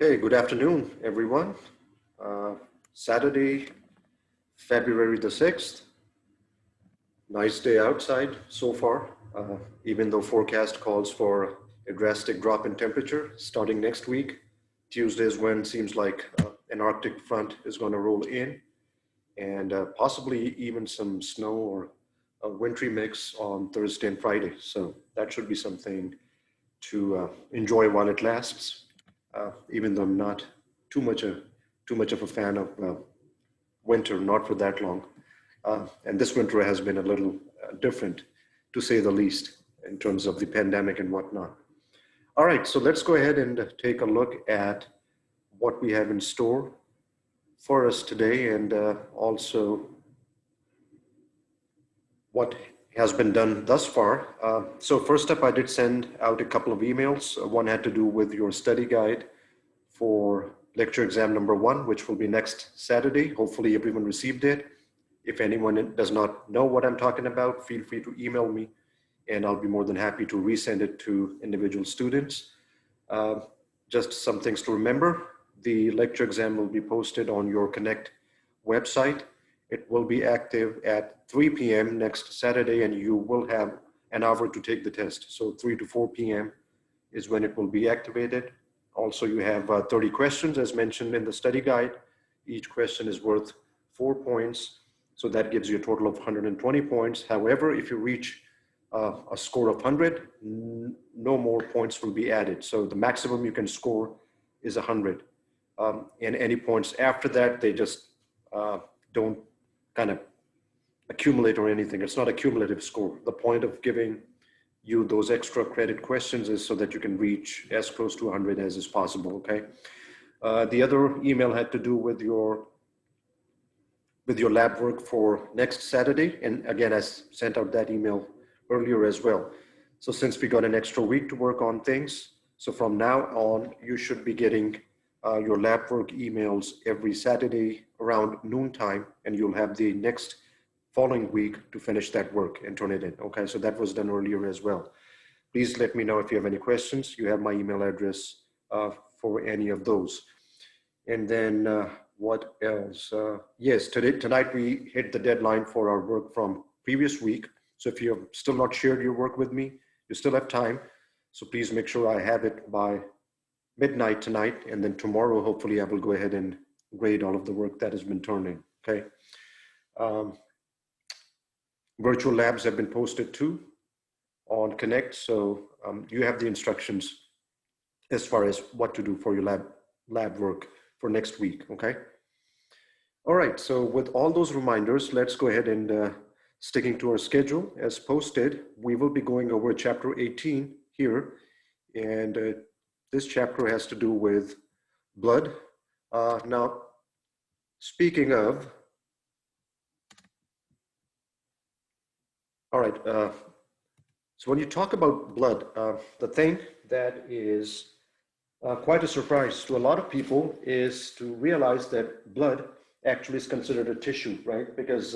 Okay, good afternoon, everyone. Uh, Saturday, February the 6th. Nice day outside so far, even though forecast calls for a drastic drop in temperature starting next week. Tuesday is when it seems like an Arctic front is going to roll in, and possibly even some snow or a wintry mix on Thursday and Friday. So that should be something to enjoy while it lasts. Even though I'm not too much a too much of a fan of winter, not for that long. And this winter has been a little different, to say the least, in terms of the pandemic and whatnot. All right, so let's go ahead and take a look at what we have in store for us today, and also what has been done thus far. So first up, I did send out a couple of emails. One had to do with your study guide for lecture exam number 1, which will be next Saturday. Hopefully everyone received it. If anyone does not know what I'm talking about, feel free to email me and I'll be more than happy to resend it to individual students. Uh, just some things to remember. The lecture exam will be posted on your Connect website. It will be active at 3 p.m. next Saturday, and you will have an hour to take the test. So 3 to 4 p.m. is when it will be activated. Also, you have 30 questions as mentioned in the study guide. Each question is worth 4 points. So that gives you a total of 120 points. However, if you reach a score of 100, no more points will be added. So the maximum you can score is 100. And any points after that, they just don't kind of accumulate or anything. It's not a cumulative score. The point of giving you those extra credit questions is so that you can reach as close to 100 as is possible, okay? The other email had to do with your lab work for next Saturday. And again, I sent out that email earlier as well. So since we got an extra week to work on things, so from now on, you should be getting your lab work emails every Saturday around noontime, and you'll have the next following week to finish that work and turn it in. Okay, so that was done earlier as well. Please let me know if you have any questions. You have my email address for any of those. And then what else? Yes, tonight we hit the deadline for our work from previous week. So if you have still not shared your work with me, you still have time. So please make sure I have it by midnight tonight. And then tomorrow, hopefully I will go ahead and grade all of the work that has been turned in, okay? Virtual labs have been posted too on Connect. So you have the instructions as far as what to do for your lab work for next week, okay? All right, so with all those reminders, let's go ahead and sticking to our schedule as posted, we will be going over chapter 18 here. And this chapter has to do with blood. Now, speaking of, all right, so when you talk about blood, the thing that is quite a surprise to a lot of people is to realize that blood actually is considered a tissue, right? Because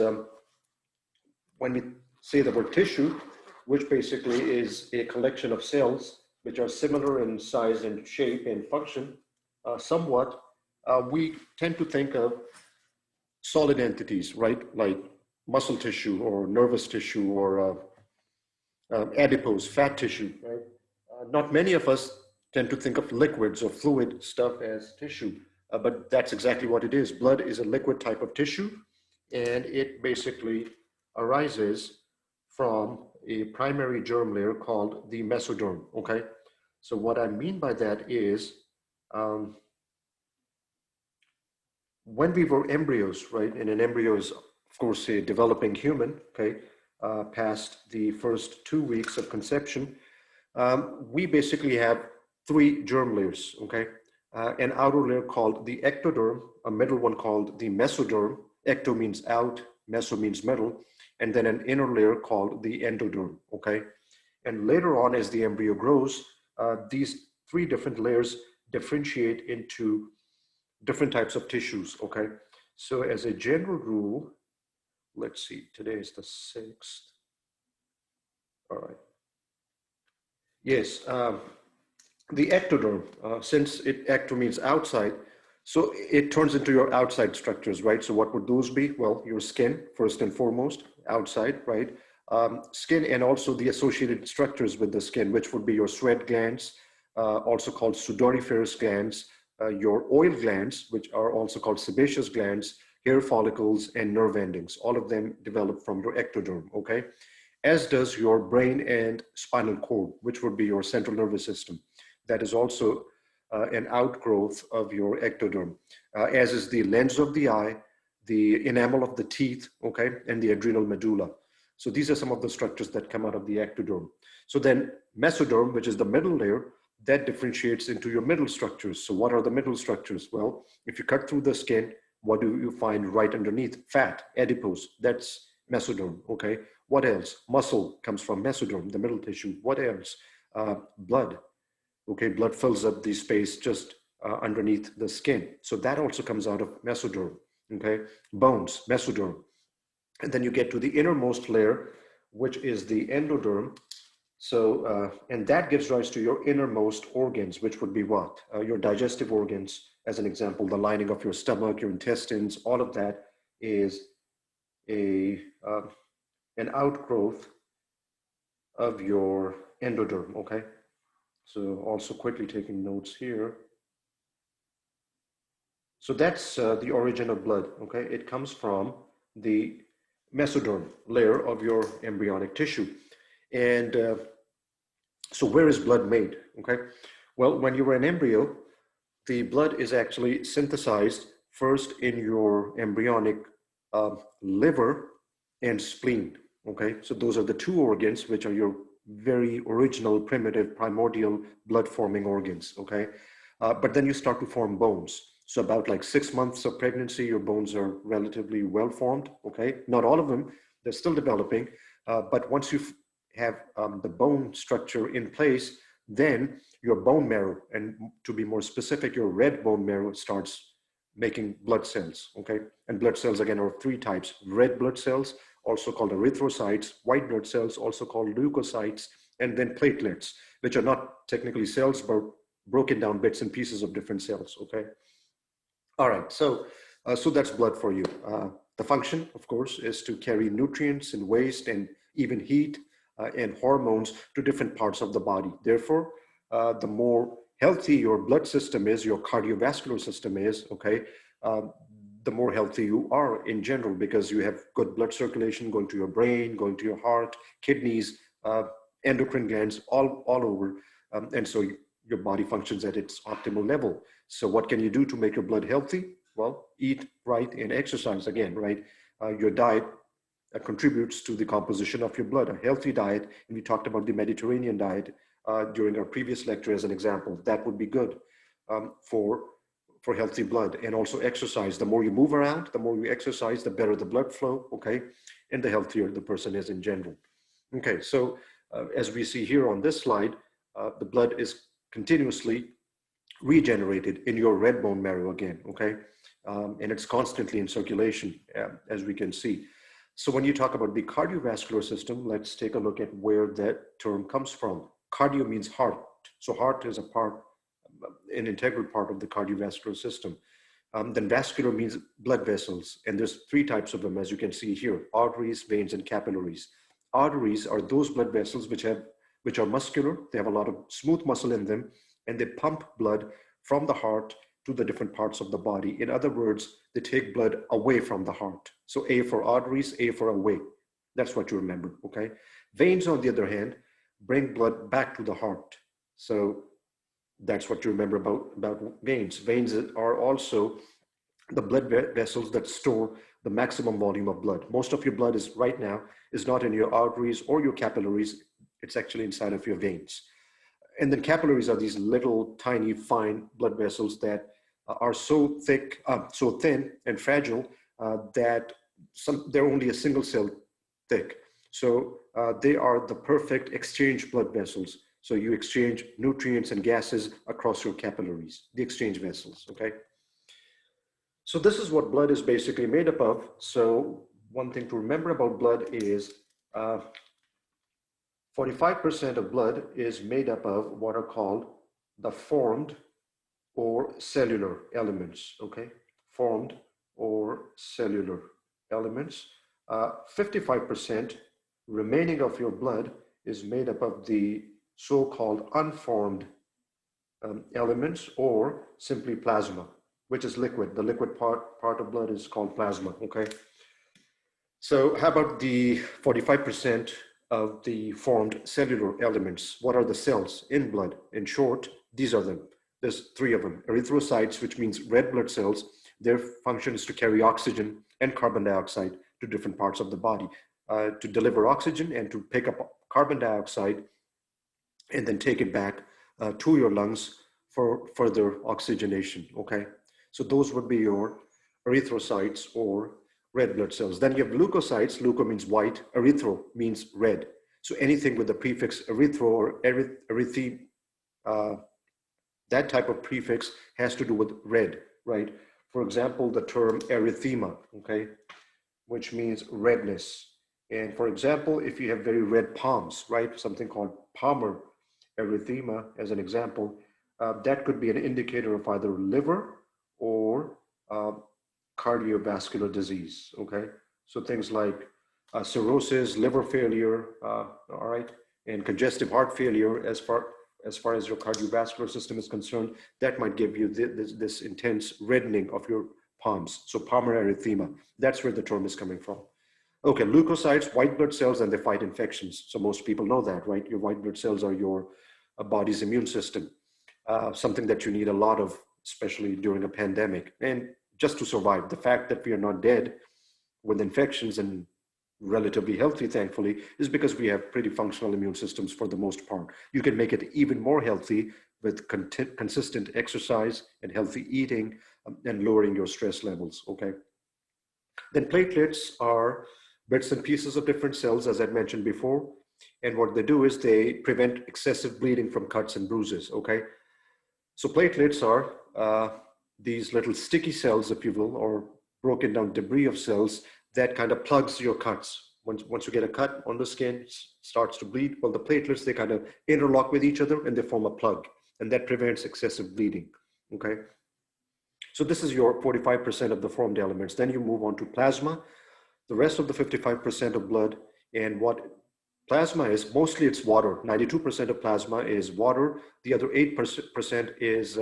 when we say the word tissue, which basically is a collection of cells which are similar in size and shape and function somewhat, we tend to think of solid entities, right? Like muscle tissue or nervous tissue or adipose, fat tissue, right? Not many of us tend to think of liquids or fluid stuff as tissue, but that's exactly what it is. Blood is a liquid type of tissue, and it basically arises from a primary germ layer called the mesoderm, okay? So what I mean by that is when we were embryos, right? And an embryo is, of course, a developing human, okay? Past the first 2 weeks of conception, we basically have 3 germ layers, okay? An outer layer called the ectoderm, a middle one called the mesoderm. Ecto means out, meso means middle, and then an inner layer called the endoderm, okay? And later on, as the embryo grows, these 3 different layers differentiate into different types of tissues, okay? So as a general rule, let's see, today is the 6th. All right. Yes, The ectoderm, since ecto means outside, so it turns into your outside structures, right? So what would those be? Well, your skin, first and foremost, outside, right? Skin and also the associated structures with the skin, which would be your sweat glands, also called sudoriferous glands, your oil glands, which are also called sebaceous glands, hair follicles, and nerve endings. All of them develop from your ectoderm, okay? As does your brain and spinal cord, which would be your central nervous system. That is also an outgrowth of your ectoderm, as is the lens of the eye, the enamel of the teeth, okay, and the adrenal medulla. So these are some of the structures that come out of the ectoderm. So then mesoderm, which is the middle layer, that differentiates into your middle structures. So what are the middle structures? Well, if you cut through the skin, what do you find right underneath? Fat, adipose, that's mesoderm, okay? What else? Muscle comes from mesoderm, the middle tissue. What else? Blood, okay? Blood fills up the space just underneath the skin. So that also comes out of mesoderm, okay? Bones, mesoderm. And then you get to the innermost layer, which is the endoderm. So, and that gives rise to your innermost organs, which would be what? Your digestive organs, as an example, the lining of your stomach, your intestines, all of that is a an outgrowth of your endoderm, okay? So also quickly taking notes here. So that's the origin of blood, okay? It comes from the mesoderm layer of your embryonic tissue. And so where is blood made, okay? Well, when you're an embryo, the blood is actually synthesized first in your embryonic liver and spleen, okay? So those are the two organs which are your very original, primitive, primordial blood-forming organs, okay? But then you start to form bones. So about like 6 months of pregnancy, your bones are relatively well formed, okay? Not all of them, they're still developing. But once you have the bone structure in place, then your bone marrow, and to be more specific, your red bone marrow starts making blood cells, okay? And blood cells, again, are of three types: red blood cells, also called erythrocytes; white blood cells, also called leukocytes; and then platelets, which are not technically cells, but broken down bits and pieces of different cells, okay? All right, so that's blood for you. The function, of course, is to carry nutrients and waste and even heat and hormones to different parts of the body. Therefore, the more healthy your blood system is, your cardiovascular system is, okay, the more healthy you are in general, because you have good blood circulation going to your brain, going to your heart, kidneys, endocrine glands, all over. And so your body functions at its optimal level. So what can you do to make your blood healthy? Well, eat right and exercise again, right? Your diet contributes to the composition of your blood. A healthy diet, and we talked about the Mediterranean diet during our previous lecture as an example, that would be good for healthy blood. And also exercise. The more you move around, the more you exercise, the better the blood flow, okay? And the healthier the person is in general. Okay, so as we see here on this slide, the blood is continuously regenerated in your red bone marrow again, okay? And it's constantly in circulation, as we can see. So when you talk about the cardiovascular system, let's take a look at where that term comes from. Cardio means heart. So heart is an integral part of the cardiovascular system. Then vascular means blood vessels, and there's three types of them, as you can see here: arteries, veins, and capillaries. Arteries are those blood vessels which are muscular. They have a lot of smooth muscle in them, and they pump blood from the heart to the different parts of the body. In other words, they take blood away from the heart. So A for arteries, A for away. That's what you remember, okay? Veins, on the other hand, bring blood back to the heart. So that's what you remember about veins. Veins are also the blood vessels that store the maximum volume of blood. Most of your blood is right now is not in your arteries or your capillaries. It's actually inside of your veins. And then capillaries are these little tiny fine blood vessels that are so thick, so thin and fragile that they're only a single cell thick. So they are the perfect exchange blood vessels. So you exchange nutrients and gases across your capillaries, the exchange vessels, okay? So this is what blood is basically made up of. So one thing to remember about blood is 45% of blood is made up of what are called the formed or cellular elements, okay? Formed or cellular elements. 55% remaining of your blood is made up of the so-called unformed elements, or simply plasma, which is liquid. The liquid part of blood is called plasma, okay? So how about the 45% of the formed cellular elements? What are the cells in blood? In short, these are them. There's three of them. Erythrocytes, which means red blood cells. Their function is to carry oxygen and carbon dioxide to different parts of the body, to deliver oxygen and to pick up carbon dioxide and then take it back to your lungs for further oxygenation, okay? So those would be your erythrocytes or red blood cells. Then you have leukocytes. Leuko means white, erythro means red. So anything with the prefix erythro or erythi, that type of prefix has to do with red, right? For example, the term erythema, okay, which means redness. And for example, if you have very red palms, right, something called palmar erythema as an example, that could be an indicator of either liver or cardiovascular disease, okay? So things like cirrhosis, liver failure, all right, and congestive heart failure as far as your cardiovascular system is concerned, that might give you this intense reddening of your palms. So palmar erythema, that's where the term is coming from. Okay, leukocytes, white blood cells, and they fight infections. So most people know that, right? Your white blood cells are your body's immune system, something that you need a lot of, especially during a pandemic. And just to survive, the fact that we are not dead with infections and relatively healthy, thankfully, is because we have pretty functional immune systems for the most part. You can make it even more healthy with consistent exercise and healthy eating, and lowering your stress levels, okay? Then platelets are bits and pieces of different cells, as I mentioned before. And what they do is they prevent excessive bleeding from cuts and bruises, okay? So platelets are these little sticky cells, if you will, or broken down debris of cells that kind of plugs your cuts. Once you get a cut on the skin, starts to bleed, well, the platelets, they kind of interlock with each other and they form a plug, and that prevents excessive bleeding, okay? So this is your 45% of the formed elements. Then you move on to plasma, the rest of the 55% of blood. And what plasma is, mostly it's water. 92% of plasma is water. The other 8% is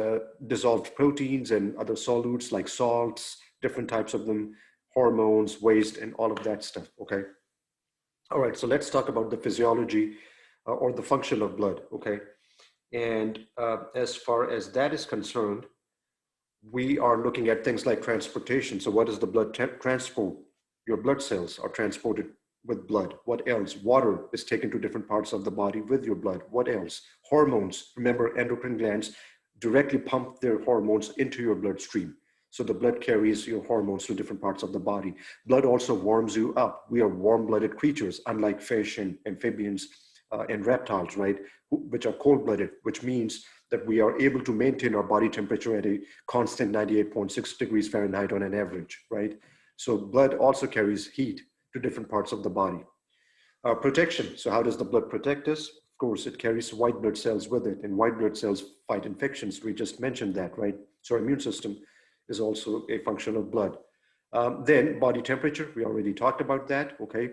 dissolved proteins and other solutes like salts, different types of them, hormones, waste, and all of that stuff, okay? All right, so let's talk about the physiology or the function of blood, okay? And as far as that is concerned, we are looking at things like transportation. So what does the blood transport? Your blood cells are transported with blood. What else? Water is taken to different parts of the body with your blood. What else? Hormones. Remember, endocrine glands directly pump their hormones into your bloodstream. So the blood carries your hormones to different parts of the body. Blood also warms you up. We are warm-blooded creatures, unlike fish and amphibians and reptiles, right? Which are cold-blooded, which means that we are able to maintain our body temperature at a constant 98.6 degrees Fahrenheit on an average, right? So blood also carries heat to different parts of the body. Protection. So how does the blood protect us? Of course, it carries white blood cells with it, and white blood cells fight infections. We just mentioned that, right? So our immune system is also a function of blood. Then body temperature, we already talked about that, okay?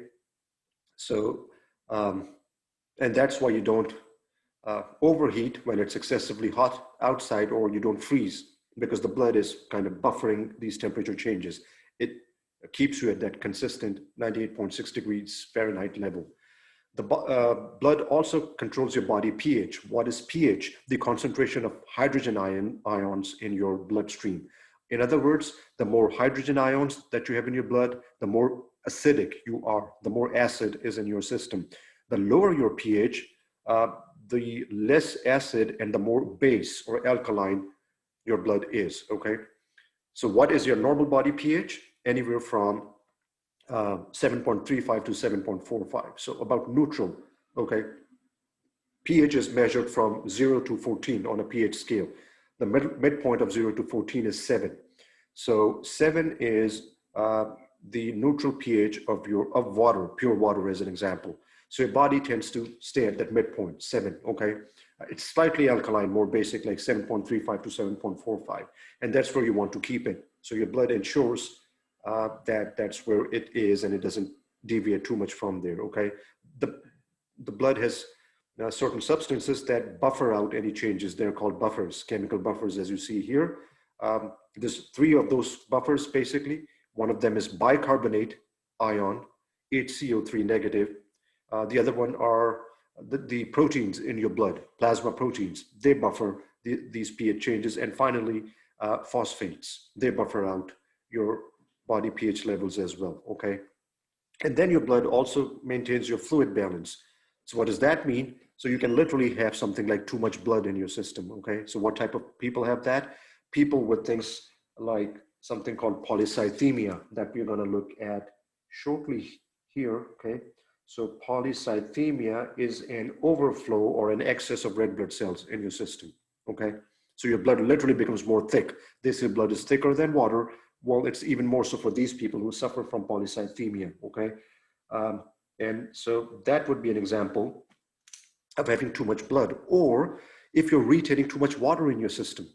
So, and that's why you don't overheat when it's excessively hot outside, or you don't freeze, because the blood is kind of buffering these temperature changes. It keeps you at that consistent 98.6 degrees Fahrenheit level. The blood also controls your body pH. What is pH? The concentration of hydrogen ions in your bloodstream. In other words, the more hydrogen ions that you have in your blood, the more acidic you are, the more acid is in your system. The lower your pH, the less acid and the more base or alkaline your blood is, okay? So what is your normal body pH? Anywhere from 7.35 to 7.45, so about neutral, okay? pH is measured from 0 to 14 on a pH scale. The midpoint of 0 to 14 is 7. So 7 is the neutral pH of water, pure water as an example. So your body tends to stay at that midpoint, 7, okay? It's slightly alkaline, more basic, like 7.35 to 7.45. And that's where you want to keep it. So your blood ensures that that's where it is and it doesn't deviate too much from there, okay? The blood has certain substances that buffer out any changes. They're called buffers, chemical buffers, as you see here. There's three of those buffers, basically. One of them is bicarbonate ion, HCO3 negative. The other one are the proteins in your blood, plasma proteins. They buffer these pH changes. And finally, phosphates. They buffer out your body pH levels as well, okay? And then your blood also maintains your fluid balance. So what does that mean? So you can literally have something like too much blood in your system, okay? So what type of people have that? People with things like something called polycythemia that we're gonna look at shortly here, okay? So polycythemia is an overflow or an excess of red blood cells in your system, okay? So your blood literally becomes more thick. They say blood is thicker than water. Well, it's even more so for these people who suffer from polycythemia, okay? And so that would be an example of having too much blood. Or if you're retaining too much water in your system,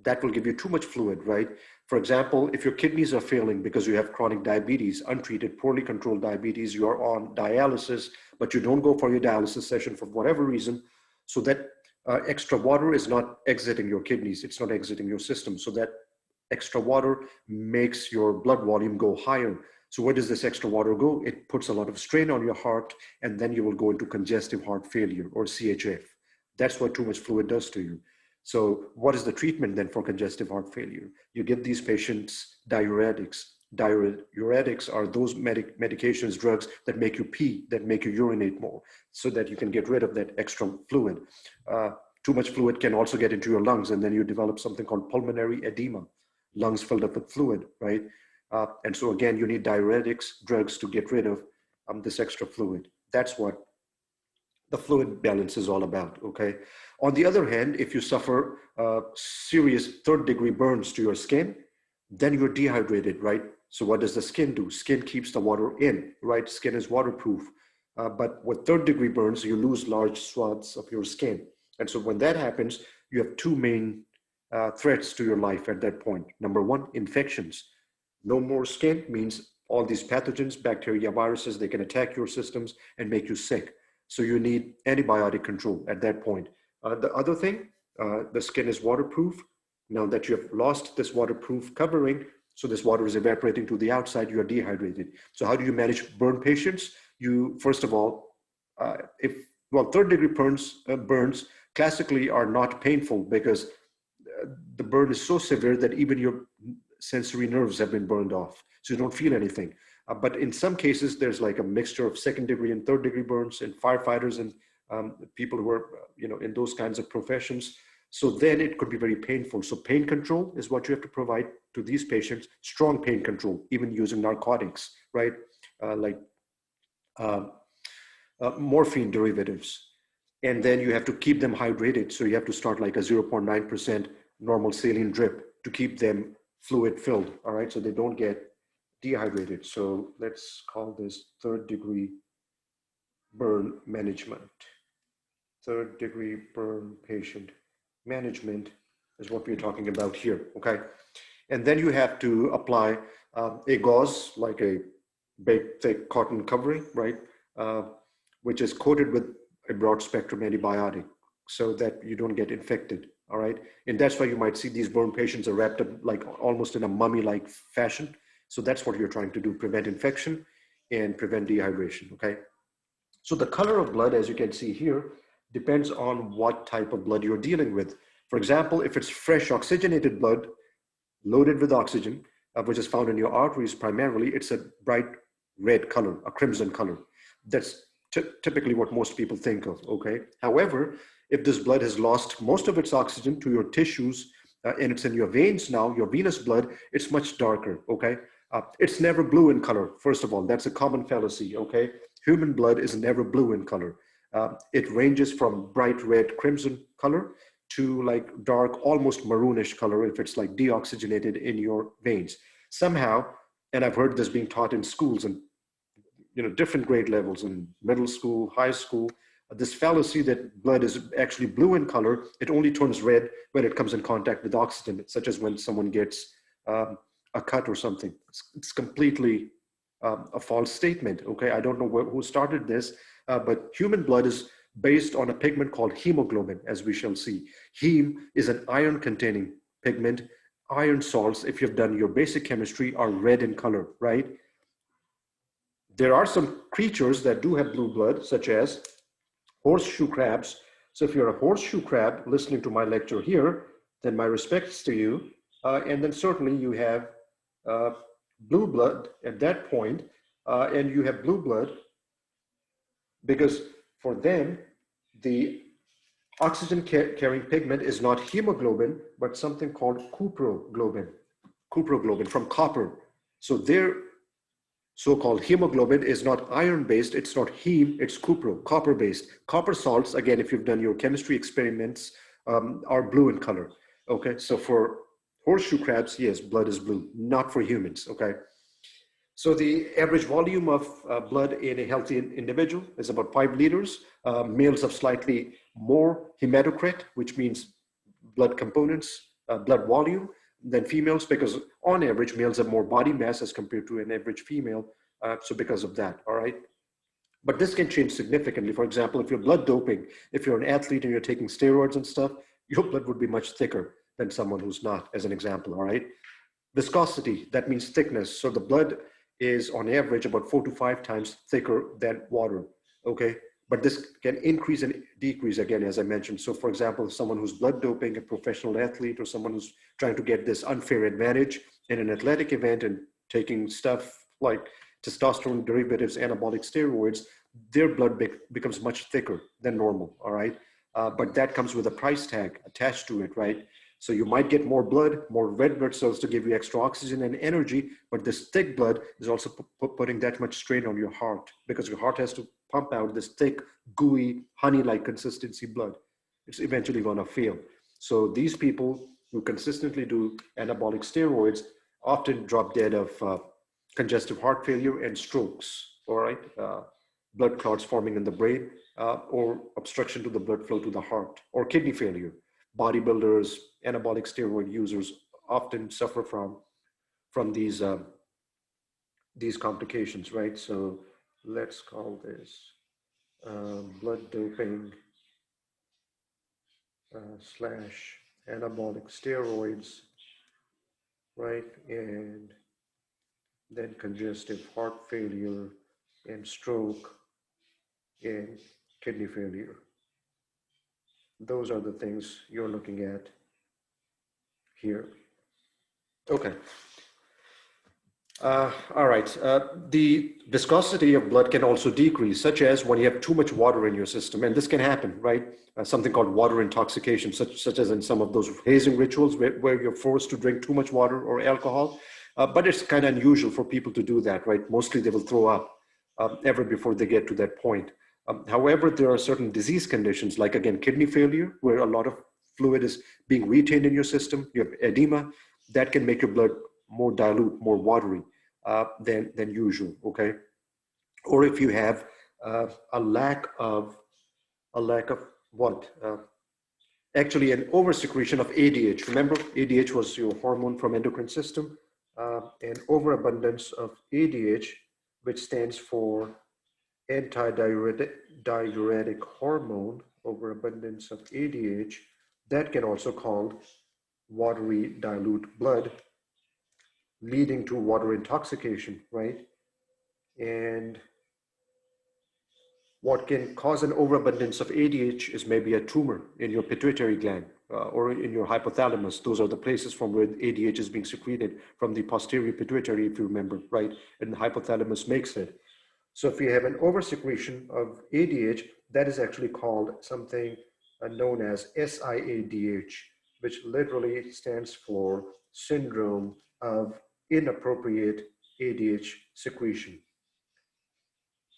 that will give you too much fluid, right? For example, if your kidneys are failing because you have chronic diabetes, untreated, poorly controlled diabetes, you are on dialysis, but you don't go for your dialysis session for whatever reason, so that extra water is not exiting your kidneys, it's not exiting your system. So that extra water makes your blood volume go higher. So where does this extra water go? It puts a lot of strain on your heart, and then you will go into congestive heart failure, or CHF. That's what too much fluid does to you. So what is the treatment then for congestive heart failure? You give these patients diuretics. Diuretics are those medications, drugs that make you pee, that make you urinate more, so that you can get rid of that extra fluid. Too much fluid can also get into your lungs, and then you develop something called pulmonary edema, lungs filled up with fluid, right? And so again, you need diuretics, drugs to get rid of this extra fluid. That's what the fluid balance is all about, okay? On the other hand, if you suffer serious third-degree burns to your skin, then you're dehydrated, right? So what does the skin do? Skin keeps the water in, right? Skin is waterproof. But with third-degree burns, you lose large swaths of your skin. And so when that happens, you have two main threats to your life at that point. Number one, infections. No more skin means all these pathogens, bacteria, viruses, they can attack your systems and make you sick. So you need antibiotic control at that point. The other thing, the skin is waterproof. Now that you have lost this waterproof covering, so this water is evaporating to the outside, you are dehydrated. So how do you manage burn patients? You, first of all, third-degree burns classically are not painful because the burn is so severe that even your sensory nerves have been burned off. So you don't feel anything. But in some cases, there's like a mixture of second-degree and third-degree burns in firefighters and people who are, in those kinds of professions. So then it could be very painful. So pain control is what you have to provide to these patients, strong pain control, even using narcotics, right? Morphine derivatives. And then you have to keep them hydrated. So you have to start like a 0.9% normal saline drip to keep them fluid filled, all right? So they don't get dehydrated. So let's call this third-degree burn management. Third-degree burn patient management is what we're talking about here, okay? And then you have to apply a gauze, like a big, thick cotton covering, right? Which is coated with a broad spectrum antibiotic so that you don't get infected, all right? And that's why you might see these burn patients are wrapped up like almost in a mummy-like fashion. So that's what you're trying to do, prevent infection and prevent dehydration, okay? So the color of blood, as you can see here, depends on what type of blood you're dealing with. For example, if it's fresh oxygenated blood loaded with oxygen, which is found in your arteries primarily, it's a bright red color, a crimson color. That's typically what most people think of, okay? However, if this blood has lost most of its oxygen to your tissues and it's in your veins now, your venous blood, it's much darker, okay? It's never blue in color, first of all. That's a common fallacy, okay? Human blood is never blue in color. It ranges from bright red crimson color to like dark, almost maroonish color if it's like deoxygenated in your veins. Somehow, and I've heard this being taught in schools and different grade levels in middle school, high school, This fallacy that blood is actually blue in color, it only turns red when it comes in contact with oxygen, such as when someone gets a cut or something. It's completely a false statement, okay? I don't know who started this, but human blood is based on a pigment called hemoglobin, as we shall see. Heme is an iron-containing pigment. Iron salts, if you've done your basic chemistry, are red in color, right? There are some creatures that do have blue blood, such as horseshoe crabs. So if you're a horseshoe crab listening to my lecture here, then my respects to you. And then certainly you have blue blood at that point, and you have blue blood because for them, the oxygen carrying pigment is not hemoglobin, but something called cuproglobin from copper. So their so-called hemoglobin is not iron-based, it's not heme, it's copper-based. Copper salts, again, if you've done your chemistry experiments, are blue in color, okay? So for horseshoe crabs, yes, blood is blue, not for humans, okay? So the average volume of blood in a healthy individual is about 5 liters. Males have slightly more hematocrit, which means blood components, blood volume, than females, because on average, males have more body mass as compared to an average female. So because of that, all right? But this can change significantly. For example, if you're blood doping, if you're an athlete and you're taking steroids and stuff, your blood would be much thicker than someone who's not, as an example, all right? Viscosity, that means thickness. So the blood is on average about 4 to 5 times thicker than water, okay? But this can increase and decrease again, as I mentioned. So for example, someone who's blood doping, a professional athlete, or someone who's trying to get this unfair advantage in an athletic event and taking stuff like testosterone derivatives, anabolic steroids, their blood becomes much thicker than normal, all right? But that comes with a price tag attached to it, right? So you might get more blood, more red blood cells to give you extra oxygen and energy, but this thick blood is also putting that much strain on your heart because your heart has to pump out this thick, gooey, honey-like consistency blood. It's eventually gonna fail. So these people who consistently do anabolic steroids often drop dead of congestive heart failure and strokes, all right? Blood clots forming in the brain or obstruction to the blood flow to the heart or kidney failure. Bodybuilders, anabolic steroid users often suffer from these complications, right? So let's call this blood doping slash anabolic steroids, right? And then congestive heart failure and stroke and kidney failure. Those are the things you're looking at here. Okay. All right. The viscosity of blood can also decrease, such as when you have too much water in your system. And this can happen, right? Something called water intoxication, such as in some of those hazing rituals where you're forced to drink too much water or alcohol. But it's kind of unusual for people to do that, right? Mostly they will throw up ever before they get to that point. However, there are certain disease conditions, like again, kidney failure, where a lot of fluid is being retained in your system. You have edema, that can make your blood more dilute, more watery than usual, okay? Or if you have a lack of what? Actually an oversecretion of ADH. Remember, ADH was your hormone from endocrine system, and overabundance of ADH, which stands for antidiuretic hormone, overabundance of ADH, that can also called watery dilute blood, leading to water intoxication, right? And what can cause an overabundance of ADH is maybe a tumor in your pituitary gland or in your hypothalamus. Those are the places from where ADH is being secreted, from the posterior pituitary, if you remember, right? And the hypothalamus makes it. So if you have an oversecretion of ADH, that is actually called something known as SIADH, which literally stands for syndrome of inappropriate ADH secretion.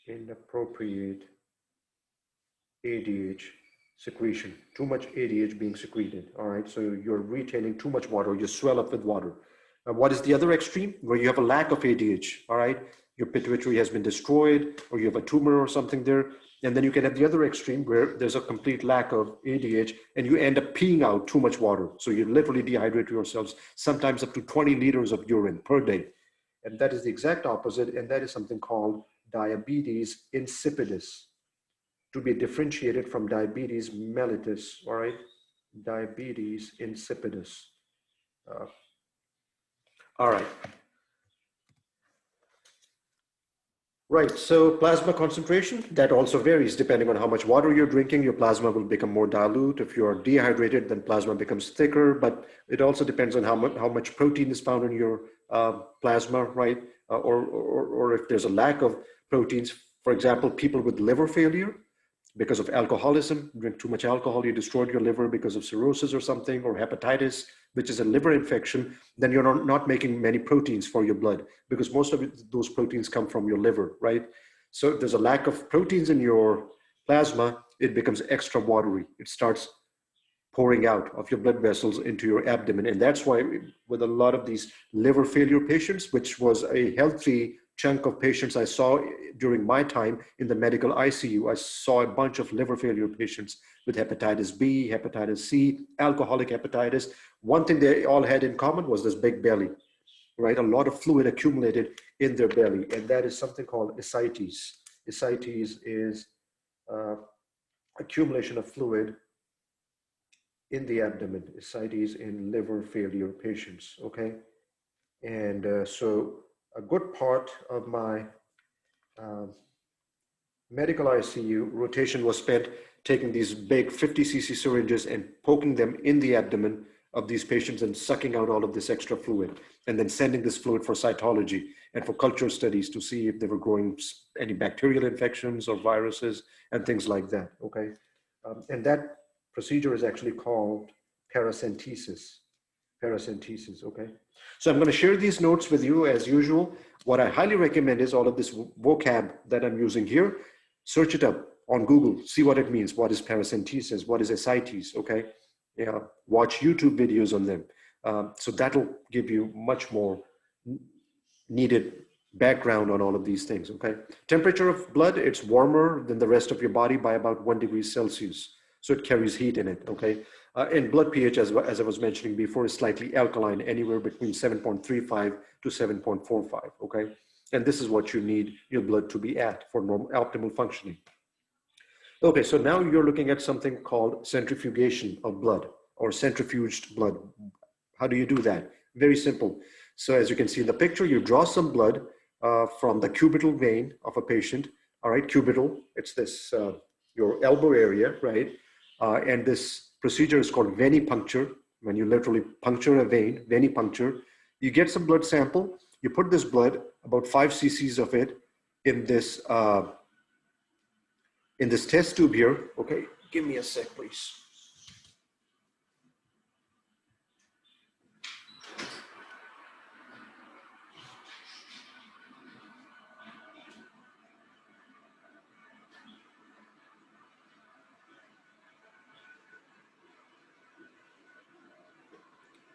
Inappropriate ADH secretion, too much ADH being secreted, all right? So you're retaining too much water, you swell up with water. And what is the other extreme? Where you have a lack of ADH, all right? Your pituitary has been destroyed, or you have a tumor or something there, And then you can have the other extreme where there's a complete lack of ADH and you end up peeing out too much water. So you literally dehydrate yourselves, sometimes up to 20 liters of urine per day. And that is the exact opposite. And that is something called diabetes insipidus, to be differentiated from diabetes mellitus, all right? Diabetes insipidus. All right. Right, so plasma concentration, that also varies depending on how much water you're drinking. Your plasma will become more dilute. If you're dehydrated, then plasma becomes thicker, but it also depends on how much protein is found in your plasma, right? Or if there's a lack of proteins. For example, people with liver failure, because of alcoholism, drink too much alcohol, you destroyed your liver because of cirrhosis or something, or hepatitis, which is a liver infection, then you're not making many proteins for your blood because most of those proteins come from your liver, right? So if there's a lack of proteins in your plasma, it becomes extra watery. It starts pouring out of your blood vessels into your abdomen. And that's why with a lot of these liver failure patients, which was a healthy chunk of patients I saw during my time in the medical ICU, I saw a bunch of liver failure patients with hepatitis B, hepatitis C, alcoholic hepatitis. One thing they all had in common was this big belly, right? A lot of fluid accumulated in their belly, and that is something called ascites. Ascites is accumulation of fluid in the abdomen. Ascites in liver failure patients, okay? And so a good part of my medical ICU rotation was spent taking these big 50 cc syringes and poking them in the abdomen of these patients and sucking out all of this extra fluid, and then sending this fluid for cytology and for culture studies to see if they were growing any bacterial infections or viruses and things like that, okay? And that procedure is actually called paracentesis. Paracentesis, okay? So I'm going to share these notes with you as usual. What I highly recommend is all of this vocab that I'm using here. Search it up on Google, see what it means. What is paracentesis? What is ascites? Okay, yeah. Watch YouTube videos on them. So that'll give you much more needed background on all of these things. Okay, temperature of blood, it's warmer than the rest of your body by about 1 degree Celsius. So it carries heat in it. Okay, and blood pH, as I was mentioning before, is slightly alkaline, anywhere between 7.35 to 7.45. Okay, and this is what you need your blood to be at for normal optimal functioning. Okay, so now you're looking at something called centrifugation of blood or centrifuged blood. How do you do that? Very simple. So as you can see in the picture, you draw some blood from the cubital vein of a patient. All right, cubital, it's this, your elbow area, right? And this procedure is called venipuncture. When you literally puncture a vein, venipuncture, you get some blood sample, you put this blood, about 5 cc's of it, in this test tube here. Okay, give me a sec, please.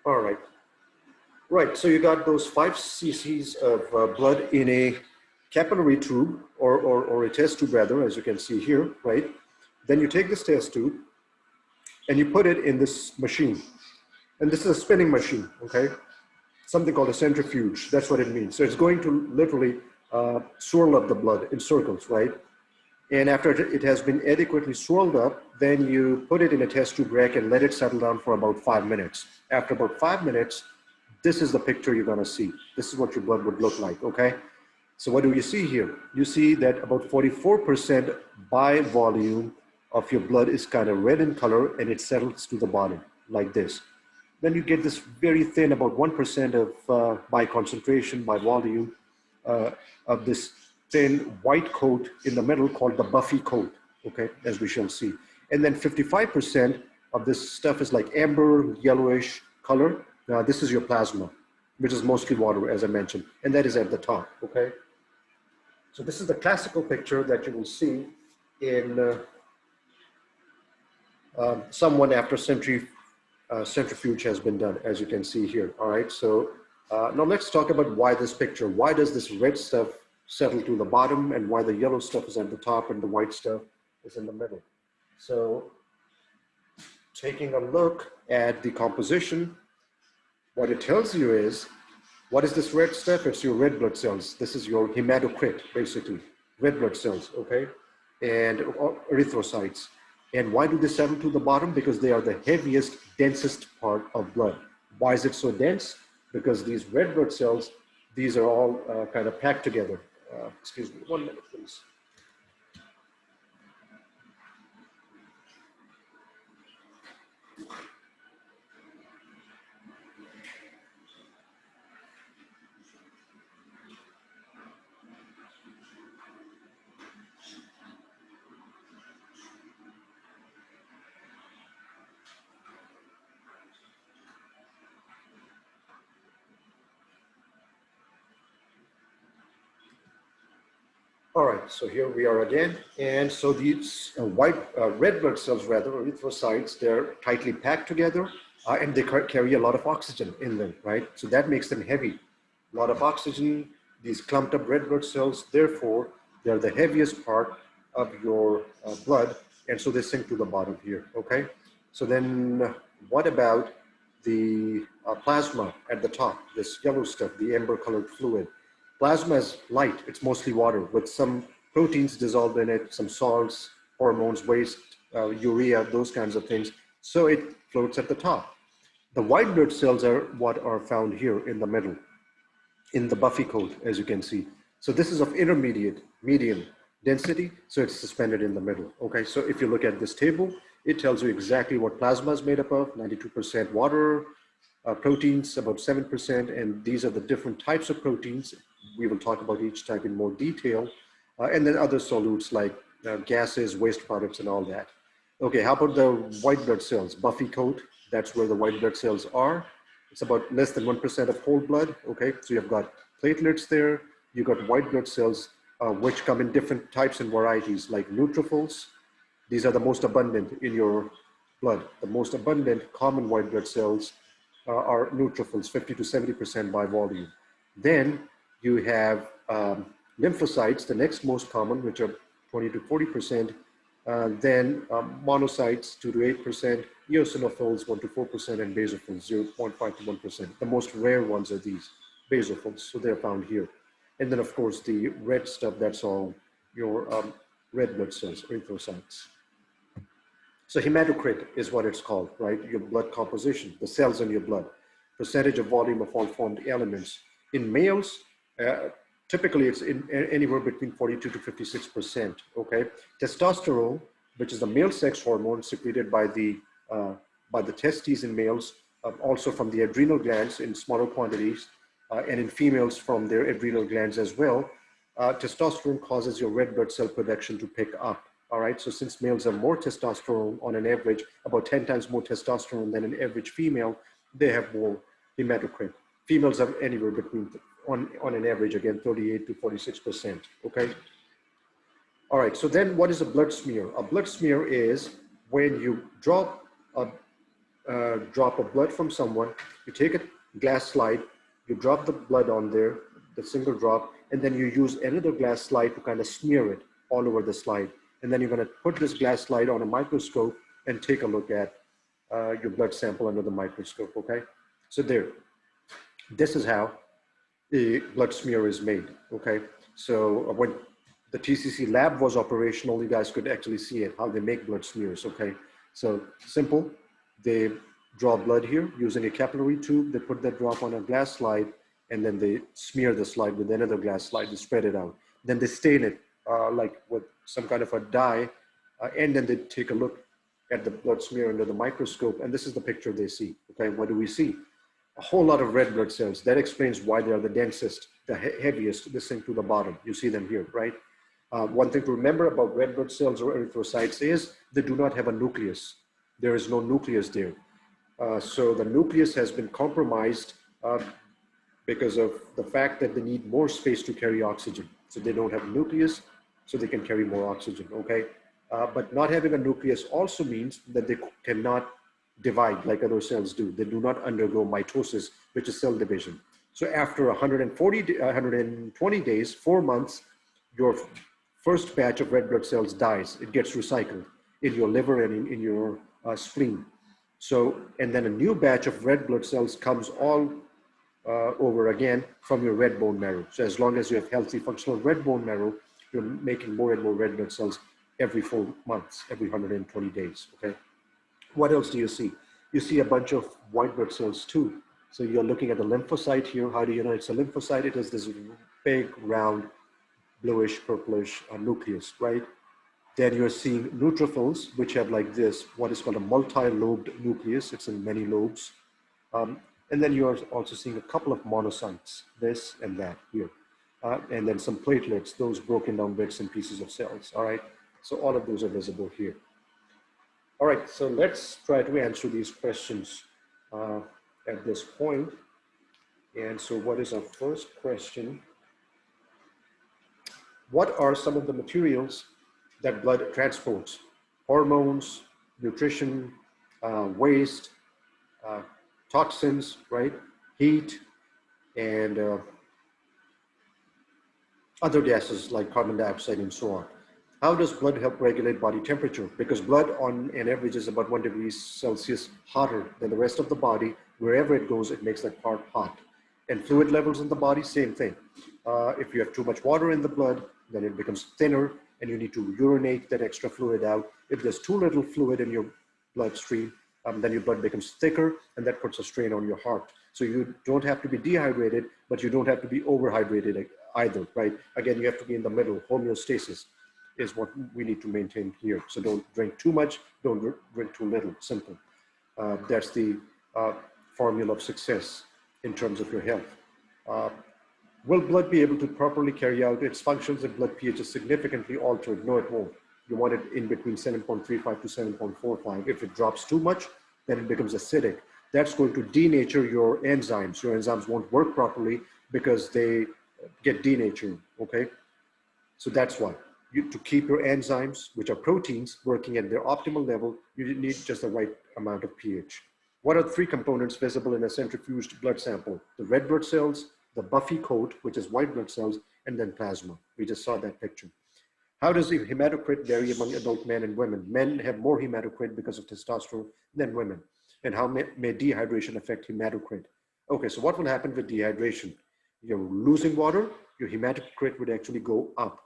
All right. Right, so you got those 5 cc's of blood in a capillary tube or a test tube rather, as you can see here, right? Then you take this test tube and you put it in this machine. And this is a spinning machine, okay? Something called a centrifuge, that's what it means. So it's going to literally swirl up the blood in circles, right? And after it has been adequately swirled up, then you put it in a test tube rack and let it settle down for about 5 minutes. After about 5 minutes, this is the picture you're gonna see. This is what your blood would look like, okay? So what do you see here? You see that about 44% by volume of your blood is kind of red in color and it settles to the bottom like this. Then you get this very thin, about 1% of by concentration, by volume, of this thin white coat in the middle called the buffy coat, okay, as we shall see. And then 55% of this stuff is like amber, yellowish color. Now this is your plasma, which is mostly water, as I mentioned, and that is at the top, okay? So this is the classical picture that you will see in someone after centrifuge has been done, as you can see here, all right? So now let's talk about why this picture. Why does this red stuff settle to the bottom and why the yellow stuff is at the top and the white stuff is in the middle. So taking a look at the composition, what it tells you is, what is this red stuff? It's your red blood cells. This is your hematocrit, basically, red blood cells, okay? And erythrocytes. And why do they settle to the bottom? Because they are the heaviest, densest part of blood. Why is it so dense? Because these red blood cells, these are all kind of packed together. Excuse me, 1 minute, please. All right, so here we are again. And so these red blood cells, rather, erythrocytes, they're tightly packed together and they carry a lot of oxygen in them, right? So that makes them heavy. A lot of oxygen, these clumped up red blood cells, therefore, they're the heaviest part of your blood. And so they sink to the bottom here, okay? So then what about the plasma at the top, this yellow stuff, the amber colored fluid? Plasma is light, it's mostly water with some proteins dissolved in it, some salts, hormones, waste, urea, those kinds of things. So it floats at the top. The white blood cells are what are found here in the middle, in the buffy coat, as you can see. So this is of intermediate, medium density, so it's suspended in the middle. Okay, so if you look at this table, it tells you exactly what plasma is made up of, 92% water, proteins about 7%, and these are the different types of proteins. We will talk about each type in more detail, and then other solutes like gases, waste products, and all that. Okay, how about the white blood cells? Buffy coat, that's where the white blood cells are. It's about less than 1% of whole blood, okay? So you've got platelets there, you've got white blood cells, which come in different types and varieties, like neutrophils. These are the most abundant in your blood. The most abundant common white blood cells are neutrophils, 50 to 70% by volume. Then you have lymphocytes, the next most common, which are 20 to 40%. Then monocytes, 2 to 8%, eosinophils, 1 to 4%, and basophils, 0.5 to 1%. The most rare ones are these, basophils, so they're found here. And then, of course, the red stuff, that's all your red blood cells, erythrocytes. So hematocrit is what it's called, right? Your blood composition, the cells in your blood, percentage of volume of all formed elements. In males, typically it's anywhere between 42 to 56%, okay? Testosterone, which is the male sex hormone secreted by the testes in males, also from the adrenal glands in smaller quantities, and in females from their adrenal glands as well. Testosterone causes your red blood cell production to pick up. All right, so since males have more testosterone on an average, about 10 times more testosterone than an average female, they have more hematocrit. Females have anywhere between, on an average, again, 38 to 46%, okay? All right, so then what is a blood smear? A blood smear is when you drop a drop of blood from someone, you take a glass slide, you drop the blood on there, the single drop, and then you use another glass slide to kind of smear it all over the slide. And then you're going to put this glass slide on a microscope and take a look at your blood sample under the microscope, okay? So there, this is how a blood smear is made, okay? So when the TCC lab was operational, you guys could actually see it, how they make blood smears, okay? So simple, they draw blood here using a capillary tube, they put that drop on a glass slide, and then they smear the slide with another glass slide, they spread it out. Then they stain it like with some kind of a dye, and then they take a look at the blood smear under the microscope, and this is the picture they see, okay? What do we see? A whole lot of red blood cells. That explains why they are the densest, the heaviest, this thing to the bottom. You see them here, right? One thing to remember about red blood cells or erythrocytes is they do not have a nucleus. There is no nucleus there. So the nucleus has been compromised because of the fact that they need more space to carry oxygen. So they don't have a nucleus, so they can carry more oxygen, okay? But not having a nucleus also means that they cannot divide like other cells do. They do not undergo mitosis, which is cell division. So after 120 days, 4 months, your first batch of red blood cells dies. It gets recycled in your liver and in your spleen. So, and then a new batch of red blood cells comes all over again from your red bone marrow. So as long as you have healthy functional red bone marrow, you're making more and more red blood cells every 4 months, every 120 days, okay? What else do you see? You see a bunch of white blood cells too. So you're looking at a lymphocyte here. How do you know it's a lymphocyte? It is this big, round, bluish, purplish nucleus, right? Then you're seeing neutrophils, which have like this, what is called a multi-lobed nucleus. It's in many lobes. And then you're also seeing a couple of monocytes, this and that here. And then some platelets, those broken down bits and pieces of cells, all right? So all of those are visible here. All right, so let's try to answer these questions at this point. And so what is our first question? What are some of the materials that blood transports? Hormones, nutrition, waste, toxins, right? Heat, and other gases like carbon dioxide and so on. How does blood help regulate body temperature? Because blood on an average is about 1 degree Celsius hotter than the rest of the body. Wherever it goes, it makes that part hot. And fluid levels in the body, same thing. If you have too much water in the blood, then it becomes thinner and you need to urinate that extra fluid out. If there's too little fluid in your bloodstream, then your blood becomes thicker and that puts a strain on your heart. So you don't have to be dehydrated, but you don't have to be overhydrated either, right? Again, you have to be in the middle. Homeostasis is what we need to maintain here. So don't drink too much, don't drink too little, simple. That's the formula of success in terms of your health. Will blood be able to properly carry out its functions if blood pH is significantly altered? No, it won't. You want it in between 7.35 to 7.45. If it drops too much, then it becomes acidic. That's going to denature your enzymes. Your enzymes won't work properly because they get denatured, okay? So that's why. To keep your enzymes, which are proteins, working at their optimal level, you need just the right amount of pH. What are 3 components visible in a centrifuged blood sample? The red blood cells, the buffy coat, which is white blood cells, and then plasma. We just saw that picture. How does the hematocrit vary among adult men and women? Men have more hematocrit because of testosterone than women. And how may dehydration affect hematocrit? Okay, so what will happen with dehydration? You're losing water, your hematocrit would actually go up,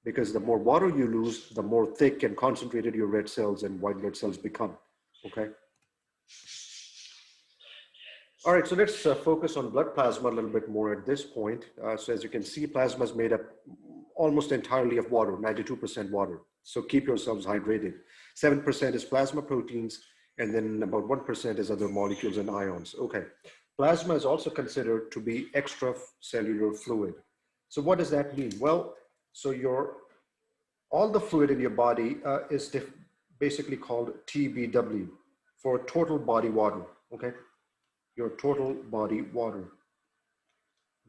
because the more water you lose, the more thick and concentrated your red cells and white blood cells become, okay? All right, so let's focus on blood plasma a little bit more at this point. So as you can see, plasma is made up almost entirely of water, 92% water. So keep yourselves hydrated. 7% is plasma proteins, and then about 1% is other molecules and ions. Okay, plasma is also considered to be extracellular fluid. So what does that mean? Well, so all the fluid in your body is basically called TBW, for total body water, okay? Your total body water.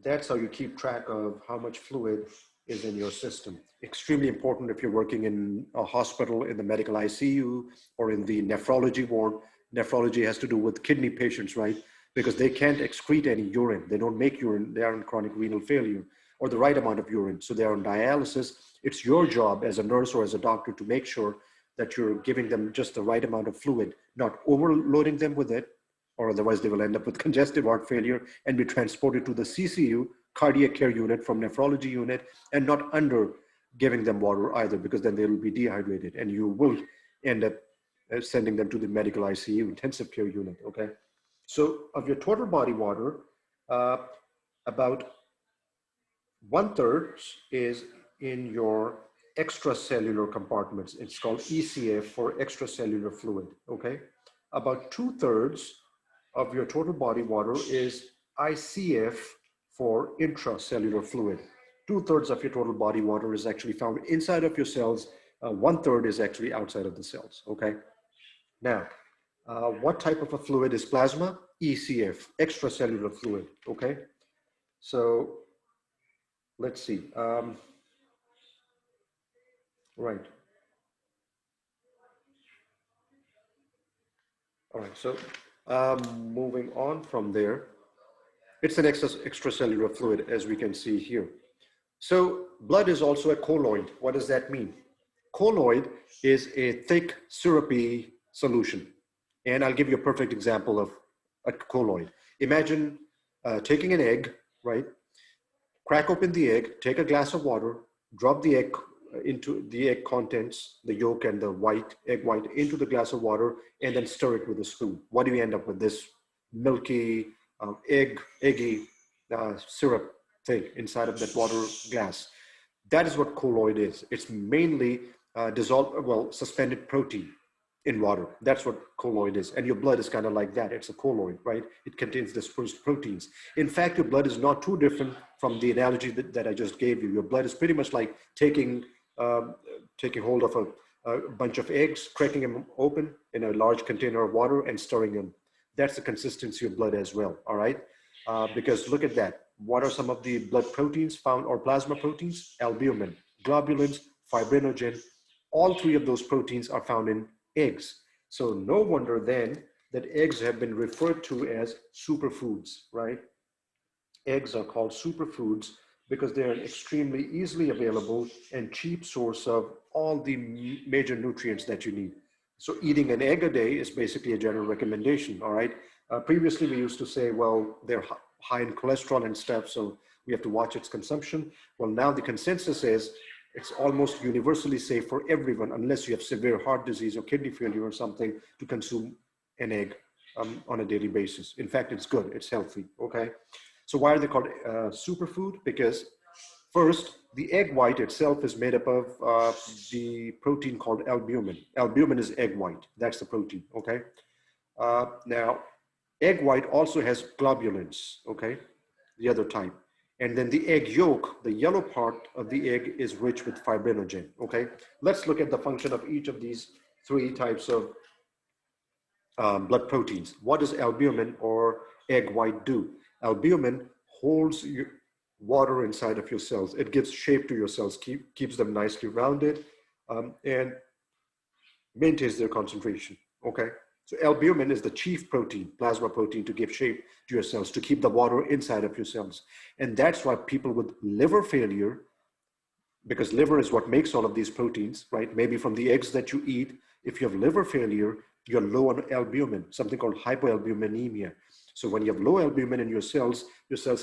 That's how you keep track of how much fluid is in your system. Extremely important if you're working in a hospital, in the medical ICU, or in the nephrology ward. Nephrology has to do with kidney patients, right? Because they can't excrete any urine. They don't make urine. They are in chronic renal failure, or the right amount of urine. So they're on dialysis. It's your job as a nurse or as a doctor to make sure that you're giving them just the right amount of fluid, not overloading them with it, or otherwise they will end up with congestive heart failure and be transported to the CCU, cardiac care unit, from nephrology unit, and not under giving them water either, because then they will be dehydrated and you will end up sending them to the medical ICU, intensive care unit, okay? So of your total body water, about 1/3 is in your extracellular compartments. It's called ECF, for extracellular fluid, okay? About 2/3 of your total body water is ICF, for intracellular fluid. 2/3 of your total body water is actually found inside of your cells. 1/3 is actually outside of the cells, okay? Now, what type of a fluid is plasma? ECF, extracellular fluid, okay? So let's see. Right. All right, so moving on from there, it's an extracellular fluid, as we can see here. So blood is also a colloid. What does that mean? Colloid is a thick, syrupy solution. And I'll give you a perfect example of a colloid. Imagine taking an egg, right? Crack open the egg, take a glass of water, drop the egg into the egg contents, the yolk and the egg white into the glass of water, and then stir it with a spoon. What do you end up with? This milky, eggy syrup thing inside of that water glass. That is what colloid is. It's mainly suspended protein in water. That's what colloid is. And your blood is kind of like that. It's a colloid, right? It contains dispersed proteins. In fact, your blood is not too different from the analogy that I just gave you. Your blood is pretty much like taking hold of a bunch of eggs, cracking them open in a large container of water and stirring them. That's the consistency of blood as well, all right? Because look at that. What are some of the blood proteins found, or plasma proteins? Albumin, globulins, fibrinogen. All three of those proteins are found in eggs. So no wonder then that eggs have been referred to as superfoods, right? Eggs are called superfoods because they're an extremely easily available and cheap source of all the major nutrients that you need. So eating an egg a day is basically a general recommendation, all right? Previously, we used to say, well, they're high in cholesterol and stuff, so we have to watch its consumption. Well, now the consensus is it's almost universally safe for everyone, unless you have severe heart disease or kidney failure or something, to consume an egg on a daily basis. In fact, it's good, it's healthy, okay? So why are they called superfood? Because first, the egg white itself is made up of the protein called albumin. Albumin is egg white, that's the protein, okay? Now, egg white also has globulins, okay? The other type. And then the egg yolk, the yellow part of the egg, is rich with fibrinogen, okay? Let's look at the function of each of these three types of blood proteins. What does albumin or egg white do? Albumin holds your water inside of your cells. It gives shape to your cells, keeps them nicely rounded, and maintains their concentration, okay? So albumin is the chief protein, plasma protein, to give shape to your cells, to keep the water inside of your cells. And that's why people with liver failure, because liver is what makes all of these proteins, right? Maybe from the eggs that you eat, if you have liver failure, you're low on albumin, something called hypoalbuminemia. So when you have low albumin in your cells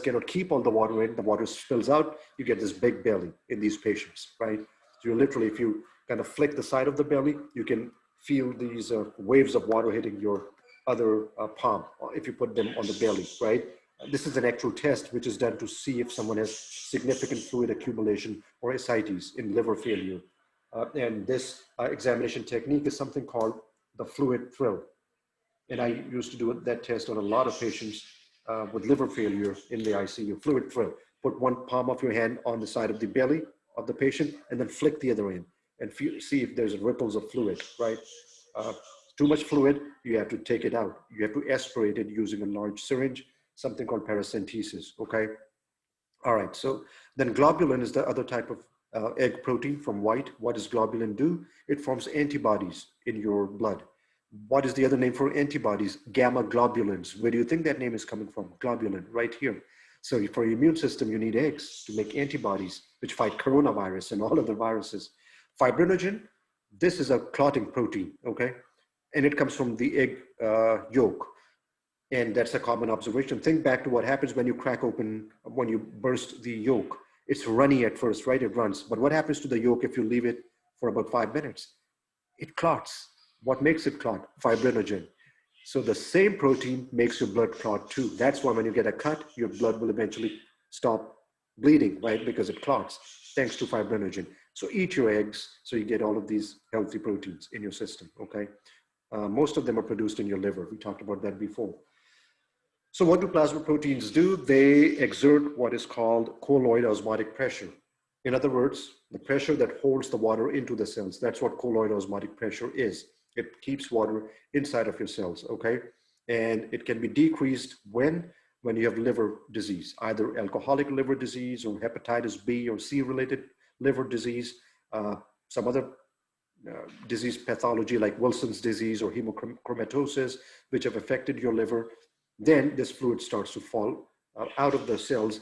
cannot keep all the water in, the water spills out, you get this big belly in these patients, right? So you literally, if you kind of flick the side of the belly, you can feel these waves of water hitting your other palm, if you put them on the belly, right? This is an actual test which is done to see if someone has significant fluid accumulation or ascites in liver failure. And this examination technique is something called the fluid thrill. And I used to do that test on a lot of patients with liver failure in the ICU. Fluid thrill. Put one palm of your hand on the side of the belly of the patient and then flick the other end and see if there's ripples of fluid, right? Too much fluid, you have to take it out. You have to aspirate it using a large syringe, something called paracentesis, okay? All right, so then globulin is the other type of egg protein from white. What does globulin do? It forms antibodies in your blood. What is the other name for antibodies? Gamma globulins. Where do you think that name is coming from? Globulin, right here. So for your immune system, you need eggs to make antibodies, which fight coronavirus and all other viruses. Fibrinogen, this is a clotting protein, okay? And it comes from the egg yolk. And that's a common observation. Think back to what happens when you crack open, when you burst the yolk. It's runny at first, right? It runs. But what happens to the yolk if you leave it for about 5 minutes? It clots. What makes it clot? Fibrinogen. So the same protein makes your blood clot too. That's why when you get a cut, your blood will eventually stop bleeding, right? Because it clots, thanks to fibrinogen. So eat your eggs so you get all of these healthy proteins in your system, okay? Most of them are produced in your liver. We talked about that before. So what do plasma proteins do? They exert what is called colloid osmotic pressure. In other words, the pressure that holds the water into the cells. That's what colloid osmotic pressure is. It keeps water inside of your cells, okay? And it can be decreased when you have liver disease, either alcoholic liver disease or hepatitis B or C related liver disease, some other disease pathology like Wilson's disease or hemochromatosis, which have affected your liver. Then this fluid starts to fall out of the cells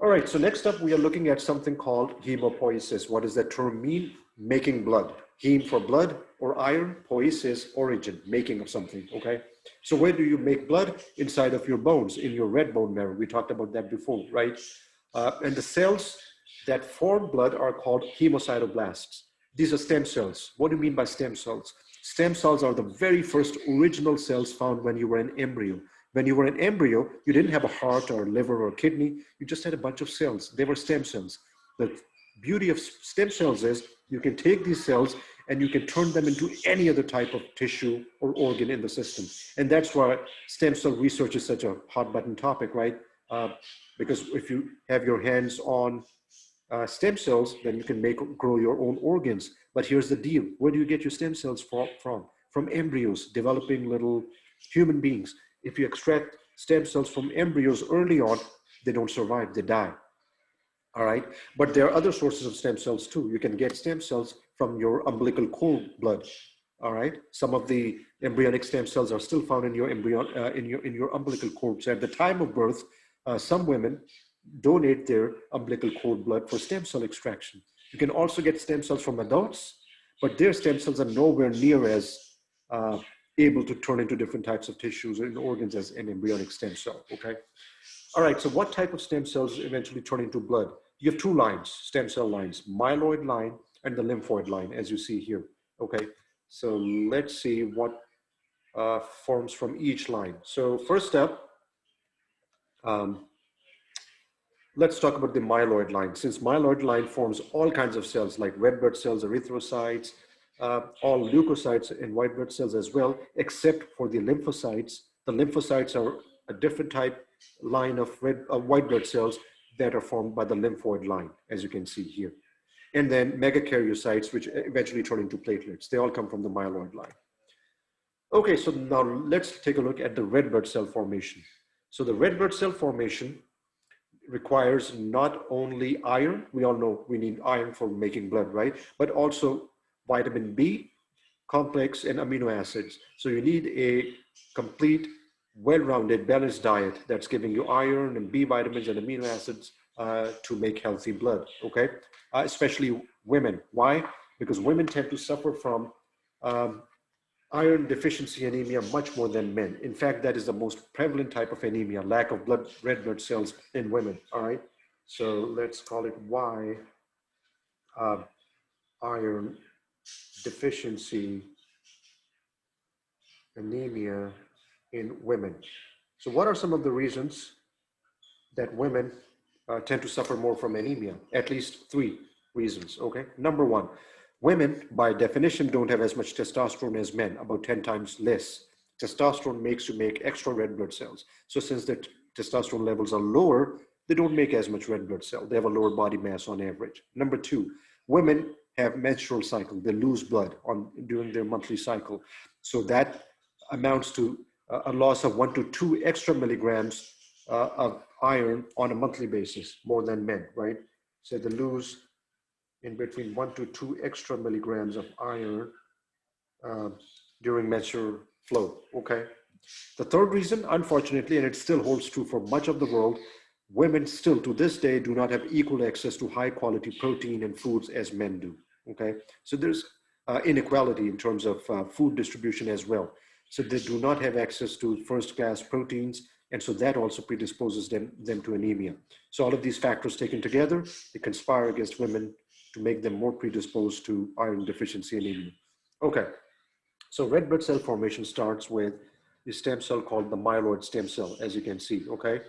All right, so next up, we are looking at something called hemopoiesis. What does that term mean? Making blood. Heme for blood or iron, poiesis, origin, making of something, okay? So where do you make blood? Inside of your bones, in your red bone marrow. We talked about that before, right? And the cells that form blood are called hemocytoblasts. These are stem cells. What do you mean by stem cells? Stem cells are the very first original cells found when you were an embryo. When you were an embryo, you didn't have a heart or liver or kidney. You just had a bunch of cells. They were stem cells. The beauty of stem cells is you can take these cells and you can turn them into any other type of tissue or organ in the system. And that's why stem cell research is such a hot button topic, right? Because if you have your hands on stem cells, then you can grow your own organs. But here's the deal. Where do you get your stem cells from? From embryos, developing little human beings. If you extract stem cells from embryos early on, they don't survive, they die. All right. But there are other sources of stem cells too. You can get stem cells from your umbilical cord blood. All right. Some of the embryonic stem cells are still found in your in your umbilical cord. So at the time of birth, some women donate their umbilical cord blood for stem cell extraction. You can also get stem cells from adults, but their stem cells are nowhere near as able to turn into different types of tissues and organs as an embryonic stem cell. Okay. All right, so what type of stem cells eventually turn into blood? You have two lines, stem cell lines, myeloid line and the lymphoid line, as you see here, okay? So let's see what forms from each line. So first up, let's talk about the myeloid line. Since myeloid line forms all kinds of cells like red blood cells, erythrocytes, all leukocytes and white blood cells as well, except for the lymphocytes. The lymphocytes are a different type line of white blood cells that are formed by the lymphoid line, as you can see here. And then megakaryocytes, which eventually turn into platelets. They all come from the myeloid line. Okay, so now let's take a look at the red blood cell formation. So the red blood cell formation requires not only iron, we all know we need iron for making blood, right? But also vitamin B complex and amino acids. So you need a complete, well-rounded, balanced diet that's giving you iron and B vitamins and amino acids to make healthy blood, okay? Especially women. Why? Because women tend to suffer from iron deficiency anemia much more than men. In fact, that is the most prevalent type of anemia, lack of red blood cells in women, all right? So let's call it Y, iron deficiency anemia in women. So what are some of the reasons that women tend to suffer more from anemia? At least three reasons, okay? Number one, women by definition don't have as much testosterone as men, about 10 times less. Testosterone makes you make extra red blood cells. So since the testosterone levels are lower, they don't make as much red blood cell. They have a lower body mass on average. Number two, women have menstrual cycle. They lose blood during their monthly cycle. So that amounts to a loss of 1 to 2 extra milligrams of iron on a monthly basis, more than men, right? So they lose in between 1 to 2 extra milligrams of iron during menstrual flow, okay? The third reason, unfortunately, and it still holds true for much of the world, women still to this day do not have equal access to high quality protein and foods as men do, okay? So there's inequality in terms of food distribution as well. So they do not have access to first class proteins, and so that also predisposes them to anemia. So all of these factors taken together, they conspire against women to make them more predisposed to iron deficiency anemia. Okay, so red blood cell formation starts with the stem cell called the myeloid stem cell, as you can see, okay?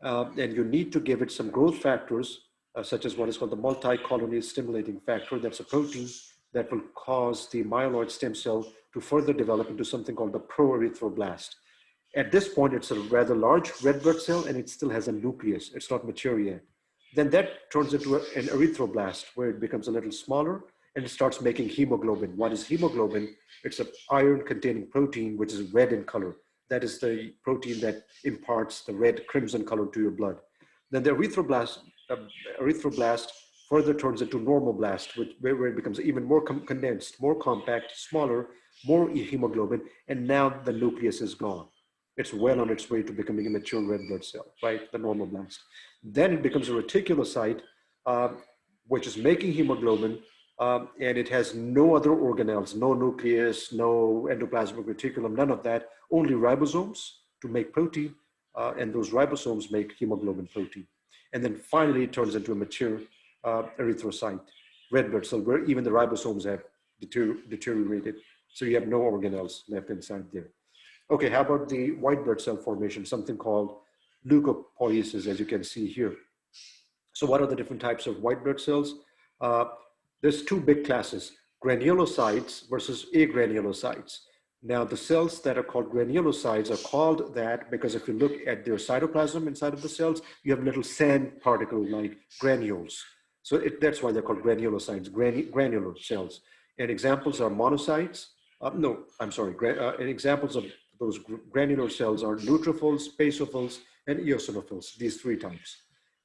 And you need to give it some growth factors, such as what is called the multi-colony stimulating factor. That's a protein that will cause the myeloid stem cell to further develop into something called the proerythroblast. At this point, it's a rather large red blood cell and it still has a nucleus. It's not mature yet. Then that turns into an erythroblast where it becomes a little smaller and it starts making hemoglobin. What is hemoglobin? It's an iron containing protein which is red in color. That is the protein that imparts the red crimson color to your blood. Then the erythroblast further turns into normoblast, where it becomes even more condensed, more compact, smaller, more hemoglobin, and now the nucleus is gone. It's well on its way to becoming a mature red blood cell, right? The normal blast. Then it becomes a reticulocyte, uh, which is making hemoglobin, and it has no other organelles, no nucleus, no endoplasmic reticulum, none of that, only ribosomes to make protein, and those ribosomes make hemoglobin protein. And then finally, it turns into a mature erythrocyte, red blood cell, where even the ribosomes have deteriorated. So you have no organelles left inside there. Okay, how about the white blood cell formation, something called leukopoiesis, as you can see here. So what are the different types of white blood cells? Uh, there's two big classes, granulocytes versus agranulocytes. Now, the cells that are called granulocytes are called that because if you look at their cytoplasm inside of the cells, you have little sand particle-like granules. So that's why they're called granulocytes, granular cells. And examples are monocytes. No, I'm sorry. And examples of those granular cells are neutrophils, basophils, and eosinophils, these three types.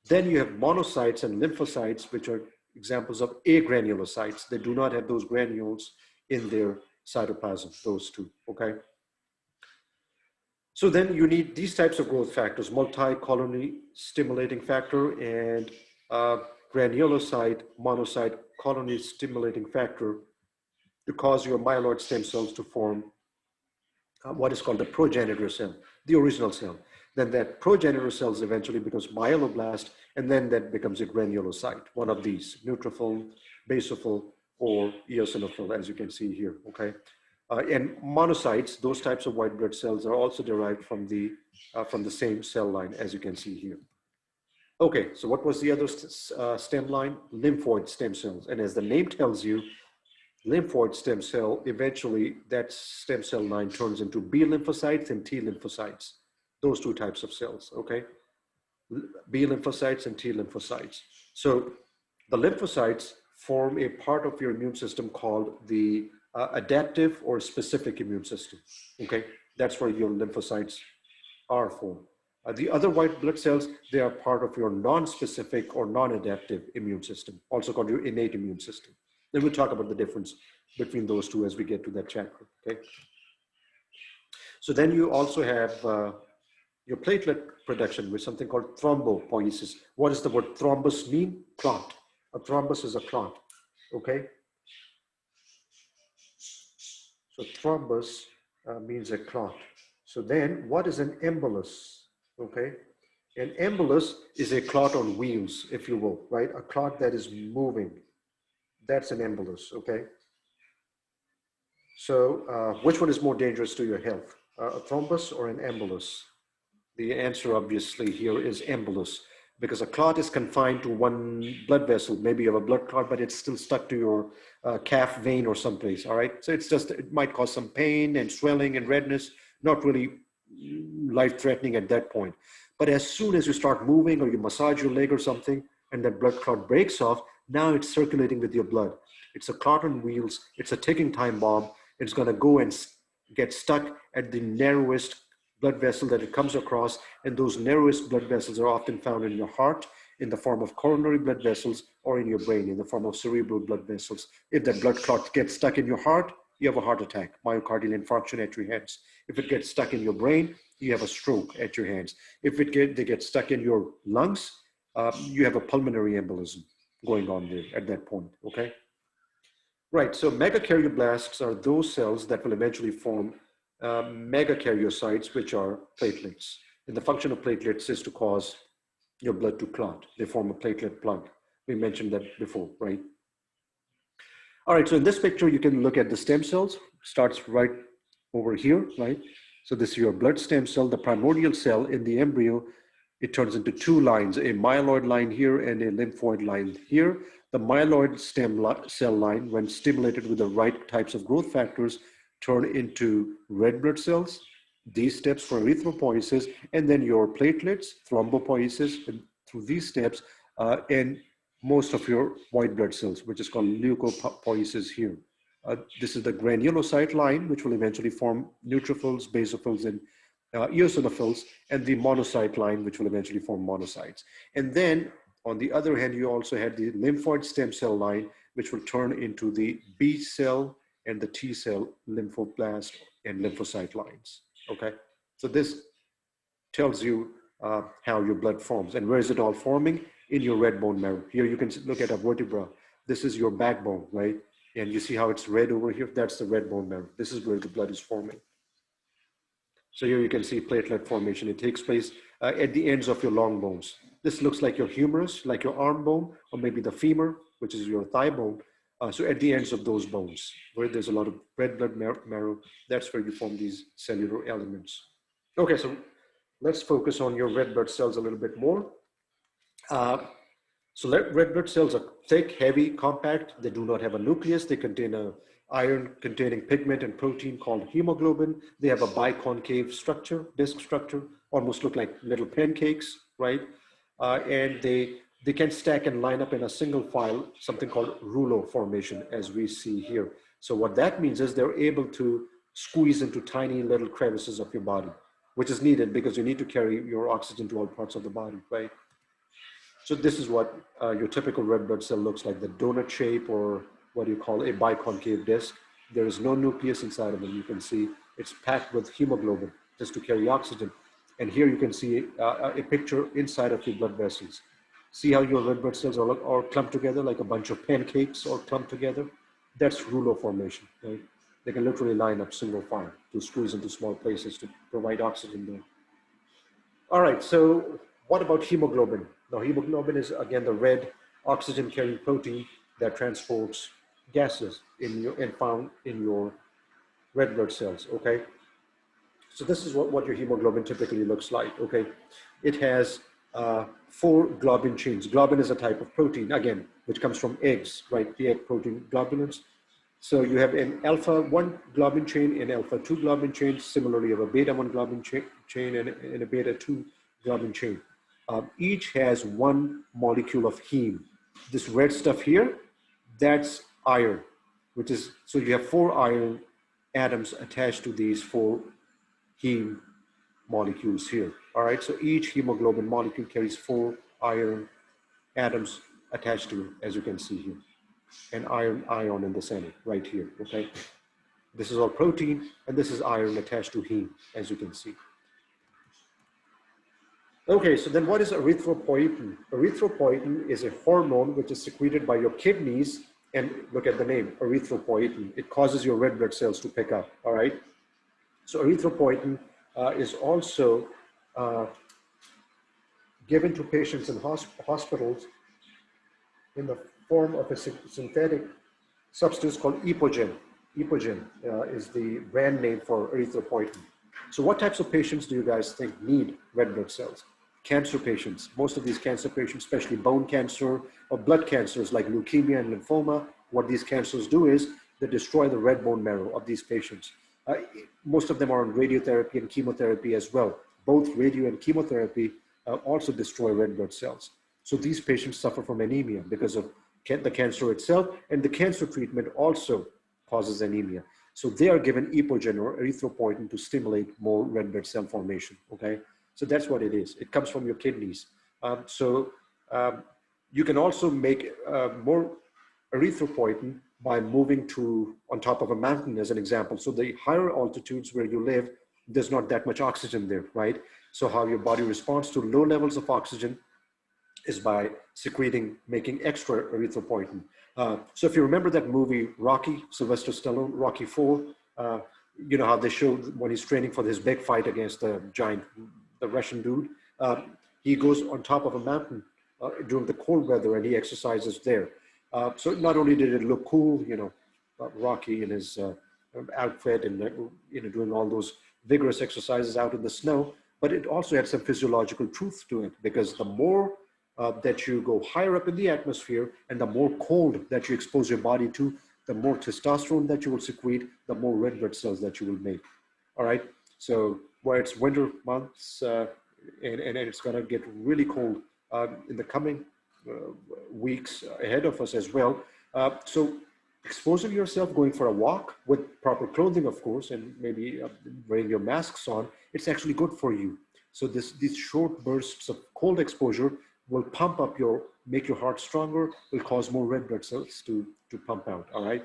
Then you have monocytes and lymphocytes, which are examples of agranulocytes. They do not have those granules in their cytoplasm, those two, okay? So then you need these types of growth factors, multi-colony stimulating factor and granulocyte, monocyte colony stimulating factor to cause your myeloid stem cells to form what is called the progenitor cell, the original cell. Then that progenitor cells eventually becomes myeloblast, and then that becomes a granulocyte, one of these, neutrophil, basophil, or eosinophil, as you can see here, okay? And monocytes, those types of white blood cells are also derived from the same cell line, as you can see here. Okay, so what was the other stem line? Lymphoid stem cells. And as the name tells you, lymphoid stem cell, eventually that stem cell line turns into B lymphocytes and T lymphocytes, those two types of cells, okay? B lymphocytes and T lymphocytes. So the lymphocytes form a part of your immune system called the adaptive or specific immune system, okay? That's where your lymphocytes are formed. The other white blood cells, they are part of your non-specific or non-adaptive immune system, also called your innate immune system. Then we'll talk about the difference between those two as we get to that chapter, okay? So then you also have your platelet production with something called thrombopoiesis. What does the word thrombus mean? Clot. A thrombus is a clot, okay? So thrombus means a clot. So then what is an embolus, okay? An embolus is a clot on wheels, if you will, right? A clot that is moving. That's an embolus, okay? So which one is more dangerous to your health? A thrombus or an embolus? The answer obviously here is embolus because a clot is confined to one blood vessel. Maybe you have a blood clot, but it's still stuck to your calf vein or someplace, all right? So it's just, it might cause some pain and swelling and redness, not really life-threatening at that point. But as soon as you start moving or you massage your leg or something and that blood clot breaks off, now it's circulating with your blood. It's a clot on wheels. It's a ticking time bomb. It's going to go and get stuck at the narrowest blood vessel that it comes across. And those narrowest blood vessels are often found in your heart in the form of coronary blood vessels or in your brain in the form of cerebral blood vessels. If that blood clot gets stuck in your heart, you have a heart attack, myocardial infarction at your hands. If it gets stuck in your brain, you have a stroke at your hands. If they get stuck in your lungs, you have a pulmonary embolism going on there at that point, okay? Right, so megakaryoplasts are those cells that will eventually form megakaryocytes, which are platelets. And the function of platelets is to cause your blood to clot. They form a platelet plug. We mentioned that before, right? All right, so in this picture, you can look at the stem cells. Starts right over here, right? So this is your blood stem cell, the primordial cell in the embryo. It turns into two lines, a myeloid line here and a lymphoid line here. The myeloid stem cell line, when stimulated with the right types of growth factors, turn into red blood cells. These steps for erythropoiesis, and then your platelets, thrombopoiesis, and through these steps, and most of your white blood cells, which is called leukopoiesis here. This is the granulocyte line, which will eventually form neutrophils, basophils, and eosinophils, and the monocyte line, which will eventually form monocytes. And then, on the other hand, you also had the lymphoid stem cell line, which will turn into the B cell and the T cell lymphoblast and lymphocyte lines, okay? So this tells you how your blood forms. And where is it all forming? In your red bone marrow. Here you can look at a vertebra. This is your backbone, right? And you see how it's red over here? That's the red bone marrow. This is where the blood is forming. So here you can see platelet formation. It takes place at the ends of your long bones. This looks like your humerus, like your arm bone, or maybe the femur, which is your thigh bone. So at the ends of those bones, where there's a lot of red blood marrow, that's where you form these cellular elements. Okay, so let's focus on your red blood cells a little bit more. So red blood cells are thick, heavy, compact. They do not have a nucleus. They contain a iron-containing pigment and protein called hemoglobin. They have a biconcave structure, disc structure, almost look like little pancakes, right? And they can stack and line up in a single file, something called rouleau formation, as we see here. So what that means is they're able to squeeze into tiny little crevices of your body, which is needed because you need to carry your oxygen to all parts of the body, right? So this is what your typical red blood cell looks like, the donut shape, or what you call a biconcave disc. There is no nucleus inside of them. You can see it's packed with hemoglobin just to carry oxygen. And here you can see a picture inside of your blood vessels. See how your red blood cells are clumped together like a bunch of pancakes or clumped together? That's rouleau formation, right? They can literally line up single file to squeeze into small places to provide oxygen there. All right, so what about hemoglobin? Now, hemoglobin is, again, the red oxygen-carrying protein that transports gases and found in your red blood cells, okay? So this is what your hemoglobin typically looks like, okay? It has 4 globin chains. Globin is a type of protein, again, which comes from eggs, right? The egg protein globulins. So you have an alpha-1 globin chain and alpha-2 globin chain. Similarly, you have a beta-1 globin chain and a beta-2 globin chain. Each has 1 molecule of heme. This red stuff here, that's iron, which is, so you have 4 iron atoms attached to these 4 heme molecules here. All right, so each hemoglobin molecule carries 4 iron atoms attached to it, as you can see here. An ion in the center, right here, okay? This is all protein, and this is iron attached to heme, as you can see. Okay, so then what is erythropoietin? Erythropoietin is a hormone which is secreted by your kidneys, and look at the name, erythropoietin. It causes your red blood cells to pick up, all right? So erythropoietin is also given to patients in hospitals in the form of a synthetic substance called epogen. Epogen is the brand name for erythropoietin. So what types of patients do you guys think need red blood cells? Cancer patients. Most of these cancer patients, especially bone cancer or blood cancers like leukemia and lymphoma, what these cancers do is they destroy the red bone marrow of these patients. Most of them are on radiotherapy and chemotherapy as well. Both radio and chemotherapy also destroy red blood cells. So these patients suffer from anemia because of the cancer itself, and the cancer treatment also causes anemia. So they are given epogen or erythropoietin to stimulate more red blood cell formation, okay? So that's what it is. It comes from your kidneys. You can also make more erythropoietin by moving on top of a mountain, as an example. So the higher altitudes where you live, there's not that much oxygen there, right? So how your body responds to low levels of oxygen is by making extra erythropoietin. So if you remember that movie, Rocky, Sylvester Stallone, Rocky IV, you know how they showed when he's training for his big fight against the Russian dude, he goes on top of a mountain during the cold weather and he exercises there. So not only did it look cool, you know, Rocky in his outfit and, you know, doing all those vigorous exercises out in the snow, but it also had some physiological truth to it, because the more that you go higher up in the atmosphere and the more cold that you expose your body to, the more testosterone that you will secrete, the more red blood cells that you will make. All right. So where it's winter months and it's going to get really cold in the coming weeks ahead of us as well. So exposing yourself, going for a walk with proper clothing, of course, and maybe wearing your masks on, it's actually good for you. So these short bursts of cold exposure will pump up make your heart stronger, will cause more red blood cells to pump out, all right?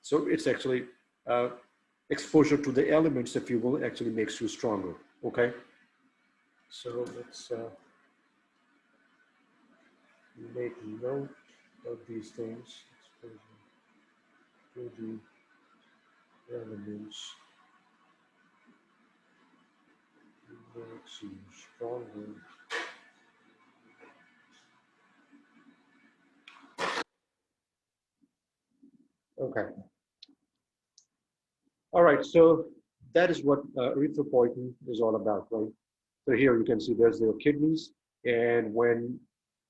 So it's actually exposure to the elements, if you will, actually makes you stronger. Okay, so let's make note of these things. Exposure to the elements makes you stronger. Okay. All right. So that is what erythropoietin is all about, right? So here you can see there's their kidneys, and when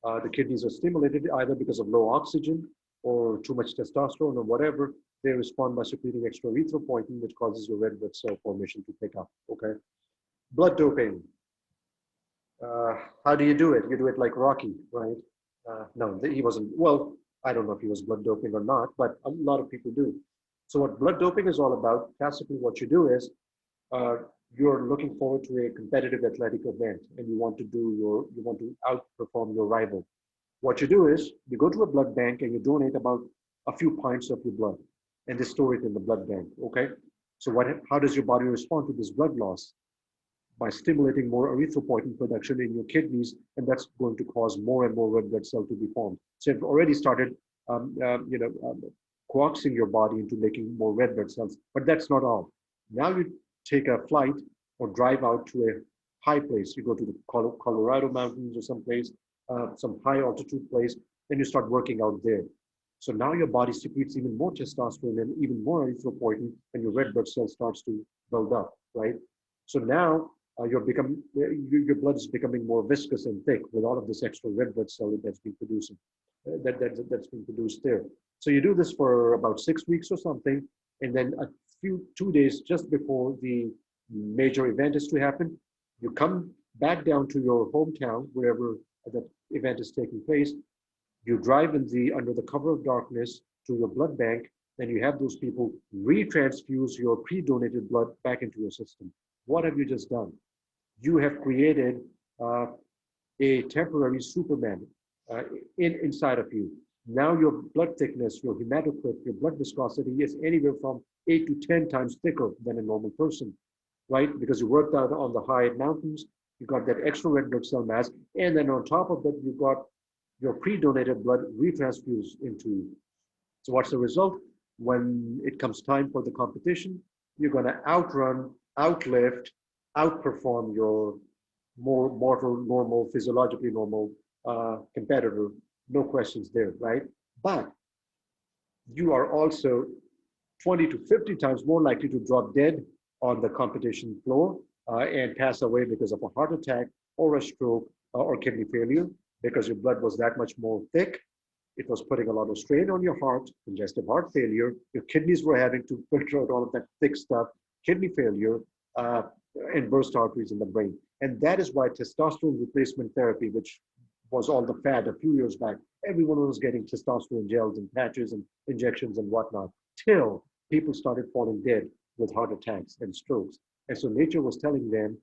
the kidneys are stimulated, either because of low oxygen or too much testosterone or whatever, they respond by secreting extra erythropoietin, which causes your red blood cell formation to pick up. Okay. Blood doping. How do you do it? You do it like Rocky, right? No, he wasn't. Well, I don't know if he was blood doping or not, but a lot of people do. So what blood doping is all about, classically what you do is uh, you're looking forward to a competitive athletic event and you want to outperform your rival. What you do is you go to a blood bank and you donate about a few pints of your blood and they store it in the blood bank. Okay. So how does your body respond to this blood loss? By stimulating more erythropoietin production in your kidneys, and that's going to cause more and more red blood cell to be formed. So you've already started, coaxing your body into making more red blood cells. But that's not all. Now you take a flight or drive out to a high place. You go to the Colorado mountains or someplace, some high altitude place, and you start working out there. So now your body secretes even more testosterone and even more erythropoietin, and your red blood cell starts to build up, right? So now your blood is becoming more viscous and thick with all of this extra red blood cell that's been producing, that's been produced there. So you do this for about 6 weeks or something, and then 2 days just before the major event is to happen, you come back down to your hometown, wherever that event is taking place. You drive under the cover of darkness to your blood bank, and you have those people retransfuse your pre-donated blood back into your system. What have you just done? You have created uh, a temporary Superman inside of you. Now your blood thickness, your hematocrit, your blood viscosity is anywhere from 8 to 10 times thicker than a normal person, right? Because you worked out on the high mountains, you got that extra red blood cell mass, and then on top of that, you got your pre-donated blood retransfused into you. So what's the result? When it comes time for the competition, you're going to outrun, outlift, outperform your more mortal, normal, physiologically normal competitor. No questions there, right? But you are also 20 to 50 times more likely to drop dead on the competition floor and pass away because of a heart attack or a stroke or kidney failure because your blood was that much more thick. It was putting a lot of strain on your heart, congestive heart failure. Your kidneys were having to filter out all of that thick stuff, kidney failure, uh, and burst arteries in the brain. And that is why testosterone replacement therapy, which was all the fad a few years back, everyone was getting testosterone gels and patches and injections and whatnot, till people started falling dead with heart attacks and strokes. And so nature was telling them,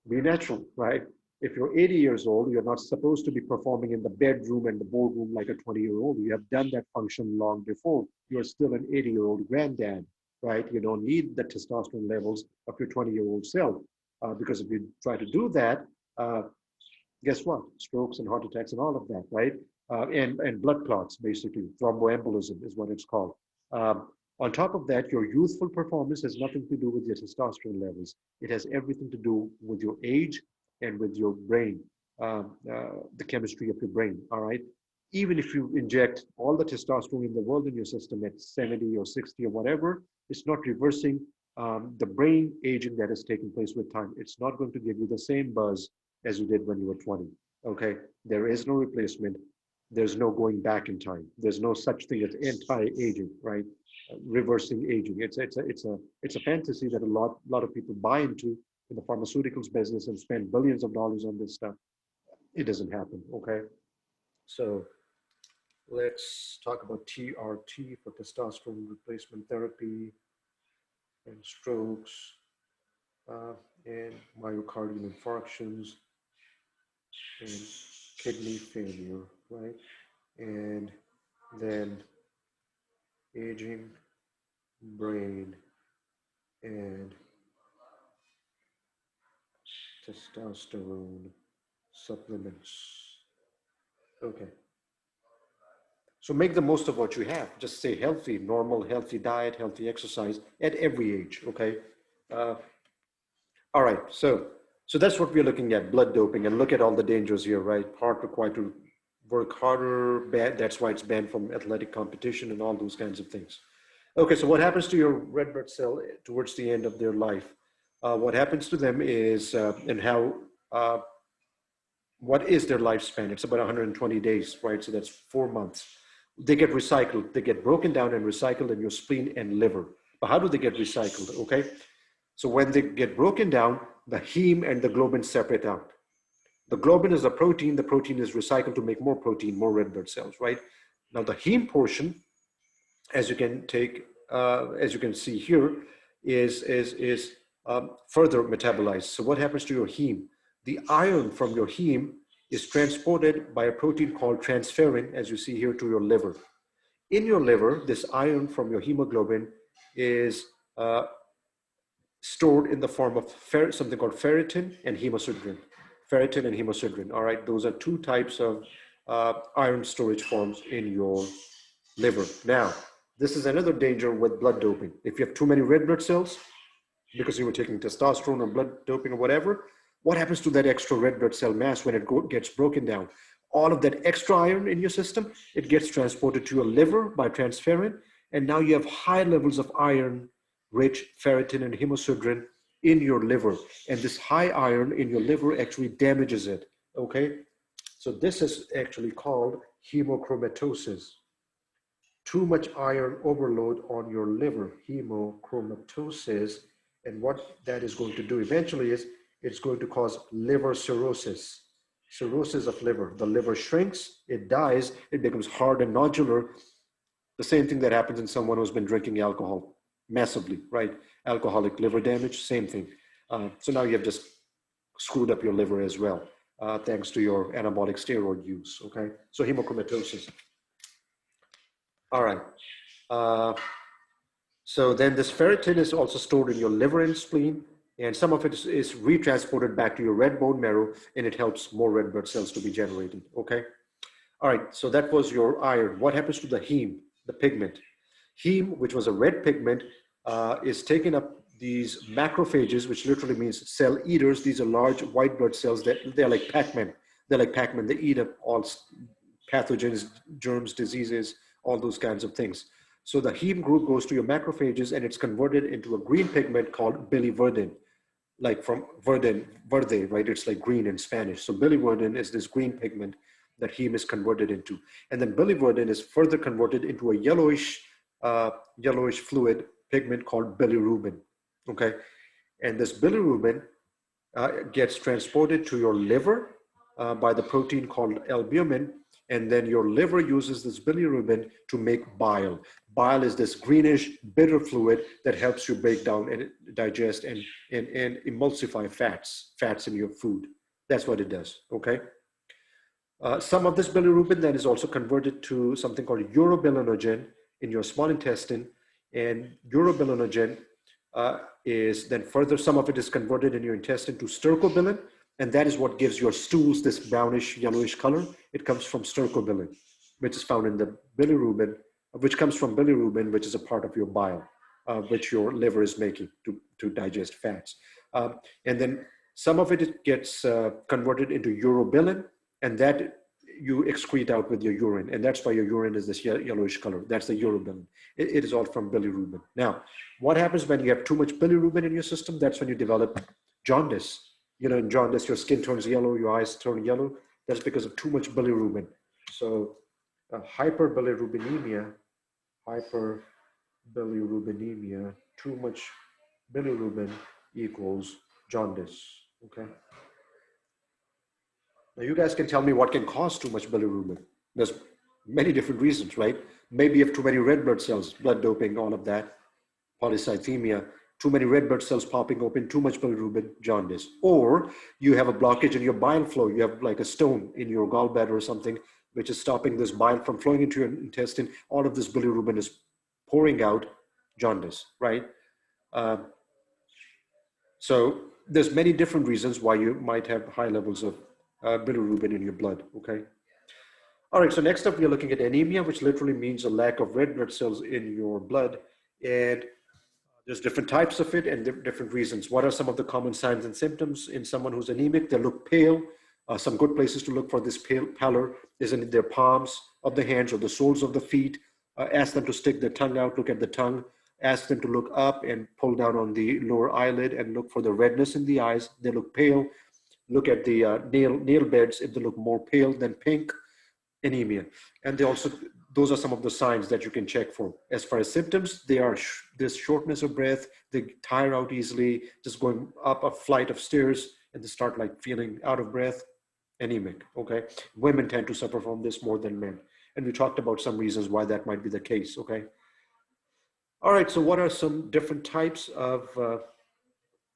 be natural, right? If you're 80 years old, you're not supposed to be performing in the bedroom and the boardroom like a 20-year-old. You have done that function long before. You're still an 80-year-old granddad, right? You don't need the testosterone levels of your 20-year-old self. Because if you try to do that, uh, guess what? Strokes and heart attacks and all of that, right? And blood clots, basically. Thromboembolism is what it's called. On top of that, your youthful performance has nothing to do with your testosterone levels. It has everything to do with your age and with your brain, the chemistry of your brain, all right? Even if you inject all the testosterone in the world in your system at 70 or 60 or whatever, it's not reversing the brain aging that is taking place with time. It's not going to give you the same buzz as you did when you were 20. Okay, there is no replacement. There's no going back in time. There's no such thing as anti-aging, right? Reversing aging. It's a fantasy that a lot of people buy into in the pharmaceuticals business and spend billions of dollars on this stuff. It doesn't happen. Okay, so let's talk about TRT for testosterone replacement therapy and strokes uh, and myocardial infarctions and kidney failure, right? And then aging brain and testosterone supplements. Okay. So make the most of what you have. Just stay healthy, normal, healthy diet, healthy exercise at every age. Okay. Uh, all right. So that's what we're looking at, blood doping, and look at all the dangers here, right? Heart required to work harder. Bad. That's why it's banned from athletic competition and all those kinds of things. Okay. So what happens to your red blood cell towards the end of their life? What happens to them is, and how uh, what is their lifespan? It's about 120 days, right? So that's 4 months. They get recycled. They get broken down and recycled in your spleen and liver. But how do they get recycled? Okay. So when they get broken down, the heme and the globin separate out. The globin is a protein. The protein is recycled to make more protein, more red blood cells, right? Now the heme portion, as you can as you can see here, is further metabolized. So what happens to your heme? The iron from your heme is transported by a protein called transferrin, as you see here, to your liver. In your liver, this iron from your hemoglobin is stored in the form of something called ferritin and hemosiderin. Ferritin and hemosiderin. All right, those are two types of iron storage forms in your liver. Now, this is another danger with blood doping. If you have too many red blood cells, because you were taking testosterone or blood doping or whatever, what happens to that extra red blood cell mass when it gets broken down? All of that extra iron in your system, it gets transported to your liver by transferrin, and now you have high levels of iron-rich ferritin and hemosiderin in your liver, and this high iron in your liver actually damages it, okay? So this is actually called hemochromatosis. Too much iron overload on your liver, hemochromatosis, and what that is going to do eventually is it's going to cause liver cirrhosis. Cirrhosis of liver. The liver shrinks, it dies, it becomes hard and nodular. The same thing that happens in someone who's been drinking alcohol massively, right? Alcoholic liver damage, same thing. So now you have just screwed up your liver as well, thanks to your anabolic steroid use, okay? So hemochromatosis. All right. Uh, so then this ferritin is also stored in your liver and spleen, and some of it is retransported back to your red bone marrow, and it helps more red blood cells to be generated, okay? All right, so that was your iron. What happens to the heme, the pigment? Heme, which was a red pigment, is taking up these macrophages, which literally means cell eaters. These are large white blood cells that they're like Pac-Man. They're like Pac-Man. They eat up all pathogens, germs, diseases, all those kinds of things. So the heme group goes to your macrophages and it's converted into a green pigment called biliverdin, like from verde, right? It's like green in Spanish. So biliverdin is this green pigment that heme is converted into. And then biliverdin is further converted into a yellowish fluid pigment called bilirubin, okay? And this bilirubin gets transported to your liver by the protein called albumin, and then your liver uses this bilirubin to make bile. Bile is this greenish, bitter fluid that helps you break down and digest and emulsify fats in your food. That's what it does, okay? Some of this bilirubin then is also converted to something called urobilinogen in your small intestine, and urobilinogen is then further, some of it is converted in your intestine to stercobilin, and that is what gives your stools this brownish, yellowish color. It comes from stercobilin, which is found in the bilirubin, which comes from bilirubin, which is a part of your bile, which your liver is making to digest fats. And then some of it gets converted into urobilin, and that you excrete out with your urine, and that's why your urine is this yellowish color. That's the urobilin. It is all from bilirubin. Now, what happens when you have too much bilirubin in your system? That's when you develop jaundice. You know, in jaundice, your skin turns yellow, your eyes turn yellow. That's because of too much bilirubin. So hyperbilirubinemia, too much bilirubin equals jaundice, okay? Now you guys can tell me what can cause too much bilirubin. There's many different reasons, right? Maybe you have too many red blood cells, blood doping, all of that, polycythemia, too many red blood cells popping open, too much bilirubin, jaundice. Or you have a blockage in your bile flow. You have like a stone in your gallbladder or something, which is stopping this bile from flowing into your intestine. All of this bilirubin is pouring out, jaundice, right? So there's many different reasons why you might have high levels of bilirubin in your blood, okay? All right, so next up, we're looking at anemia, which literally means a lack of red blood cells in your blood. And there's different types of it and different reasons. What are some of the common signs and symptoms in someone who's anemic? They look pale. Some good places to look for this pallor is in their palms of the hands or the soles of the feet. Ask them to stick their tongue out, look at the tongue. Ask them to look up and pull down on the lower eyelid and look for the redness in the eyes. They look pale. Look at the nail beds. If they look more pale than pink, anemia. And they also, those are some of the signs that you can check for. As far as symptoms, they are this shortness of breath, they tire out easily, just going up a flight of stairs and they start like feeling out of breath, anemic, okay? Women tend to suffer from this more than men. And we talked about some reasons why that might be the case, okay? All right, so what are some different types of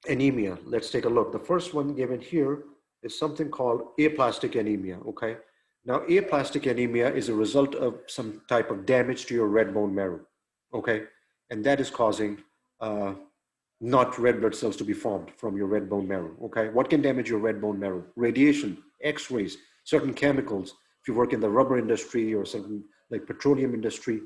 anemia? Let's take a look. The first one given here is something called aplastic anemia, okay? Now, aplastic anemia is a result of some type of damage to your red bone marrow, okay? And that is causing not red blood cells to be formed from your red bone marrow, okay? What can damage your red bone marrow? Radiation, X-rays, certain chemicals. If you work in the rubber industry or something like petroleum industry,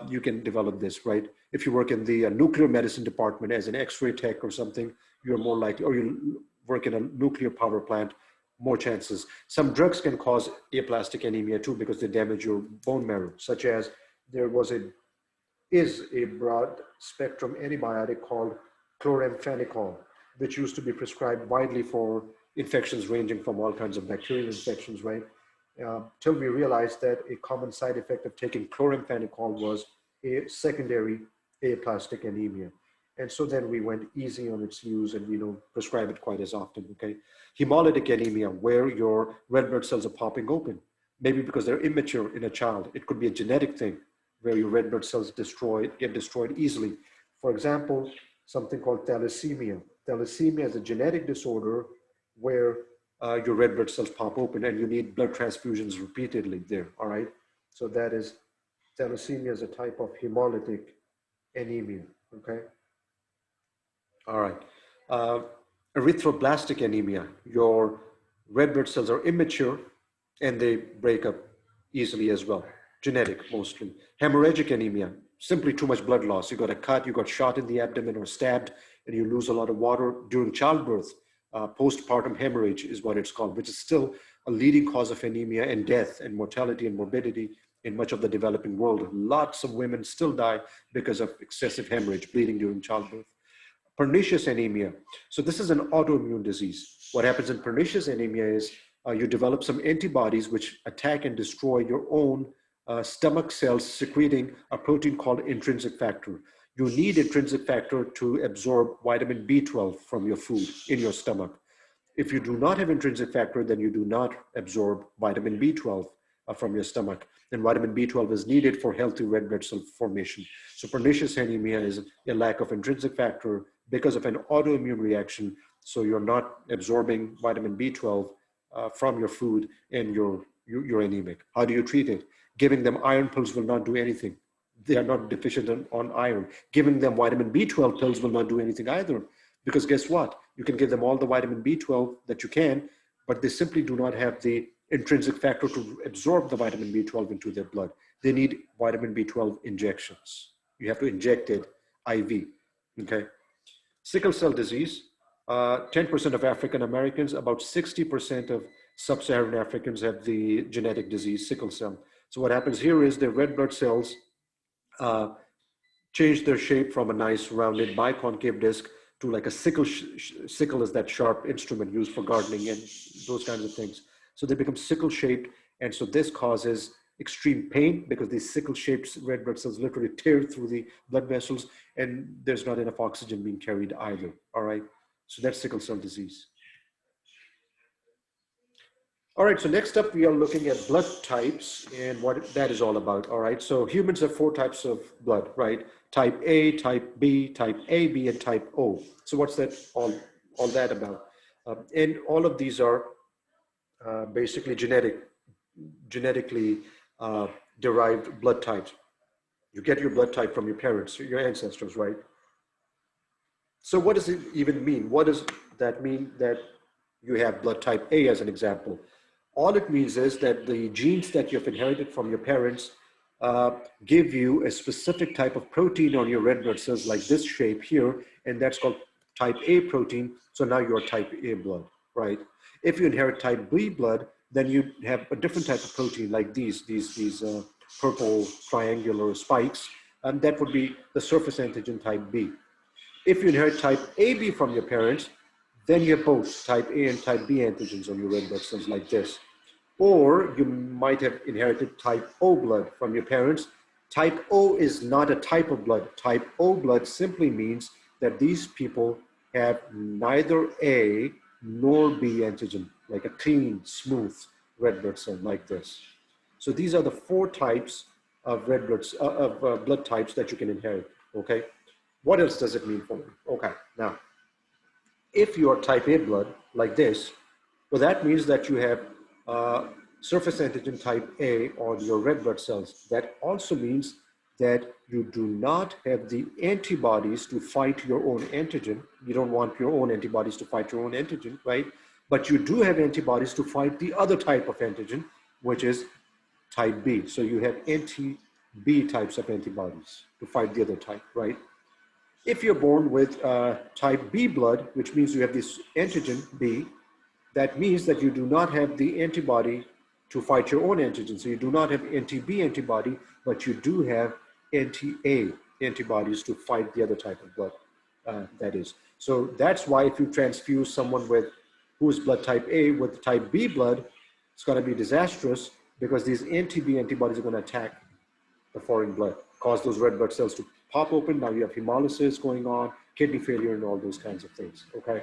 you can develop this, right? If you work in the nuclear medicine department as an X-ray tech or something, you're more likely, or you work in a nuclear power plant, more chances. Some drugs can cause aplastic anemia too because they damage your bone marrow, such as there is a broad spectrum antibiotic called chloramphenicol, which used to be prescribed widely for infections ranging from all kinds of bacterial infections, right? Till we realized that a common side effect of taking chloramphenicol was a secondary aplastic anemia. And so then we went easy on its use and we don't prescribe it quite as often, okay? Hemolytic anemia, where your red blood cells are popping open, maybe because they're immature in a child. It could be a genetic thing where your red blood cells get destroyed easily. For example, something called thalassemia. Thalassemia is a genetic disorder where your red blood cells pop open and you need blood transfusions repeatedly there, all right? So that is, thalassemia is a type of hemolytic anemia, okay? All right. Erythroblastic anemia, your red blood cells are immature and they break up easily as well. Genetic mostly. Hemorrhagic anemia, simply too much blood loss. You got a cut, you got shot in the abdomen or stabbed, and you lose a lot of water during childbirth. Postpartum hemorrhage is what it's called, which is still a leading cause of anemia and death and mortality and morbidity in much of the developing world. Lots of women still die because of excessive hemorrhage, bleeding during childbirth. Pernicious anemia. So this is an autoimmune disease. What happens in pernicious anemia is you develop some antibodies which attack and destroy your own stomach cells secreting a protein called intrinsic factor. You need intrinsic factor to absorb vitamin B12 from your food in your stomach. If you do not have intrinsic factor, then you do not absorb vitamin B12 from your stomach. And vitamin B12 is needed for healthy red blood cell formation. So pernicious anemia is a lack of intrinsic factor because of an autoimmune reaction. So you're not absorbing vitamin B12 from your food and you're anemic. How do you treat it? Giving them iron pills will not do anything. They are not deficient on iron. Giving them vitamin B12 pills will not do anything either. Because guess what? You can give them all the vitamin B12 that you can, but they simply do not have the intrinsic factor to absorb the vitamin B12 into their blood. They need vitamin B12 injections. You have to inject it IV, okay? Sickle cell disease, 10% of African Americans, about 60% of sub-Saharan Africans have the genetic disease, sickle cell. So what happens here is their red blood cells change their shape from a nice rounded biconcave disc to like a sickle. Sickle is that sharp instrument used for gardening and those kinds of things. So they become sickle shaped. And so this causes extreme pain because these sickle shaped red blood cells literally tear through the blood vessels and there's not enough oxygen being carried either. All right. So that's sickle cell disease. All right, so next up we are looking at blood types and what that is all about. All right, so humans have 4 types of blood, right? Type A, type B, type AB, and type O. So what's that all that about? And all of these are basically genetically derived blood types. You get your blood type from your parents, your ancestors, right? So what does it even mean? What does that mean that you have blood type A as an example? All it means is that the genes that you've inherited from your parents uh, give you a specific type of protein on your red blood cells like this shape here, and that's called type A protein. So now you're type A blood, right? If you inherit type B blood, then you have a different type of protein like these purple triangular spikes, and that would be the surface antigen type B. If you inherit type AB from your parents, then you have both type A and type B antigens on your red blood cells like this. Or you might have inherited type O blood from your parents. Type O is not a type of blood. Type O blood simply means that these people have neither A nor B antigen, like a clean, smooth red blood cell like this. So these are the four types of blood types that you can inherit. Okay. What else does it mean for you? Okay. Now, if you are type A blood like this, well, that means that you have surface antigen type A on your red blood cells. That also means that you do not have the antibodies to fight your own antigen. You don't want your own antibodies to fight your own antigen, right? But you do have antibodies to fight the other type of antigen, which is type B. So you have anti-B types of antibodies to fight the other type, right? If you're born with type B blood, which means you have this antigen B, that means that you do not have the antibody to fight your own antigen. So you do not have anti-B antibody, but you do have anti-A antibodies to fight the other type of blood, that is. So that's why if you transfuse someone with who is blood type A with type B blood, it's going to be disastrous because these anti-B antibodies are going to attack the foreign blood, cause those red blood cells to pop open. Now you have hemolysis going on, kidney failure, and all those kinds of things, okay?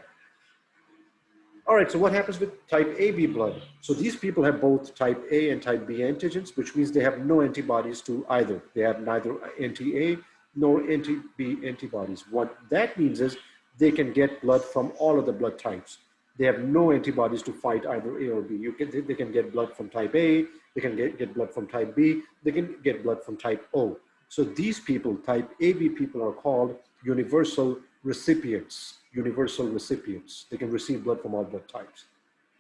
All right, so what happens with type AB blood? So these people have both type A and type B antigens, which means they have no antibodies to either. They have neither anti-A nor anti-B antibodies. What that means is they can get blood from all of the blood types. They have no antibodies to fight either A or B. They can get blood from type A, they can get blood from type B, they can get blood from type O. So these people, type AB people, are called universal recipients. Universal recipients. They can receive blood from all blood types.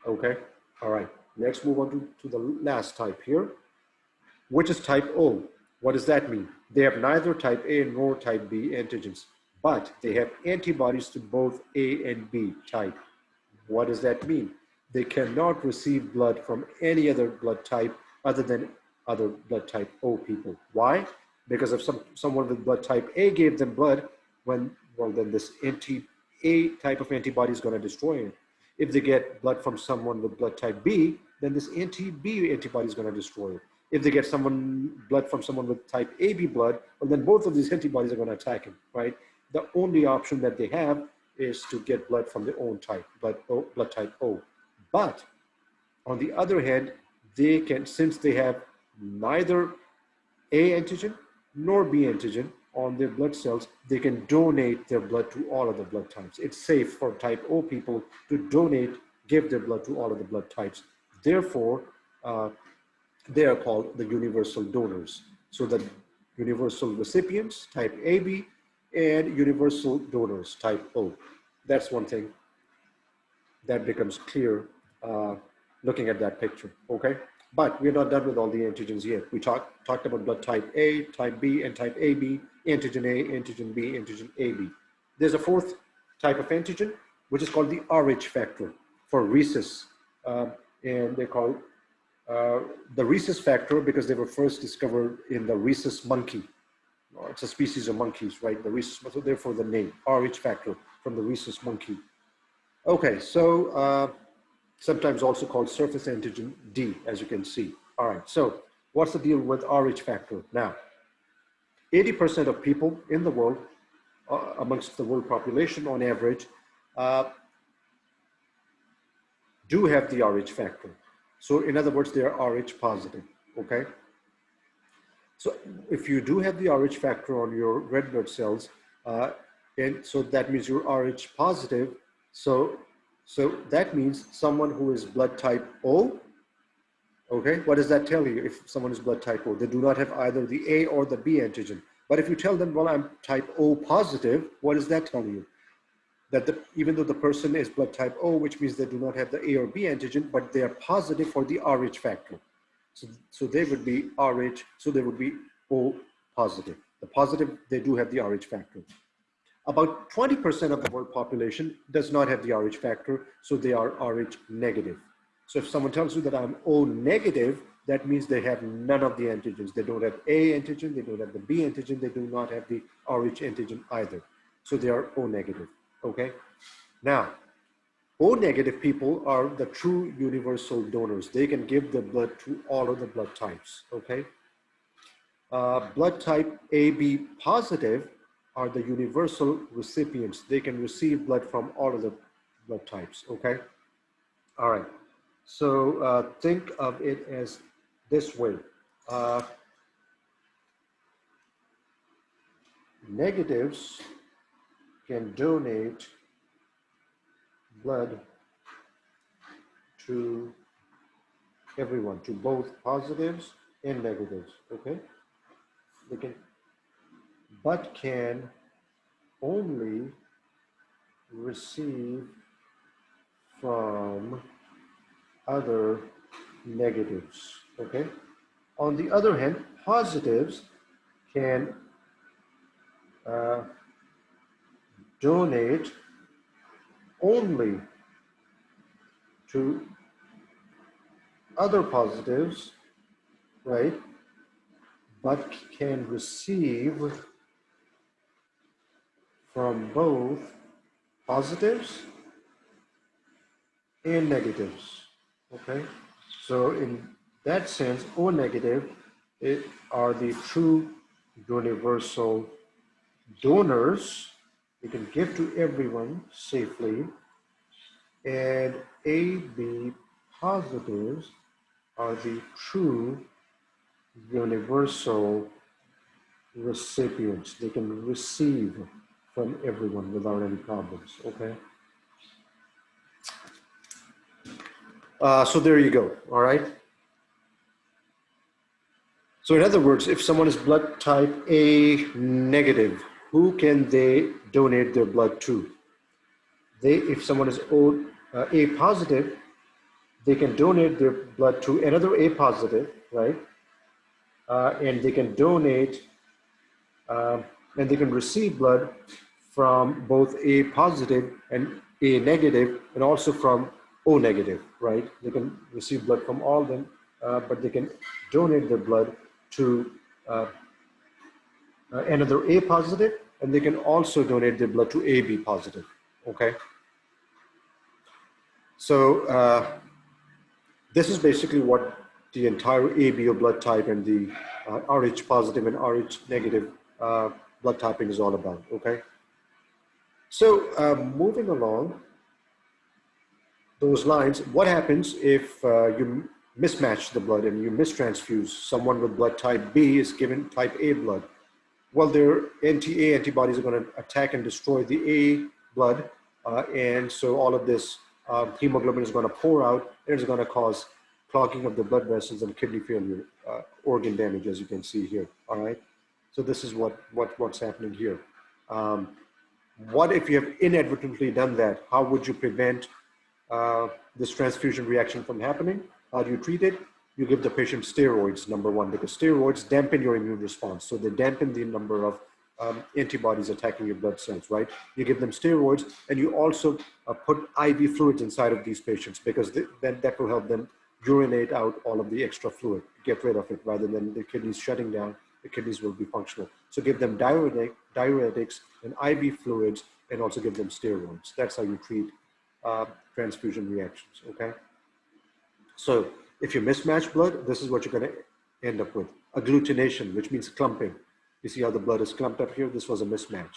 Okay, all right. Next, move on to the last type here, which is type O. What does that mean? They have neither type A nor type B antigens, but they have antibodies to both A and B type. What does that mean? They cannot receive blood from any other blood type other than other blood type O people. Why? Because if someone with blood type A gave them blood, then this anti-A type of antibody is going to destroy it. If they get blood from someone with blood type B, then this anti-B antibody is going to destroy it. If they get blood from someone with type AB blood, well, then both of these antibodies are going to attack him, right? The only option that they have is to get blood from their own type, blood type O. But on the other hand, they can, since they have neither A antigen nor B antigen on their blood cells, they can donate their blood to all of the blood types. It's safe for type O people to give their blood to all of the blood types. Therefore, they are called the universal donors. So the universal recipients, type AB, and universal donors, type O. That's one thing that becomes clear looking at that picture, okay? But we're not done with all the antigens yet. We talked about blood type A, type B, and type AB, antigen A, antigen B, antigen AB. There's a fourth type of antigen, which is called the Rh factor for rhesus. And they call the rhesus factor because they were first discovered in the rhesus monkey. It's a species of monkeys, right? The rhesus, so therefore the name, Rh factor from the rhesus monkey. Okay, so sometimes also called surface antigen D, as you can see. All right, so what's the deal with Rh factor? Now, 80% of people in the world, amongst the world population on average, do have the Rh factor. So in other words, they are Rh positive, okay? So if you do have the Rh factor on your red blood cells, and so that means you're Rh positive, so that means someone who is blood type O, okay, what does that tell you if someone is blood type O? They do not have either the A or the B antigen. But if you tell them, well, I'm type O positive, what does that tell you? that even though the person is blood type O, which means they do not have the A or B antigen, but they are positive for the Rh factor. So they would be Rh, so they would be O positive. The positive, they do have the Rh factor. About 20% of the world population does not have the Rh factor, so they are Rh negative. So if someone tells you that I'm O negative, that means they have none of the antigens. They don't have A antigen, they don't have the B antigen, they do not have the Rh antigen either. So they are O negative, okay? Now, O negative people are the true universal donors. They can give the blood to all of the blood types, okay? Blood type AB positive are the universal recipients. They can receive blood from all of the blood types, okay? All right, so think of it as this way. Negatives can donate blood to everyone, to both positives and negatives, okay? They can, but can only receive from other negatives, okay? On the other hand, positives can donate only to other positives, right? But can receive from both positives and negatives, okay? So in that sense, O negative are the true universal donors. They can give to everyone safely. And AB positives are the true universal recipients. They can receive from everyone without any problems, okay? So there you go, all right? So in other words, if someone is blood type A negative, who can they donate their blood to? If someone is A positive, they can donate their blood to another A positive, right? And they can donate, and they can receive blood from both A positive and A negative, and also from O negative, right? They can receive blood from all of them, but they can donate their blood to another A positive, and they can also donate their blood to AB positive, okay? So this is basically what the entire ABO blood type and the Rh positive and Rh negative blood typing is all about, okay? So moving along those lines, what happens if you mismatch the blood and you mistransfuse? Someone with blood type B is given type A blood. Well, their anti-A antibodies are going to attack and destroy the A blood, and so all of this hemoglobin is going to pour out, and it's going to cause clogging of the blood vessels and kidney failure, organ damage, as you can see here, all right? So this is what's happening here. What if you have inadvertently done that? How would you prevent this transfusion reaction from happening? How do you treat it? You give the patient steroids, number one, because steroids dampen your immune response. So they dampen the number of antibodies attacking your blood cells, right? You give them steroids, and you also put IV fluids inside of these patients, because then that will help them urinate out all of the extra fluid, get rid of it, rather than the kidneys shutting down. The kidneys will be functional. So give them diuretics and IV fluids, and also give them steroids. That's how you treat transfusion reactions, okay? So if you mismatch blood, this is what you're going to end up with. Agglutination, which means clumping. You see how the blood is clumped up here? This was a mismatch.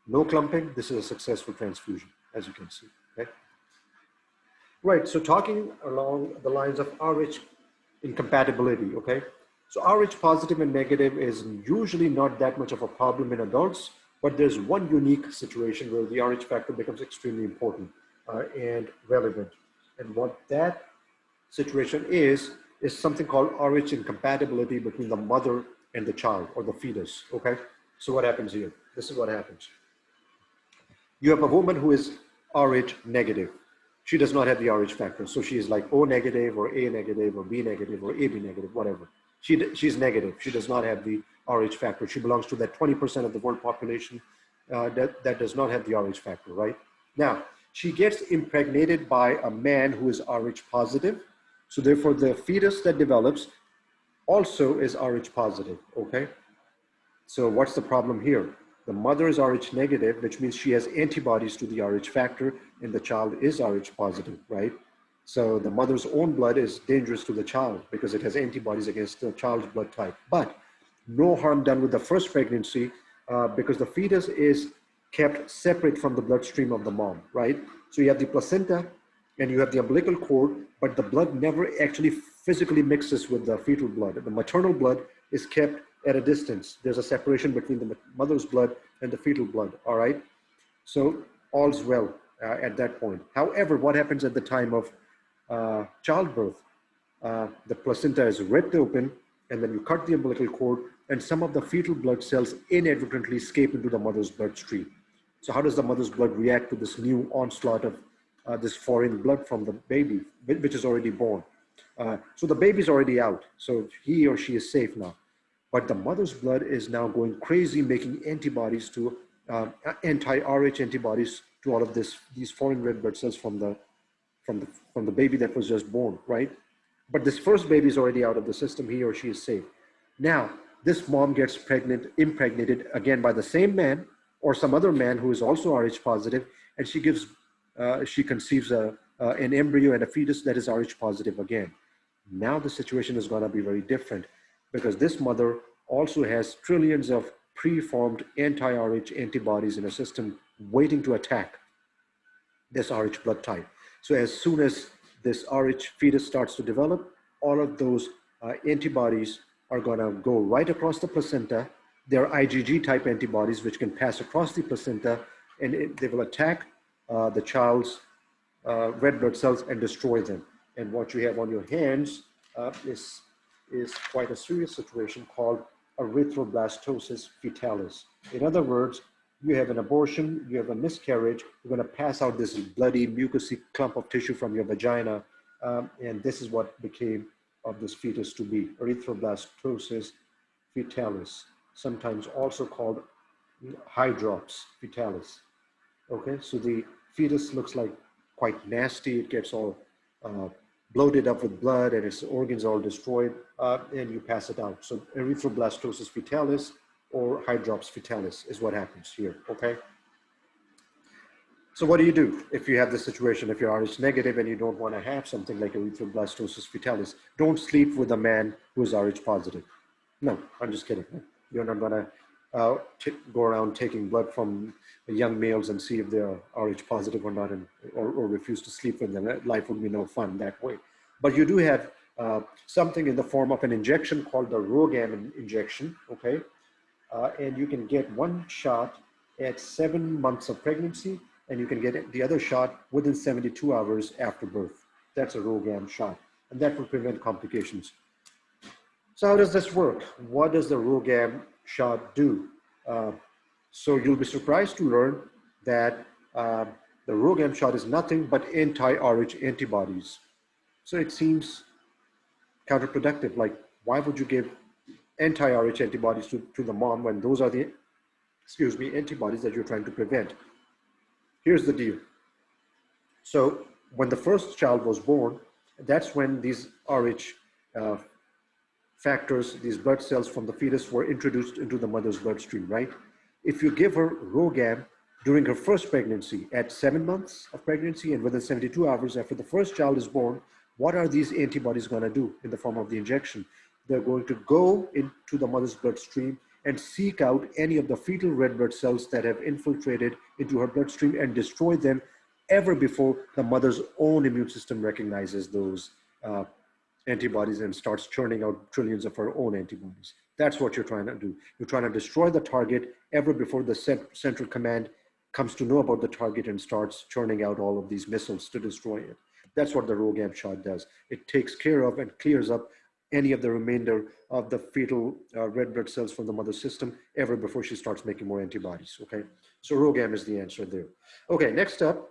No clumping, this is a successful transfusion, as you can see, okay? Right, so talking along the lines of Rh incompatibility, okay? So Rh positive and negative is usually not that much of a problem in adults, but there's one unique situation where the Rh factor becomes extremely important and relevant. And what that situation is something called Rh incompatibility between the mother and the child, or the fetus, okay? So what happens here? This is what happens. You have a woman who is Rh negative. She does not have the Rh factor. So she is like O negative or A negative or B negative or AB negative, whatever. She's negative. She does not have the Rh factor. She belongs to that 20% of the world population that does not have the Rh factor, right? Now, she gets impregnated by a man who is Rh positive. So therefore, the fetus that develops also is Rh positive, okay? So what's the problem here? The mother is Rh negative, which means she has antibodies to the Rh factor, and the child is Rh positive, right? So the mother's own blood is dangerous to the child because it has antibodies against the child's blood type. But no harm done with the first pregnancy because the fetus is kept separate from the bloodstream of the mom, right? So you have the placenta and you have the umbilical cord, but the blood never actually physically mixes with the fetal blood. The maternal blood is kept at a distance. There's a separation between the mother's blood and the fetal blood, all right? So all's well at that point. However, what happens at the time of childbirth? The placenta is ripped open, and then you cut the umbilical cord, and some of the fetal blood cells inadvertently escape into the mother's bloodstream. So how does the mother's blood react to this new onslaught of this foreign blood from the baby, which is already born? So the baby's already out, so he or she is safe now. But the mother's blood is now going crazy, making antibodies to anti-Rh antibodies to all of these foreign red blood cells from the baby that was just born, right? But this first baby is already out of the system. He or she is safe. Now, this mom gets impregnated again by the same man or some other man who is also Rh positive, and she conceives an embryo and a fetus that is Rh positive again. Now the situation is going to be very different because this mother also has trillions of preformed anti-Rh antibodies in her system waiting to attack this Rh blood type. So as soon as this Rh fetus starts to develop, all of those antibodies are going to go right across the placenta. They're IgG type antibodies which can pass across the placenta, and they will attack the child's red blood cells and destroy them. And what you have on your hands is quite a serious situation called erythroblastosis fetalis. In other words, you have an abortion, you have a miscarriage, you're going to pass out this bloody mucousy clump of tissue from your vagina, and this is what became of this fetus to be, erythroblastosis fetalis, sometimes also called hydrops fetalis. Okay, so the fetus looks like quite nasty. It gets all bloated up with blood and its organs all destroyed, and you pass it out. So erythroblastosis fetalis or hydrops fetalis is what happens here, okay? So what do you do if you have this situation? If you're Rh negative and you don't want to have something like erythroblastosis fetalis, don't sleep with a man who is Rh positive. No, I'm just kidding. You're not going to go around taking blood from young males and see if they're Rh positive or not, or refuse to sleep with them. Life would be no fun that way. But you do have something in the form of an injection called the RhoGAM injection, okay? And you can get one shot at 7 months of pregnancy, and you can get the other shot within 72 hours after birth. That's a RhoGAM shot, and that will prevent complications. So how does this work? What does the RhoGAM shot do? So you'll be surprised to learn that the RhoGAM shot is nothing but anti-Rh antibodies. So it seems counterproductive. Like, why would you give anti-Rh antibodies to the mom when those are the, antibodies that you're trying to prevent? Here's the deal. So when the first child was born, that's when these Rh factors, these blood cells from the fetus were introduced into the mother's bloodstream, right? If you give her RhoGAM during her first pregnancy at 7 months of pregnancy and within 72 hours after the first child is born, what are these antibodies going to do in the form of the injection? They're going to go into the mother's bloodstream and seek out any of the fetal red blood cells that have infiltrated into her bloodstream and destroy them ever before the mother's own immune system recognizes those antibodies and starts churning out trillions of her own antibodies. That's what you're trying to do. You're trying to destroy the target ever before the central command comes to know about the target and starts churning out all of these missiles to destroy it. That's what the RhoGAM shot does. It takes care of and clears up any of the remainder of the fetal red blood cells from the mother's system ever before she starts making more antibodies, okay? So ROGAM is the answer there. Okay, next up,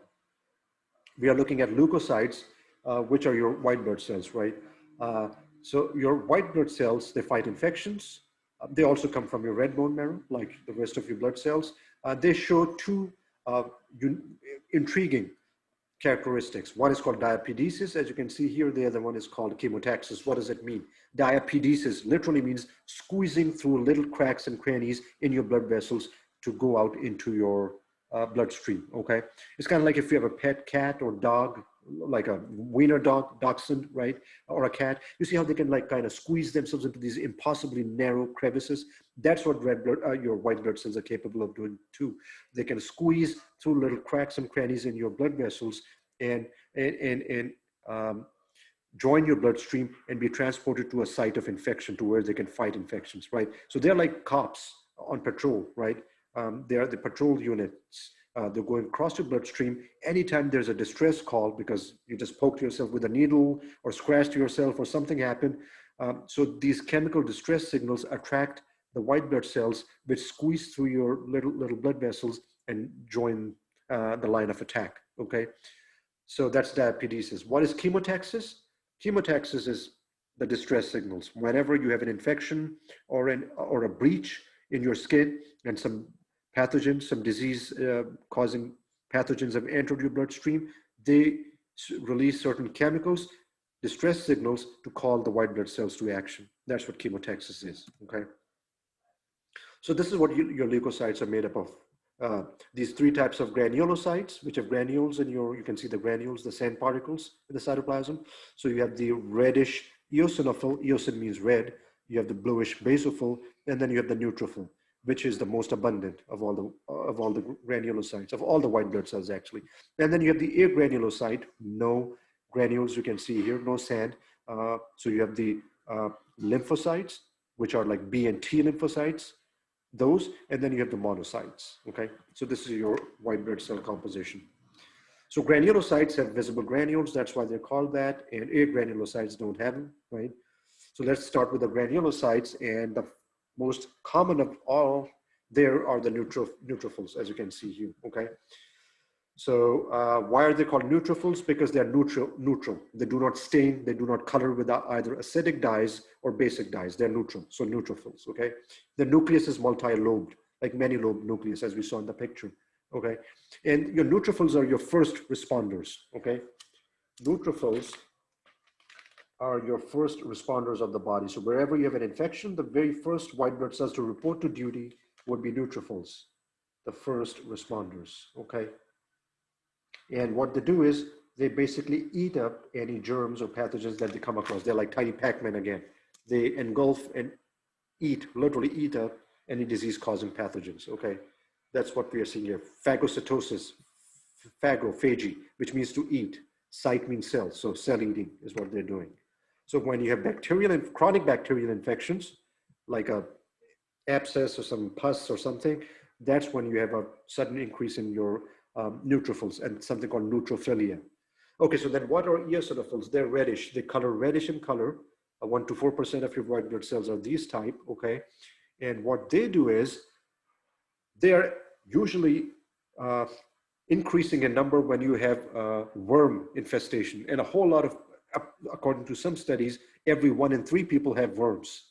we are looking at leukocytes, which are your white blood cells, right? So your white blood cells, they fight infections. They also come from your red bone marrow, like the rest of your blood cells. They show two uh, intriguing characteristics. One is called diapedesis, as you can see here. The other one is called chemotaxis. What does it mean? Diapedesis literally means squeezing through little cracks and crannies in your blood vessels to go out into your bloodstream, okay? It's kind of like if you have a pet cat or dog, like a wiener dog, dachshund, right? Or a cat, you see how they can like kind of squeeze themselves into these impossibly narrow crevices. That's what red blood, your white blood cells are capable of doing too. They can squeeze through little cracks and crannies in your blood vessels and join your bloodstream and be transported to a site of infection to where they can fight infections, right? So they're like cops on patrol, right? They are the patrol units. They're going across your bloodstream anytime there's a distress call because you just poked yourself with a needle or scratched yourself or something happened. So these chemical distress signals attract the white blood cells, which squeeze through your little blood vessels and join the line of attack, okay? So that's diapedesis. What is chemotaxis? Chemotaxis is the distress signals. Whenever you have an infection or a breach in your skin and some pathogens, some disease causing pathogens have entered your bloodstream, they release certain chemicals, distress signals to call the white blood cells to action. That's what chemotaxis is, okay? So this is what your leukocytes are made up of. These three types of granulocytes, which have granules in you can see the granules, the sand particles in the cytoplasm. So you have the reddish eosinophil, eosin means red, you have the bluish basophil, and then you have the neutrophil, which is the most abundant of all the granulocytes, of all the white blood cells actually. And then you have the agranulocyte, no granules you can see here, no sand. So you have the lymphocytes, which are like B and T lymphocytes, those, and then you have the monocytes, okay? So this is your white blood cell composition. So granulocytes have visible granules, that's why they're called that, and agranulocytes don't have them, right? So let's start with the granulocytes, and the most common of all there are the neutrophils, as you can see here, okay? So why are they called neutrophils? Because they're neutral. They do not stain, they do not color with either acidic dyes or basic dyes. They're neutral, so neutrophils, okay? The nucleus is multi-lobed, like many-lobed nucleus, as we saw in the picture, okay? And your neutrophils are your first responders, okay? Neutrophils are your first responders of the body. So wherever you have an infection, the very first white blood cells to report to duty would be neutrophils, the first responders, okay? And what they do is they basically eat up any germs or pathogens that they come across. They're like tiny Pac-Man again. They engulf and eat, literally eat up any disease-causing pathogens, okay? That's what we are seeing here. Phagocytosis, phagy, which means to eat. Cyte means cell, so cell eating is what they're doing. So when you have bacterial and chronic bacterial infections, like a abscess or some pus or something, that's when you have a sudden increase in your neutrophils and something called neutrophilia. Okay, so then what are eosinophils? They're reddish. They color reddish in color. 1 to 4% of your white blood cells are these type, okay? And what they do is they are usually increasing in number when you have worm infestation. And a whole lot of, according to some studies, every 1 in 3 people have worms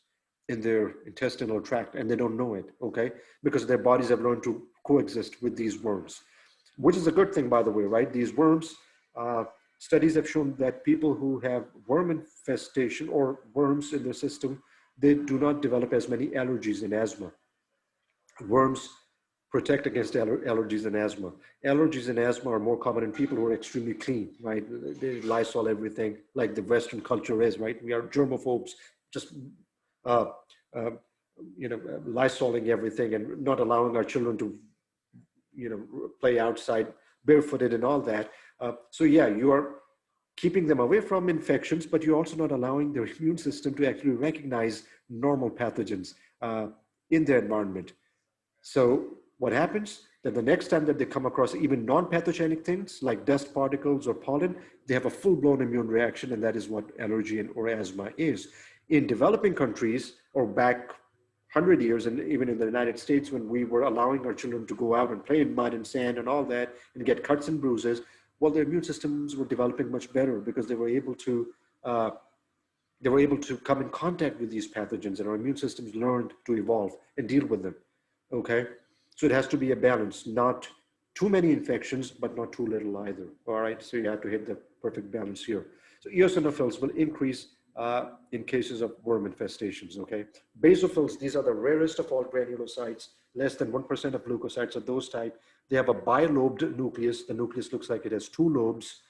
in their intestinal tract and they don't know it, okay? Because their bodies have learned to coexist with these worms, which is a good thing, by the way, right? These worms, studies have shown that people who have worm infestation or worms in their system, they do not develop as many allergies and asthma. Worms protect against allergies and asthma. Allergies and asthma are more common in people who are extremely clean, right? They Lysol everything like the Western culture is, right? We are germaphobes, just Lysoling everything and not allowing our children to, play outside barefooted and all that. So yeah, you are keeping them away from infections, but you're also not allowing their immune system to actually recognize normal pathogens in their environment. So what happens? That the next time that they come across even non-pathogenic things like dust particles or pollen, they have a full-blown immune reaction, and that is what allergy or asthma is. In developing countries, or back 100 years, and even in the United States, when we were allowing our children to go out and play in mud and sand and all that and get cuts and bruises, well, their immune systems were developing much better because uh, they were able to come in contact with these pathogens, and our immune systems learned to evolve and deal with them. Okay, so it has to be a balance, not too many infections, but not too little either. All right, so you have to hit the perfect balance here. So eosinophils will increase in cases of worm infestations. Okay, basophils, these are the rarest of all granulocytes. Less than 1% of leukocytes are those type. They have a bilobed nucleus. The nucleus looks like it has two lobes,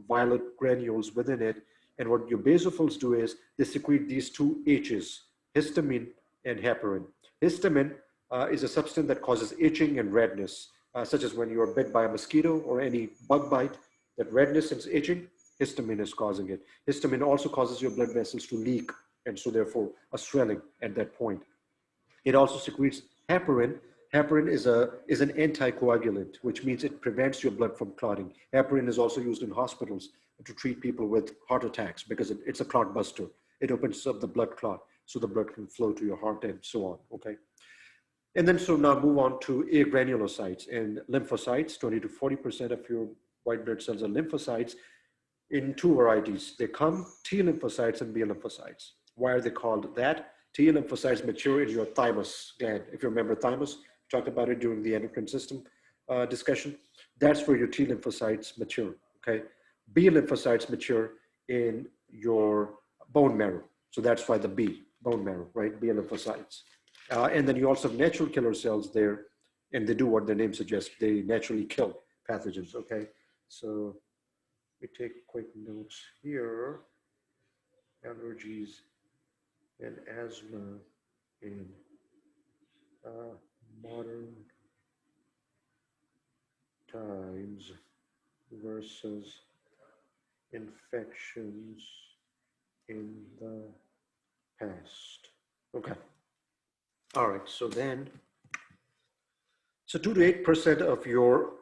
violet granules within it. And what your basophils do is they secrete these two H's, histamine and heparin. Histamine is a substance that causes itching and redness, such as when you are bit by a mosquito or any bug bite. That redness and itching, histamine is causing it. Histamine also causes your blood vessels to leak, and so therefore a swelling at that point. It also secretes heparin. Heparin is an anticoagulant, which means it prevents your blood from clotting. Heparin is also used in hospitals to treat people with heart attacks because it's a clot buster. It opens up the blood clot so the blood can flow to your heart and so on, okay? And then so now move on to agranulocytes and lymphocytes. 20 to 40% of your white blood cells are lymphocytes in two varieties. They come T lymphocytes and B lymphocytes. Why are they called that? T lymphocytes mature in your thymus gland. If you remember thymus, we talked about it during the endocrine system discussion. That's where your T lymphocytes mature, okay? B lymphocytes mature in your bone marrow. So that's why the B, bone marrow, right? B lymphocytes. And then you also have natural killer cells there, and they do what their name suggests. They naturally kill pathogens, okay? So we take quick notes here. Allergies and asthma in modern times versus infections in the past. Okay. All right. So 2 to 8% of your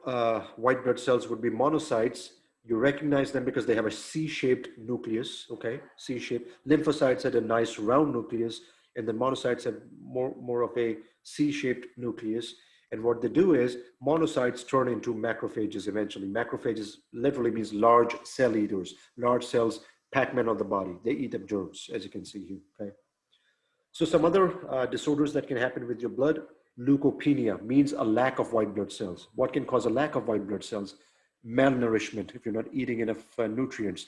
white blood cells would be monocytes. You recognize them because they have a C-shaped nucleus, okay? C-shaped. Lymphocytes had a nice round nucleus, and then monocytes have more of a C-shaped nucleus. And what they do is monocytes turn into macrophages eventually. Macrophages literally means large cell eaters. Large cells, Pac-Man of the body. They eat up germs, as you can see here, okay? So some other disorders that can happen with your blood, leukopenia means a lack of white blood cells. What can cause a lack of white blood cells? Malnourishment, if you're not eating enough nutrients.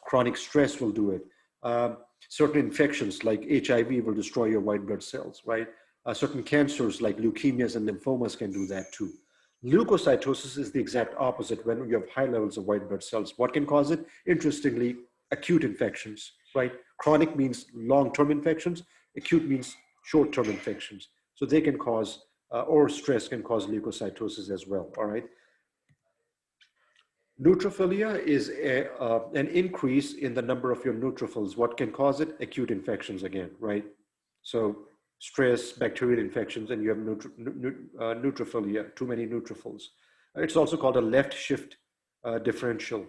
Chronic stress will do it. Certain infections like HIV will destroy your white blood cells, right? Certain cancers like leukemias and lymphomas can do that too. Leukocytosis is the exact opposite when you have high levels of white blood cells. What can cause it? Interestingly, acute infections, right? Chronic means long-term infections. Acute means short-term infections. So they can cause, or stress can cause leukocytosis as well, all right? Neutrophilia is an increase in the number of your neutrophils. What can cause it? Acute infections again, right? So stress, bacterial infections, and you have neutrophilia, too many neutrophils. It's also called a left shift differential,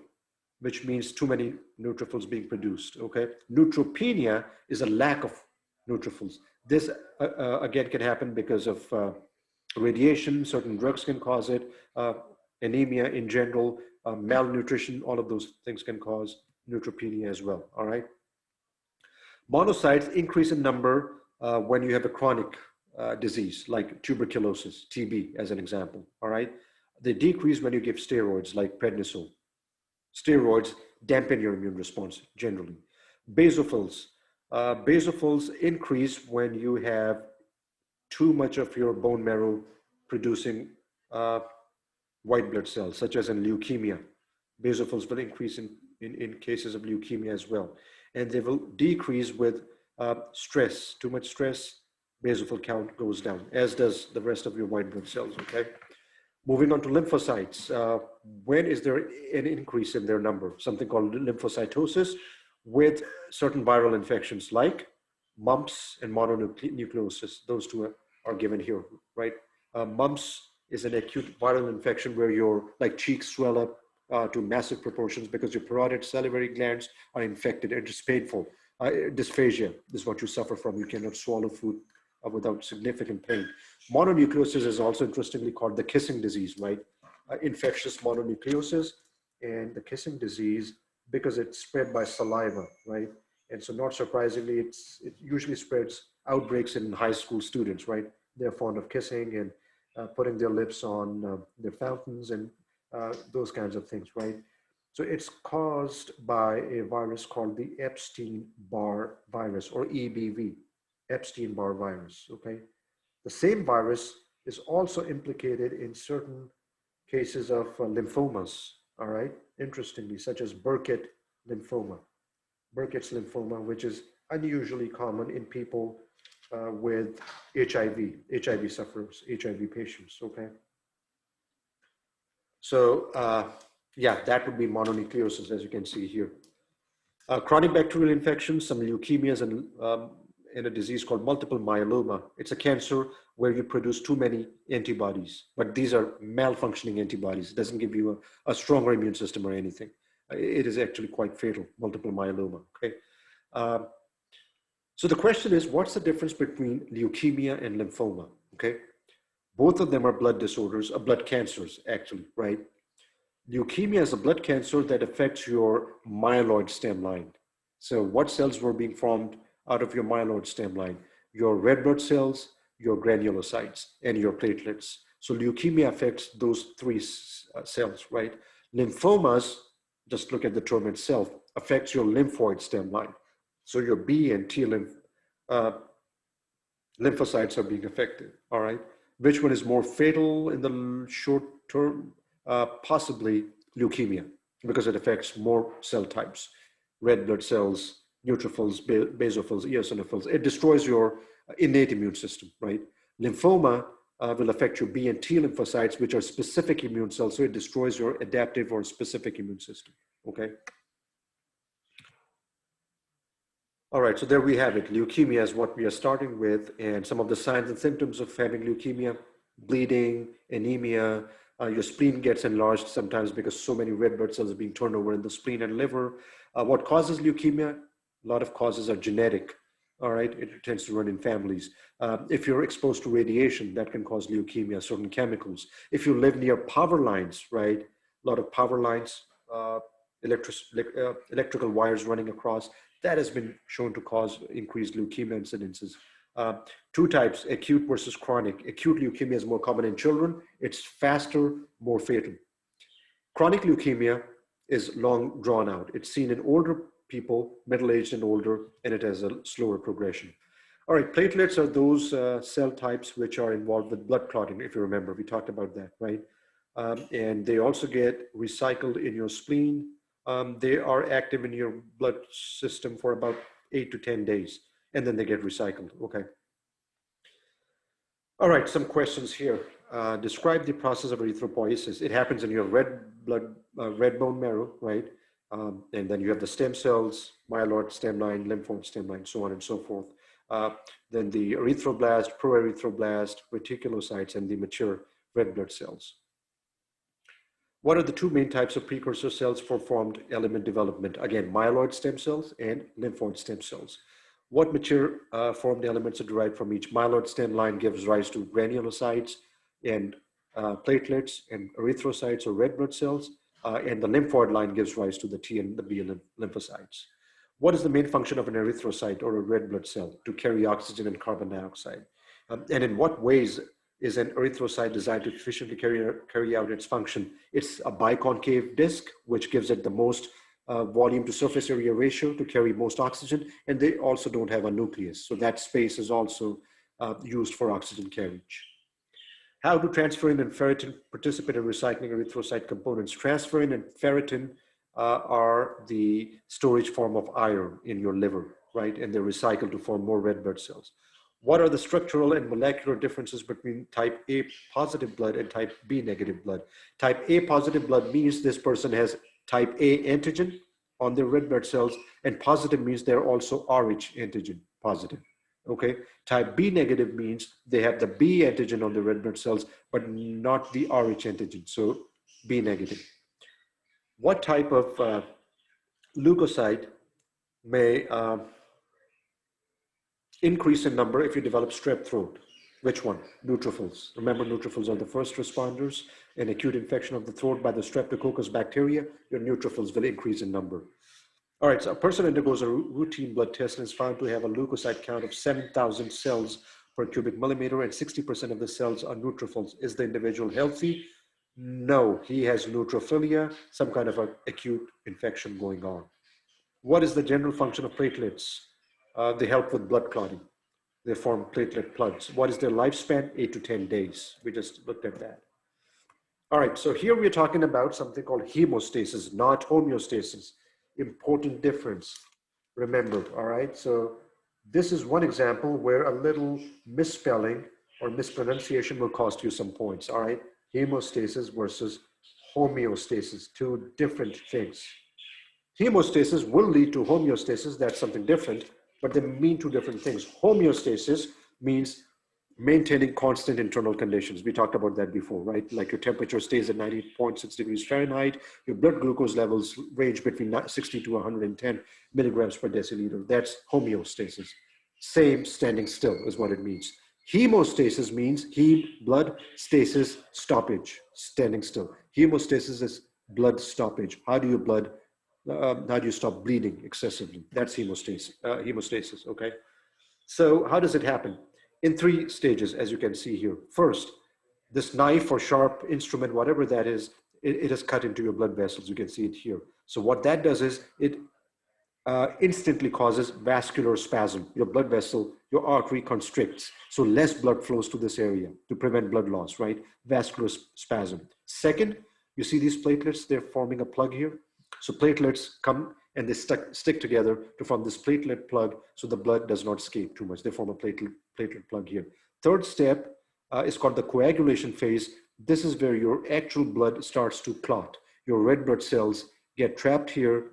which means too many neutrophils being produced, okay? Neutropenia is a lack of neutrophils. This, again, can happen because of radiation. Certain drugs can cause it, anemia in general, malnutrition, all of those things can cause neutropenia as well, all right? Monocytes increase in number when you have a chronic disease like tuberculosis, TB as an example, all right? They decrease when you give steroids like prednisone. Steroids dampen your immune response generally. Basophils. Basophils increase when you have too much of your bone marrow producing white blood cells, such as in leukemia. Basophils will increase in cases of leukemia as well. And they will decrease with stress. Too much stress, basophil count goes down, as does the rest of your white blood cells, okay? Moving on to lymphocytes. When is there an increase in their number? Something called lymphocytosis with certain viral infections like mumps and mononucleosis. Those two are given here, right? Mumps is an acute viral infection where your like cheeks swell up to massive proportions because your parotid salivary glands are infected and it's painful. Dysphagia is what you suffer from. You cannot swallow food without significant pain. Mononucleosis is also interestingly called the kissing disease, right? Infectious mononucleosis and the kissing disease because it's spread by saliva, right? And so not surprisingly, it usually spreads outbreaks in high school students, right? They're fond of kissing and putting their lips on their fountains and those kinds of things, right? So it's caused by a virus called the Epstein-Barr virus, or EBV, Epstein-Barr virus, okay? The same virus is also implicated in certain cases of lymphomas, all right? Interestingly, such as Burkitt lymphoma. Burkitt's lymphoma, which is unusually common in people with HIV sufferers, HIV patients, okay? So yeah, that would be mononucleosis, as you can see here. Chronic bacterial infections, some leukemias, and a disease called multiple myeloma. It's a cancer where you produce too many antibodies, but these are malfunctioning antibodies. It doesn't give you a stronger immune system or anything. It is actually quite fatal, multiple myeloma, okay? So the question is, what's the difference between leukemia and lymphoma, okay? Both of them are blood disorders, blood cancers, actually, right? Leukemia is a blood cancer that affects your myeloid stem line. So what cells were being formed out of your myeloid stem line? Your red blood cells, your granulocytes, and your platelets. So leukemia affects those three cells, right? Lymphomas, just look at the term itself, affects your lymphoid stem line. So your B and T lymphocytes are being affected, all right? Which one is more fatal in the short term? Possibly leukemia, because it affects more cell types, red blood cells, neutrophils, basophils, eosinophils. It destroys your innate immune system, right? Lymphoma will affect your B and T lymphocytes, which are specific immune cells, so it destroys your adaptive or specific immune system, okay? All right, so there we have it. Leukemia is what we are starting with, and some of the signs and symptoms of having leukemia: bleeding, anemia, your spleen gets enlarged sometimes because so many red blood cells are being turned over in the spleen and liver. What causes leukemia? A lot of causes are genetic, all right? It tends to run in families. If you're exposed to radiation, that can cause leukemia, certain chemicals. If you live near power lines, right? A lot of power lines, electrical wires running across, that has been shown to cause increased leukemia incidences. Two types, acute versus chronic. Acute leukemia is more common in children. It's faster, more fatal. Chronic leukemia is long drawn out. It's seen in older people, middle-aged and older, and it has a slower progression. All right, platelets are those cell types which are involved with blood clotting, if you remember. We talked about that, right? And they also get recycled in your spleen. They are active in your blood system for about 8 to 10 days, and then they get recycled, okay? All right, some questions here. Describe the process of erythropoiesis. It happens in your red bone marrow, right? And then you have the stem cells, myeloid stem line, lymphoid stem line, so on and so forth. Then the erythroblast, proerythroblast, reticulocytes, and the mature red blood cells. What are the two main types of precursor cells for formed element development? Again, myeloid stem cells and lymphoid stem cells. What mature formed elements are derived from each? Myeloid stem line gives rise to granulocytes and platelets and erythrocytes or red blood cells, and the lymphoid line gives rise to the T and the B lymphocytes. What is the main function of an erythrocyte or a red blood cell? To carry oxygen and carbon dioxide. And in what ways is an erythrocyte designed to efficiently carry out its function? It's a biconcave disc, which gives it the most volume to surface area ratio to carry most oxygen, and they also don't have a nucleus. So that space is also used for oxygen carriage. How do transferrin and ferritin participate in recycling erythrocyte components? Transferrin and ferritin are the storage form of iron in your liver, right? And they're recycled to form more red blood cells. What are the structural and molecular differences between type A positive blood and type B negative blood? Type A positive blood means this person has type A antigen on their red blood cells, and positive means they're also Rh antigen positive, okay? Type B negative means they have the B antigen on the red blood cells, but not the Rh antigen, so B negative. What type of leukocyte may increase in number if you develop strep throat. Which one? Neutrophils. Remember, neutrophils are the first responders. In acute infection of the throat by the streptococcus bacteria, your neutrophils will increase in number. All right, so a person undergoes a routine blood test and is found to have a leukocyte count of 7,000 cells per cubic millimeter, and 60% of the cells are neutrophils. Is the individual healthy? No, he has neutrophilia, some kind of an acute infection going on. What is the general function of platelets? They help with blood clotting. They form platelet plugs. What is their lifespan? 8 to 10 days. We just looked at that. All right, so here we're talking about something called hemostasis, not homeostasis. Important difference, remember, all right? So this is one example where a little misspelling or mispronunciation will cost you some points, all right? Hemostasis versus homeostasis, two different things. Hemostasis will lead to homeostasis, that's something different, but they mean two different things. Homeostasis means maintaining constant internal conditions. We talked about that before, right? Like your temperature stays at 90.6 degrees Fahrenheit, your blood glucose levels range between 60 to 110 milligrams per deciliter. That's homeostasis. Same, standing still is what it means. Hemostasis means blood, stasis, stoppage, standing still. Hemostasis is blood stoppage. How do you stop bleeding excessively? That's hemostasis, okay? So how does it happen? In three stages, as you can see here. First, this knife or sharp instrument, whatever that is, it is cut into your blood vessels. You can see it here. So what that does is it instantly causes vascular spasm. Your blood vessel, your artery constricts. So less blood flows to this area to prevent blood loss, right? Vascular spasm. Second, you see these platelets, they're forming a plug here. So platelets come and they stick together to form this platelet plug so the blood does not escape too much. They form a platelet plug here. Third step is called the coagulation phase. This is where your actual blood starts to clot. Your red blood cells get trapped here,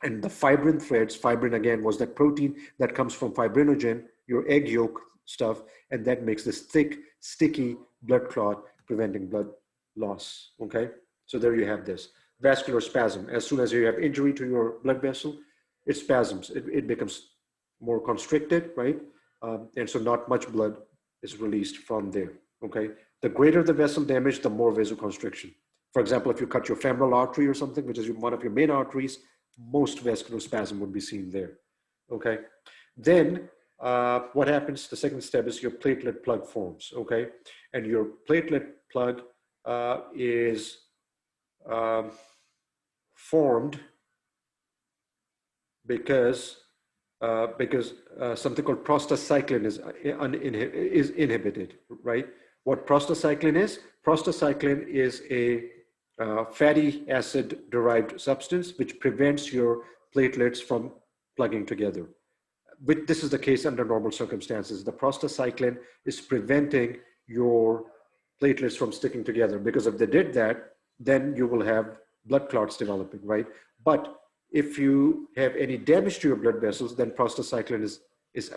and the fibrin threads, fibrin again was that protein that comes from fibrinogen, your egg yolk stuff, and that makes this thick, sticky blood clot, preventing blood loss, okay? So there you have this. Vascular spasm. As soon as you have injury to your blood vessel, it spasms. It becomes more constricted, right? And so not much blood is released from there, okay? The greater the vessel damage, the more vasoconstriction. For example, if you cut your femoral artery or something, which is one of your main arteries, most vascular spasm would be seen there, okay? Then what happens, the second step is your platelet plug forms, okay? And your platelet plug is formed because something called prostacyclin is inhibited, right? What prostacyclin is? Prostacyclin is a fatty acid derived substance which prevents your platelets from plugging together. But this is the case under normal circumstances. The prostacyclin is preventing your platelets from sticking together, because if they did that, then you will have blood clots developing, right? But if you have any damage to your blood vessels, then prostacyclin is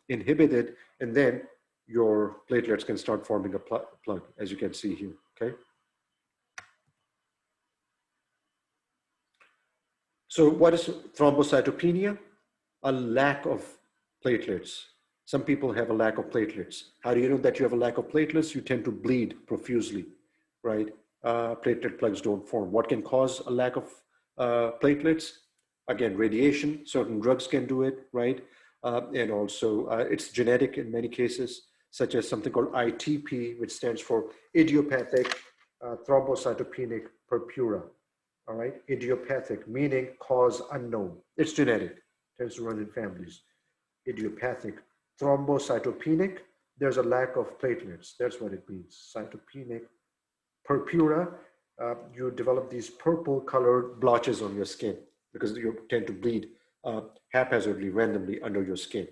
inhibited, and then your platelets can start forming a plug, as you can see here, okay? So what is thrombocytopenia? A lack of platelets. Some people have a lack of platelets. How do you know that you have a lack of platelets? You tend to bleed profusely, right? Platelet plugs don't form. What can cause a lack of platelets? Again, radiation, certain drugs can do it, right? And also it's genetic in many cases, such as something called ITP, which stands for idiopathic thrombocytopenic purpura. All right, idiopathic, meaning cause unknown. It's genetic, tends to run in families. Idiopathic, thrombocytopenic, there's a lack of platelets. That's what it means, cytopenic. Purpura, you develop these purple colored blotches on your skin because you tend to bleed haphazardly, randomly under your skin.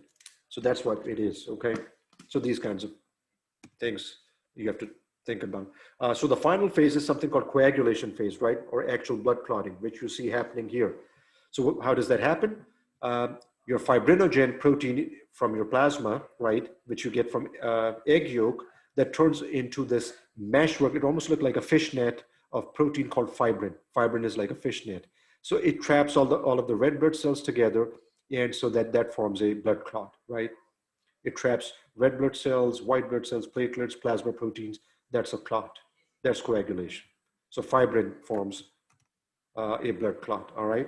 So that's what it is, okay? So these kinds of things you have to think about. So the final phase is something called coagulation phase, right? Or actual blood clotting, which you see happening here. So how does that happen? Your fibrinogen protein from your plasma, right, which you get from egg yolk, that turns into this meshwork. It almost looks like a fishnet of protein called fibrin. Fibrin is like a fishnet. So it traps all of the red blood cells together, and so that forms a blood clot, right? It traps red blood cells, white blood cells, platelets, plasma proteins. That's a clot. That's coagulation. So fibrin forms a blood clot, all right?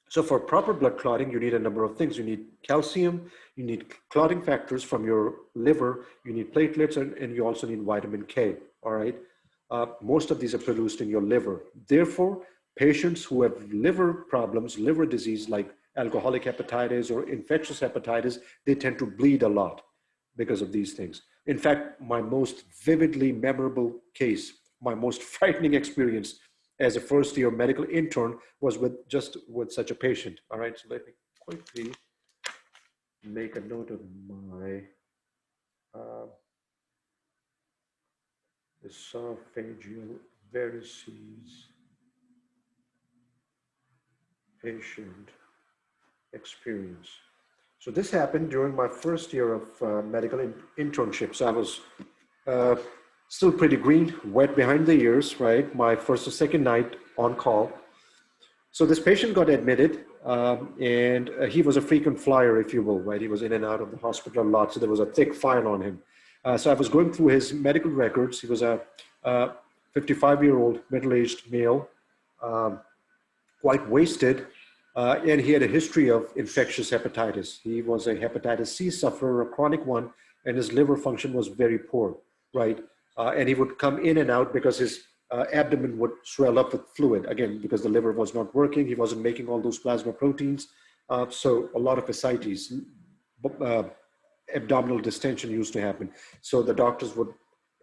So for proper blood clotting, you need a number of things. You need calcium, you need clotting factors from your liver, you need platelets, and you also need vitamin K, all right? Most of these are produced in your liver. Therefore, patients who have liver problems, liver disease like alcoholic hepatitis or infectious hepatitis, they tend to bleed a lot because of these things. In fact, my most vividly memorable case, my most frightening experience as a first year medical intern was with such a patient. All right, so let me quickly make a note of my uh, esophageal varices patient experience. So this happened during my first year of medical internship. So I was uh, still pretty green, wet behind the ears, right? My first or second night on call. So this patient got admitted, and he was a frequent flyer, if you will, right? He was in and out of the hospital a lot, so there was a thick file on him. So I was going through his medical records. He was a 55-year-old middle-aged male, um, quite wasted, and he had a history of infectious hepatitis. He was a hepatitis C sufferer, a chronic one, and his liver function was very poor, right? And he would come in and out because his abdomen would swell up with fluid, again, because the liver was not working. He wasn't making all those plasma proteins. So a lot of ascites, uh, abdominal distension used to happen. So the doctors would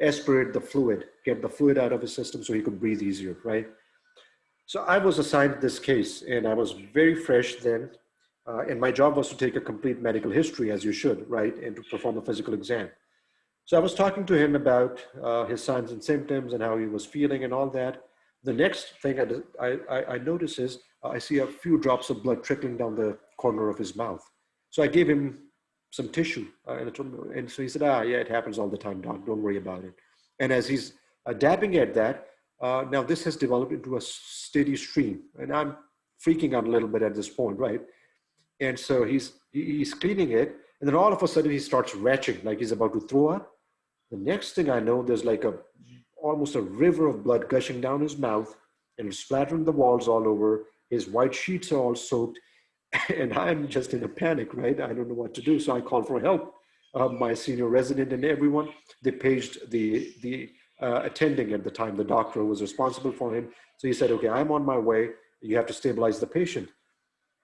aspirate the fluid, get the fluid out of his system so he could breathe easier, right? So I was assigned this case, and I was very fresh then. And my job was to take a complete medical history, as you should, right? And to perform a physical exam. So I was talking to him about his signs and symptoms and how he was feeling and all that. The next thing I notice is I see a few drops of blood trickling down the corner of his mouth. So I gave him some tissue, and so he said, yeah, it happens all the time, doc, don't worry about it. And as he's dabbing at that, now this has developed into a steady stream, and I'm freaking out a little bit at this point, right? And so he's cleaning it, and then all of a sudden he starts retching, like he's about to throw up. The next thing I know, there's like almost a river of blood gushing down his mouth, and it's splattering the walls all over. His white sheets are all soaked, and I'm just in a panic, right? I don't know what to do, so I called for help. My senior resident and everyone, they paged the attending at the time. The doctor was responsible for him. So he said, okay, I'm on my way. You have to stabilize the patient.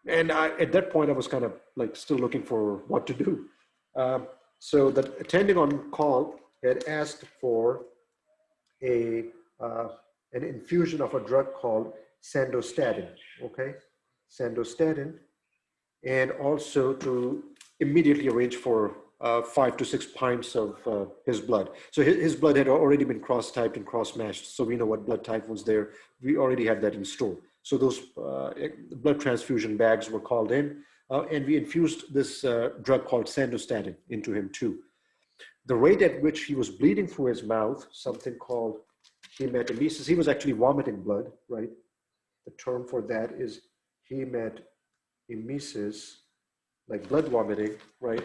And at that point, I was kind of like still looking for what to do. So the attending on call had asked for an infusion of a drug called sandostatin, okay? Sandostatin, and also to immediately arrange for 5 to 6 pints of his blood. So his blood had already been cross-typed and cross-matched, so we know what blood type was there. We already had that in store. So those blood transfusion bags were called in, and we infused this drug called sandostatin into him too. The rate at which he was bleeding through his mouth, something called hematemesis, he was actually vomiting blood, right? The term for that is hematemesis, like blood vomiting, right?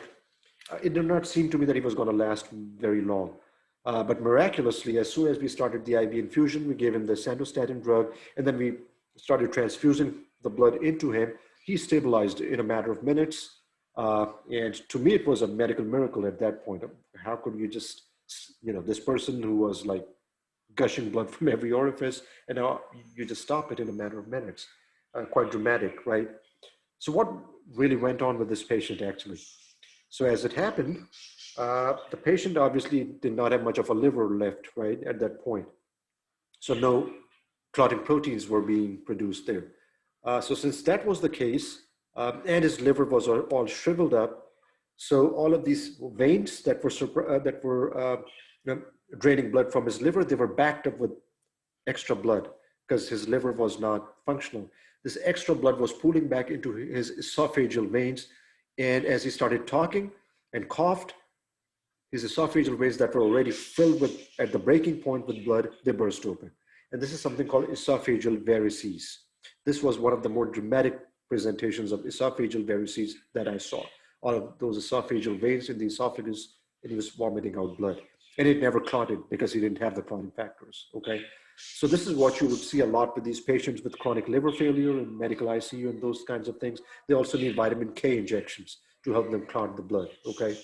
It did not seem to me that he was going to last very long. But miraculously, as soon as we started the IV infusion, we gave him the sandostatin drug, and then we started transfusing the blood into him. He stabilized in a matter of minutes. And to me, it was a medical miracle at that point. How could you just, this person who was like gushing blood from every orifice, and now you just stop it in a matter of minutes. Quite dramatic, right? So what really went on with this patient actually? So as it happened, the patient obviously did not have much of a liver left, right, at that point. So no clotting proteins were being produced there. So since that was the case, and his liver was all shriveled up, so all of these veins that were draining blood from his liver, they were backed up with extra blood because his liver was not functional. This extra blood was pooling back into his esophageal veins, and as he started talking and coughed, his esophageal veins that were already filled with, at the breaking point with blood, they burst open. And this is something called esophageal varices. This was one of the more dramatic presentations of esophageal varices that I saw. all of those esophageal veins in the esophagus, and he was vomiting out blood. And it never clotted because he didn't have the clotting factors, okay? So this is what you would see a lot with these patients with chronic liver failure and medical ICU and those kinds of things. They also need vitamin K injections to help them clot the blood, okay?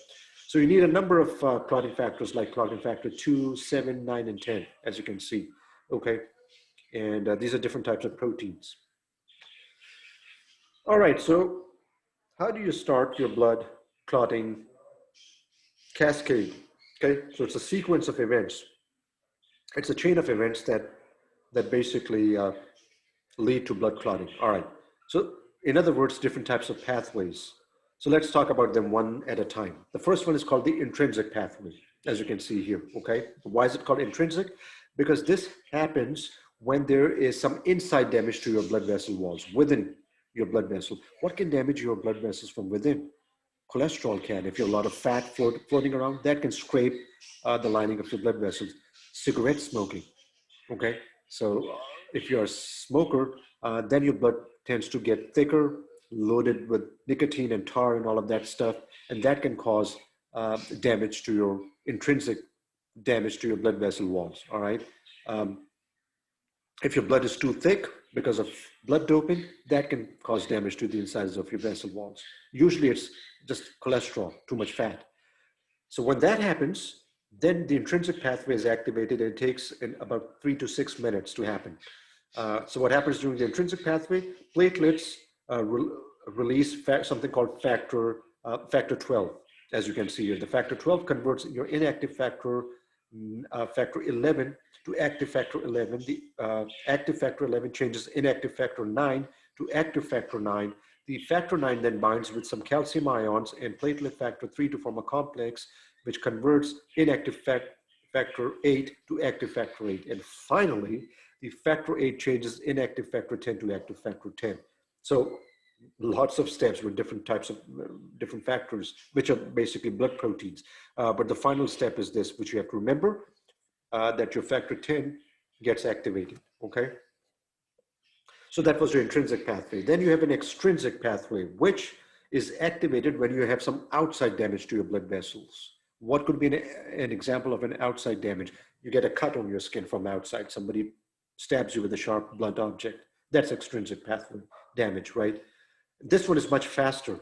So you need a number of clotting factors like clotting factor 2, 7, 9, and 10, as you can see, okay? And these are different types of proteins. All right, so how do you start your blood clotting cascade? Okay, so it's a sequence of events. It's a chain of events that basically lead to blood clotting. All right, so in other words, different types of pathways. So let's talk about them one at a time. The first one is called the intrinsic pathway, as you can see here, okay? Why is it called intrinsic? Because this happens when there is some inside damage to your blood vessel walls, within your blood vessel. What can damage your blood vessels from within? Cholesterol can. If you have a lot of fat floating around, that can scrape the lining of your blood vessels. Cigarette smoking, okay? So if you're a smoker, then your blood tends to get thicker, loaded with nicotine and tar and all of that stuff, and that can cause damage to your intrinsic damage to your blood vessel walls, all right? If your blood is too thick because of blood doping, that can cause damage to the insides of your vessel walls. Usually it's just cholesterol, too much fat. So when that happens, then the intrinsic pathway is activated, and it takes about 3 to 6 minutes to happen. So what happens during the intrinsic pathway? Platelets release something called factor 12, as you can see here. The factor 12 converts your inactive factor 11 to active factor 11. The active factor 11 changes inactive factor 9 to active factor 9. The factor 9 then binds with some calcium ions and platelet factor 3 to form a complex, which converts inactive factor 8 to active factor 8. And finally, the factor 8 changes inactive factor 10 to active factor 10. So lots of steps with different types of different factors, which are basically blood proteins. But the final step is this, which you have to remember, that your factor 10 gets activated, okay? So that was your intrinsic pathway. Then you have an extrinsic pathway, which is activated when you have some outside damage to your blood vessels. What could be an example of an outside damage? You get a cut on your skin from outside. Somebody stabs you with a sharp, blunt object. That's extrinsic pathway damage, right? This one is much faster.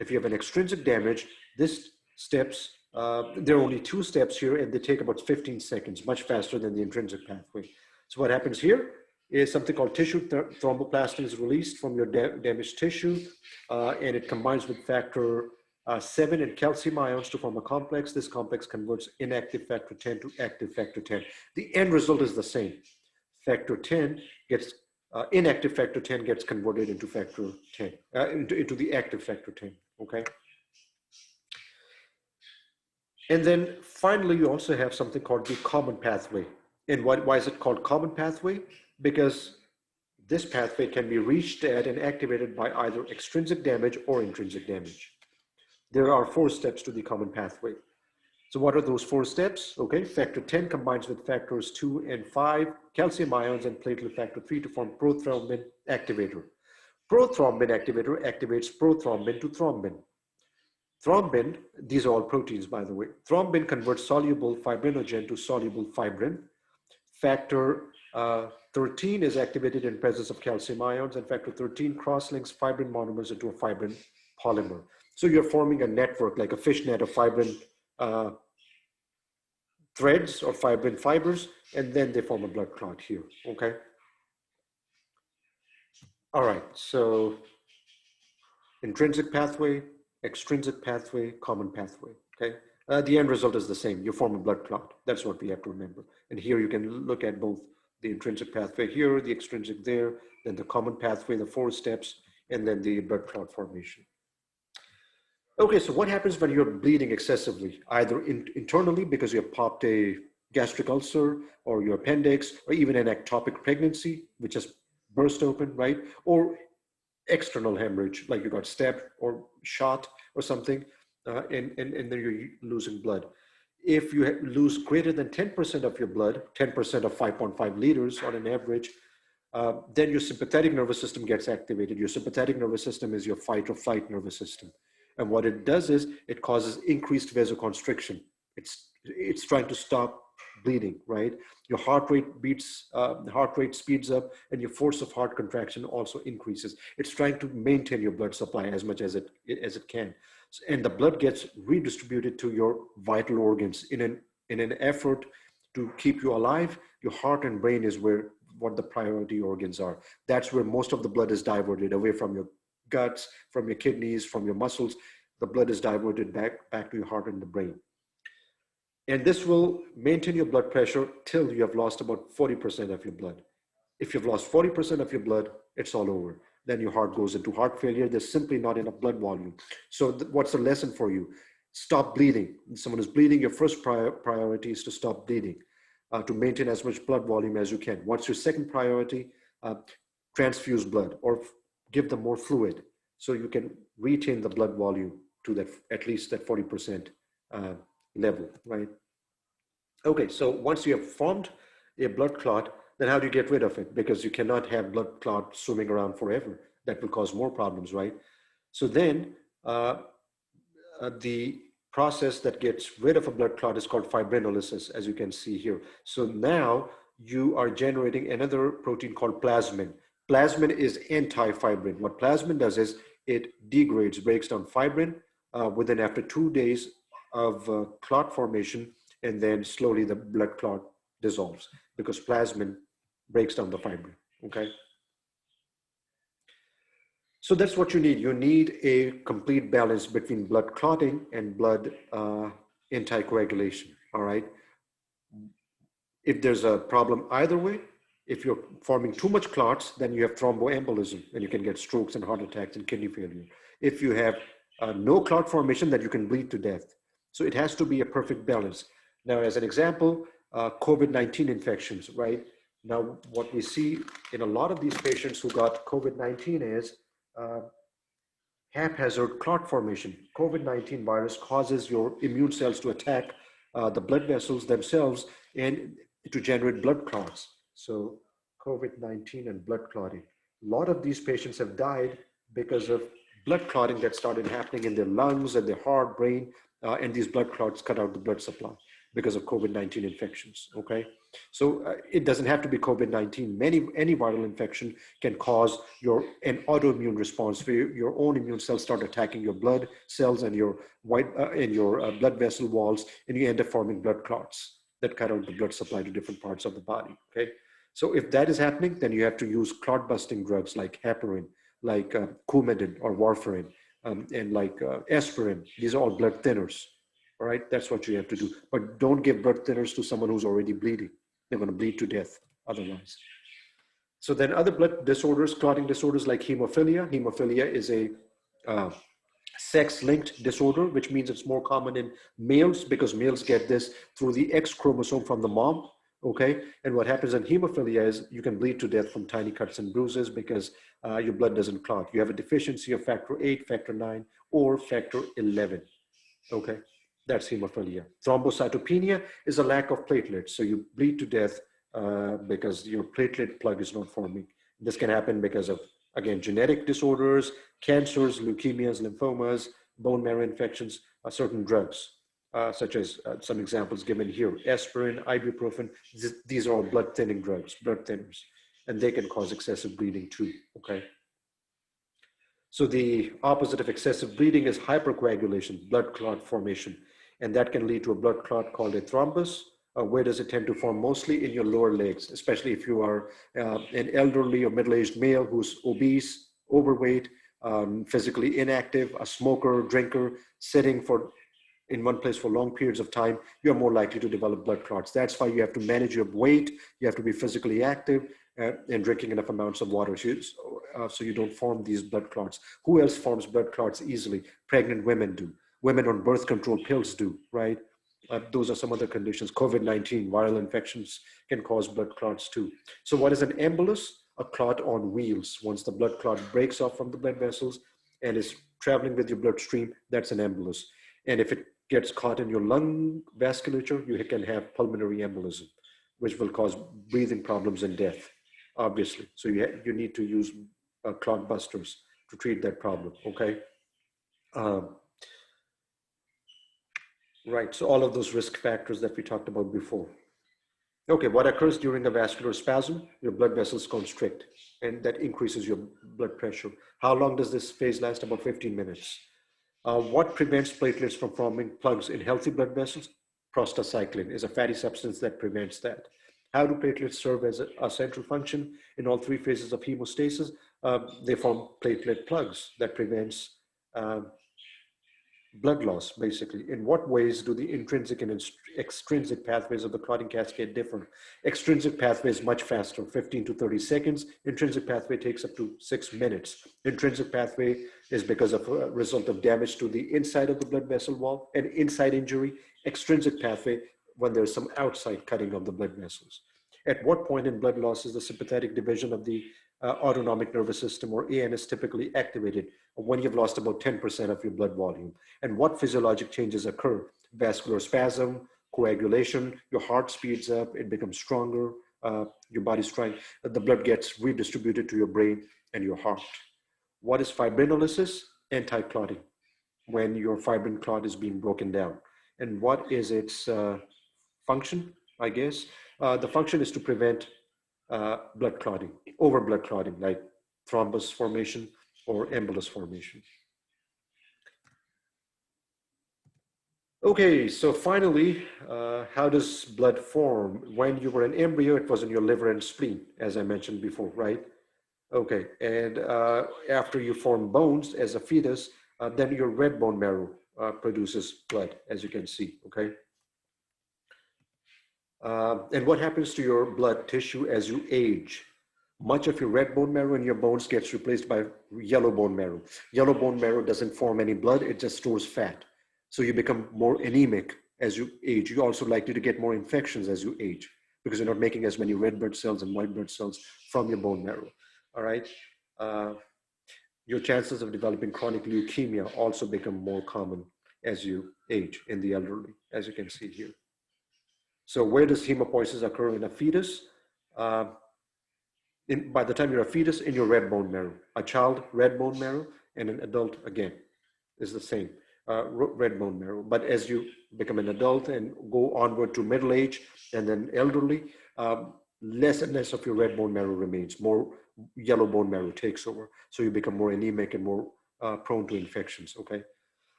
If you have an extrinsic damage, this steps, there are only 2 steps here, and they take about 15 seconds, much faster than the intrinsic pathway. So what happens here is something called tissue thromboplastin is released from your damaged tissue, and it combines with factor 7 and calcium ions to form a complex. This complex converts inactive factor 10 to active factor 10. The end result is the same. Factor 10 gets, inactive factor 10 gets converted into factor 10, into the active factor 10, okay? And then finally, you also have something called the common pathway. And why is it called common pathway? Because this pathway can be reached at and activated by either extrinsic damage or intrinsic damage. There are 4 steps to the common pathway. So what are those 4 steps? Okay, factor 10 combines with factors 2 and 5, calcium ions and platelet factor 3 to form prothrombin activator. Prothrombin activator activates prothrombin to thrombin. Thrombin, these are all proteins, by the way. Thrombin converts soluble fibrinogen to soluble fibrin. Factor 13 is activated in presence of calcium ions, and factor 13 cross-links fibrin monomers into a fibrin polymer. So you're forming a network, like a fishnet of fibrin threads or fibrin fibers, and then they form a blood clot here, okay? All right, so intrinsic pathway, extrinsic pathway, common pathway, okay? The end result is the same. You form a blood clot. That's what we have to remember. And here you can look at both the intrinsic pathway here, the extrinsic there, then the common pathway, the 4 steps, and then the blood clot formation. Okay, so what happens when you're bleeding excessively, either internally because you have popped a gastric ulcer or your appendix, or even an ectopic pregnancy, which has burst open, right? Or external hemorrhage, like you got stabbed or shot or something, and then you're losing blood. If you lose greater than 10% of your blood, 10% of 5.5 liters on an average, then your sympathetic nervous system gets activated. Your sympathetic nervous system is your fight or flight nervous system. And what it does is it causes increased vasoconstriction. It's trying to stop bleeding, right? Your heart rate speeds up, and your force of heart contraction also increases. It's trying to maintain your blood supply as much as it can. And the blood gets redistributed to your vital organs in an effort to keep you alive. Your heart and brain is where what the priority organs are. That's where most of the blood is diverted away from your guts, from your kidneys, from your muscles. The blood is diverted back to your heart and the brain. And this will maintain your blood pressure till you have lost about 40% of your blood. If you've lost 40% of your blood, it's all over. Then your heart goes into heart failure. There's simply not enough blood volume. So what's the lesson for you? Stop bleeding. When someone is bleeding, your first priority is to stop bleeding, to maintain as much blood volume as you can. What's your second priority? Transfuse blood or give them more fluid so you can retain the blood volume to that, at least that 40% level, right? Okay, so once you have formed a blood clot, then how do you get rid of it? Because you cannot have blood clot swimming around forever. That will cause more problems, right? So then the process that gets rid of a blood clot is called fibrinolysis, as you can see here. So now you are generating another protein called plasmin. Plasmin is anti-fibrin. What plasmin does is it degrades, breaks down fibrin within after 2 days of clot formation, and then slowly the blood clot dissolves because plasmin breaks down the fibrin, okay? So that's what you need. You need a complete balance between blood clotting and blood anticoagulation, all right? If there's a problem either way, if you're forming too much clots, then you have thromboembolism and you can get strokes and heart attacks and kidney failure. If you have no clot formation, then you can bleed to death. So it has to be a perfect balance. Now, as an example, COVID-19 infections, right? Now, what we see in a lot of these patients who got COVID-19 is haphazard clot formation. COVID-19 virus causes your immune cells to attack the blood vessels themselves and to generate blood clots. So COVID-19 and blood clotting. A lot of these patients have died because of blood clotting that started happening in their lungs and their heart, brain, and these blood clots cut out the blood supply because of COVID-19 infections, okay? So it doesn't have to be COVID-19. Any viral infection can cause an autoimmune response where your own immune cells start attacking your blood cells and your blood vessel walls, and you end up forming blood clots that cut out the blood supply to different parts of the body, okay? So if that is happening, then you have to use clot-busting drugs like heparin, like Coumadin or warfarin, and like aspirin. These are all blood thinners. All right, that's what you have to do. But don't give blood thinners to someone who's already bleeding. They're going to bleed to death otherwise. So then other blood disorders, clotting disorders like hemophilia. Hemophilia is a sex-linked disorder, which means it's more common in males because males get this through the X chromosome from the mom, okay? And what happens in hemophilia is you can bleed to death from tiny cuts and bruises because your blood doesn't clot. You have a deficiency of factor 8, factor 9, or factor 11, okay? That's hemophilia. Thrombocytopenia is a lack of platelets. So you bleed to death because your platelet plug is not forming. This can happen because of, again, genetic disorders, cancers, leukemias, lymphomas, bone marrow infections, certain drugs, such as some examples given here, aspirin, ibuprofen. These are all blood thinning drugs, blood thinners, and they can cause excessive bleeding too, okay? So the opposite of excessive bleeding is hypercoagulation, blood clot formation. And that can lead to a blood clot called a thrombus. Where does it tend to form? Mostly in your lower legs, especially if you are an elderly or middle-aged male who's obese, overweight, physically inactive, a smoker, drinker, sitting in one place for long periods of time, you're more likely to develop blood clots. That's why you have to manage your weight. You have to be physically active and drinking enough amounts of water so you don't form these blood clots. Who else forms blood clots easily? Pregnant women do. Women on birth control pills do, right? Those are some other conditions. COVID-19, viral infections can cause blood clots too. So what is an embolus? A clot on wheels. Once the blood clot breaks off from the blood vessels and is traveling with your bloodstream, that's an embolus. And if it gets caught in your lung vasculature, you can have pulmonary embolism, which will cause breathing problems and death, obviously. So you need to use clot busters to treat that problem, okay? Right. So all of those risk factors that we talked about before. Okay, what occurs during a vascular spasm? Your blood vessels constrict, and that increases your blood pressure. How long does this phase last? About 15 minutes. What prevents platelets from forming plugs in healthy blood vessels? Prostacyclin is a fatty substance that prevents that. How do platelets serve as a central function in all three phases of hemostasis? They form platelet plugs that prevents uh, blood loss, basically. In what ways do the intrinsic and extrinsic pathways of the clotting cascade differ? Extrinsic pathway is much faster, 15 to 30 seconds. Intrinsic pathway takes up to 6 minutes. Intrinsic pathway is because of a result of damage to the inside of the blood vessel wall and inside injury. Extrinsic pathway when there's some outside cutting of the blood vessels. At what point in blood loss is the sympathetic division of the autonomic nervous system, or ANS, typically activated? When you've lost about 10% of your blood volume? And what physiologic changes occur? Vascular spasm, coagulation, your heart speeds up, it becomes stronger, your body's trying, the blood gets redistributed to your brain and your heart. What is fibrinolysis? Anti-clotting, when your fibrin clot is being broken down. And what is its function, I guess? The function is to prevent blood clotting, over blood clotting, like thrombus formation or embolus formation. Okay, so finally, how does blood form? When you were an embryo, it was in your liver and spleen, as I mentioned before, right? Okay, and after you form bones as a fetus, then your red bone marrow produces blood, as you can see, okay? And what happens to your blood tissue as you age? Much of your red bone marrow in your bones gets replaced by yellow bone marrow. Yellow bone marrow doesn't form any blood, it just stores fat. So you become more anemic as you age. You're also likely to get more infections as you age because you're not making as many red blood cells and white blood cells from your bone marrow. All right. Your chances of developing chronic leukemia also become more common as you age in the elderly, as you can see here. So where does hemopoiesis occur in a fetus? Uh, by the time you're a fetus, in your red bone marrow. A child, red bone marrow, and an adult, again, is the same, red bone marrow. But as you become an adult and go onward to middle age and then elderly, less and less of your red bone marrow remains. More yellow bone marrow takes over. So you become more anemic and more prone to infections, okay?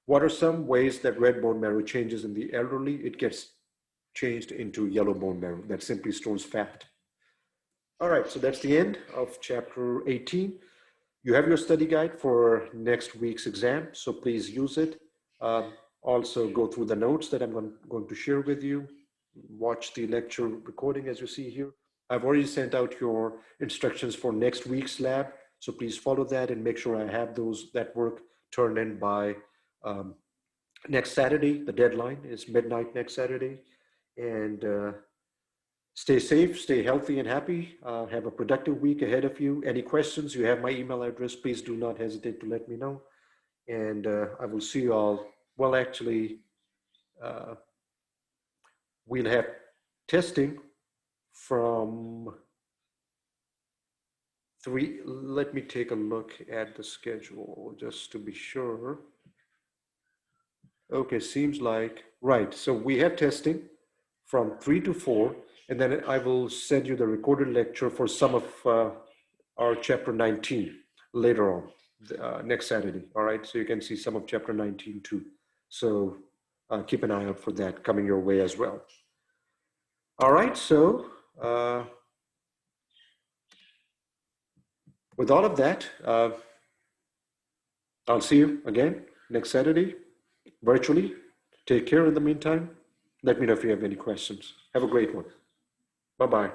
What are some ways that red bone marrow changes in the elderly? It gets changed into yellow bone marrow that simply stores fat. All right, so that's the end of chapter 18. You have your study guide for next week's exam, so please use it. Also go through the notes that I'm going to share with you. Watch the lecture recording as you see here. I've already sent out your instructions for next week's lab, so please follow that and make sure I have that work turned in by next Saturday. The deadline is midnight next Saturday. And stay safe, stay healthy and happy. Have a productive week ahead of you. Any questions, you have my email address. Please do not hesitate to let me know. And I will see you all. Well, actually, we'll have testing from 3. Let me take a look at the schedule just to be sure. Okay, seems like, right. So we have testing from 3 to 4, and then I will send you the recorded lecture for some of our chapter 19 later on, next Saturday. All right, so you can see some of chapter 19 too. So keep an eye out for that coming your way as well. All right, so with all of that, I'll see you again next Saturday, virtually. Take care in the meantime. Let me know if you have any questions. Have a great one. Bye-bye.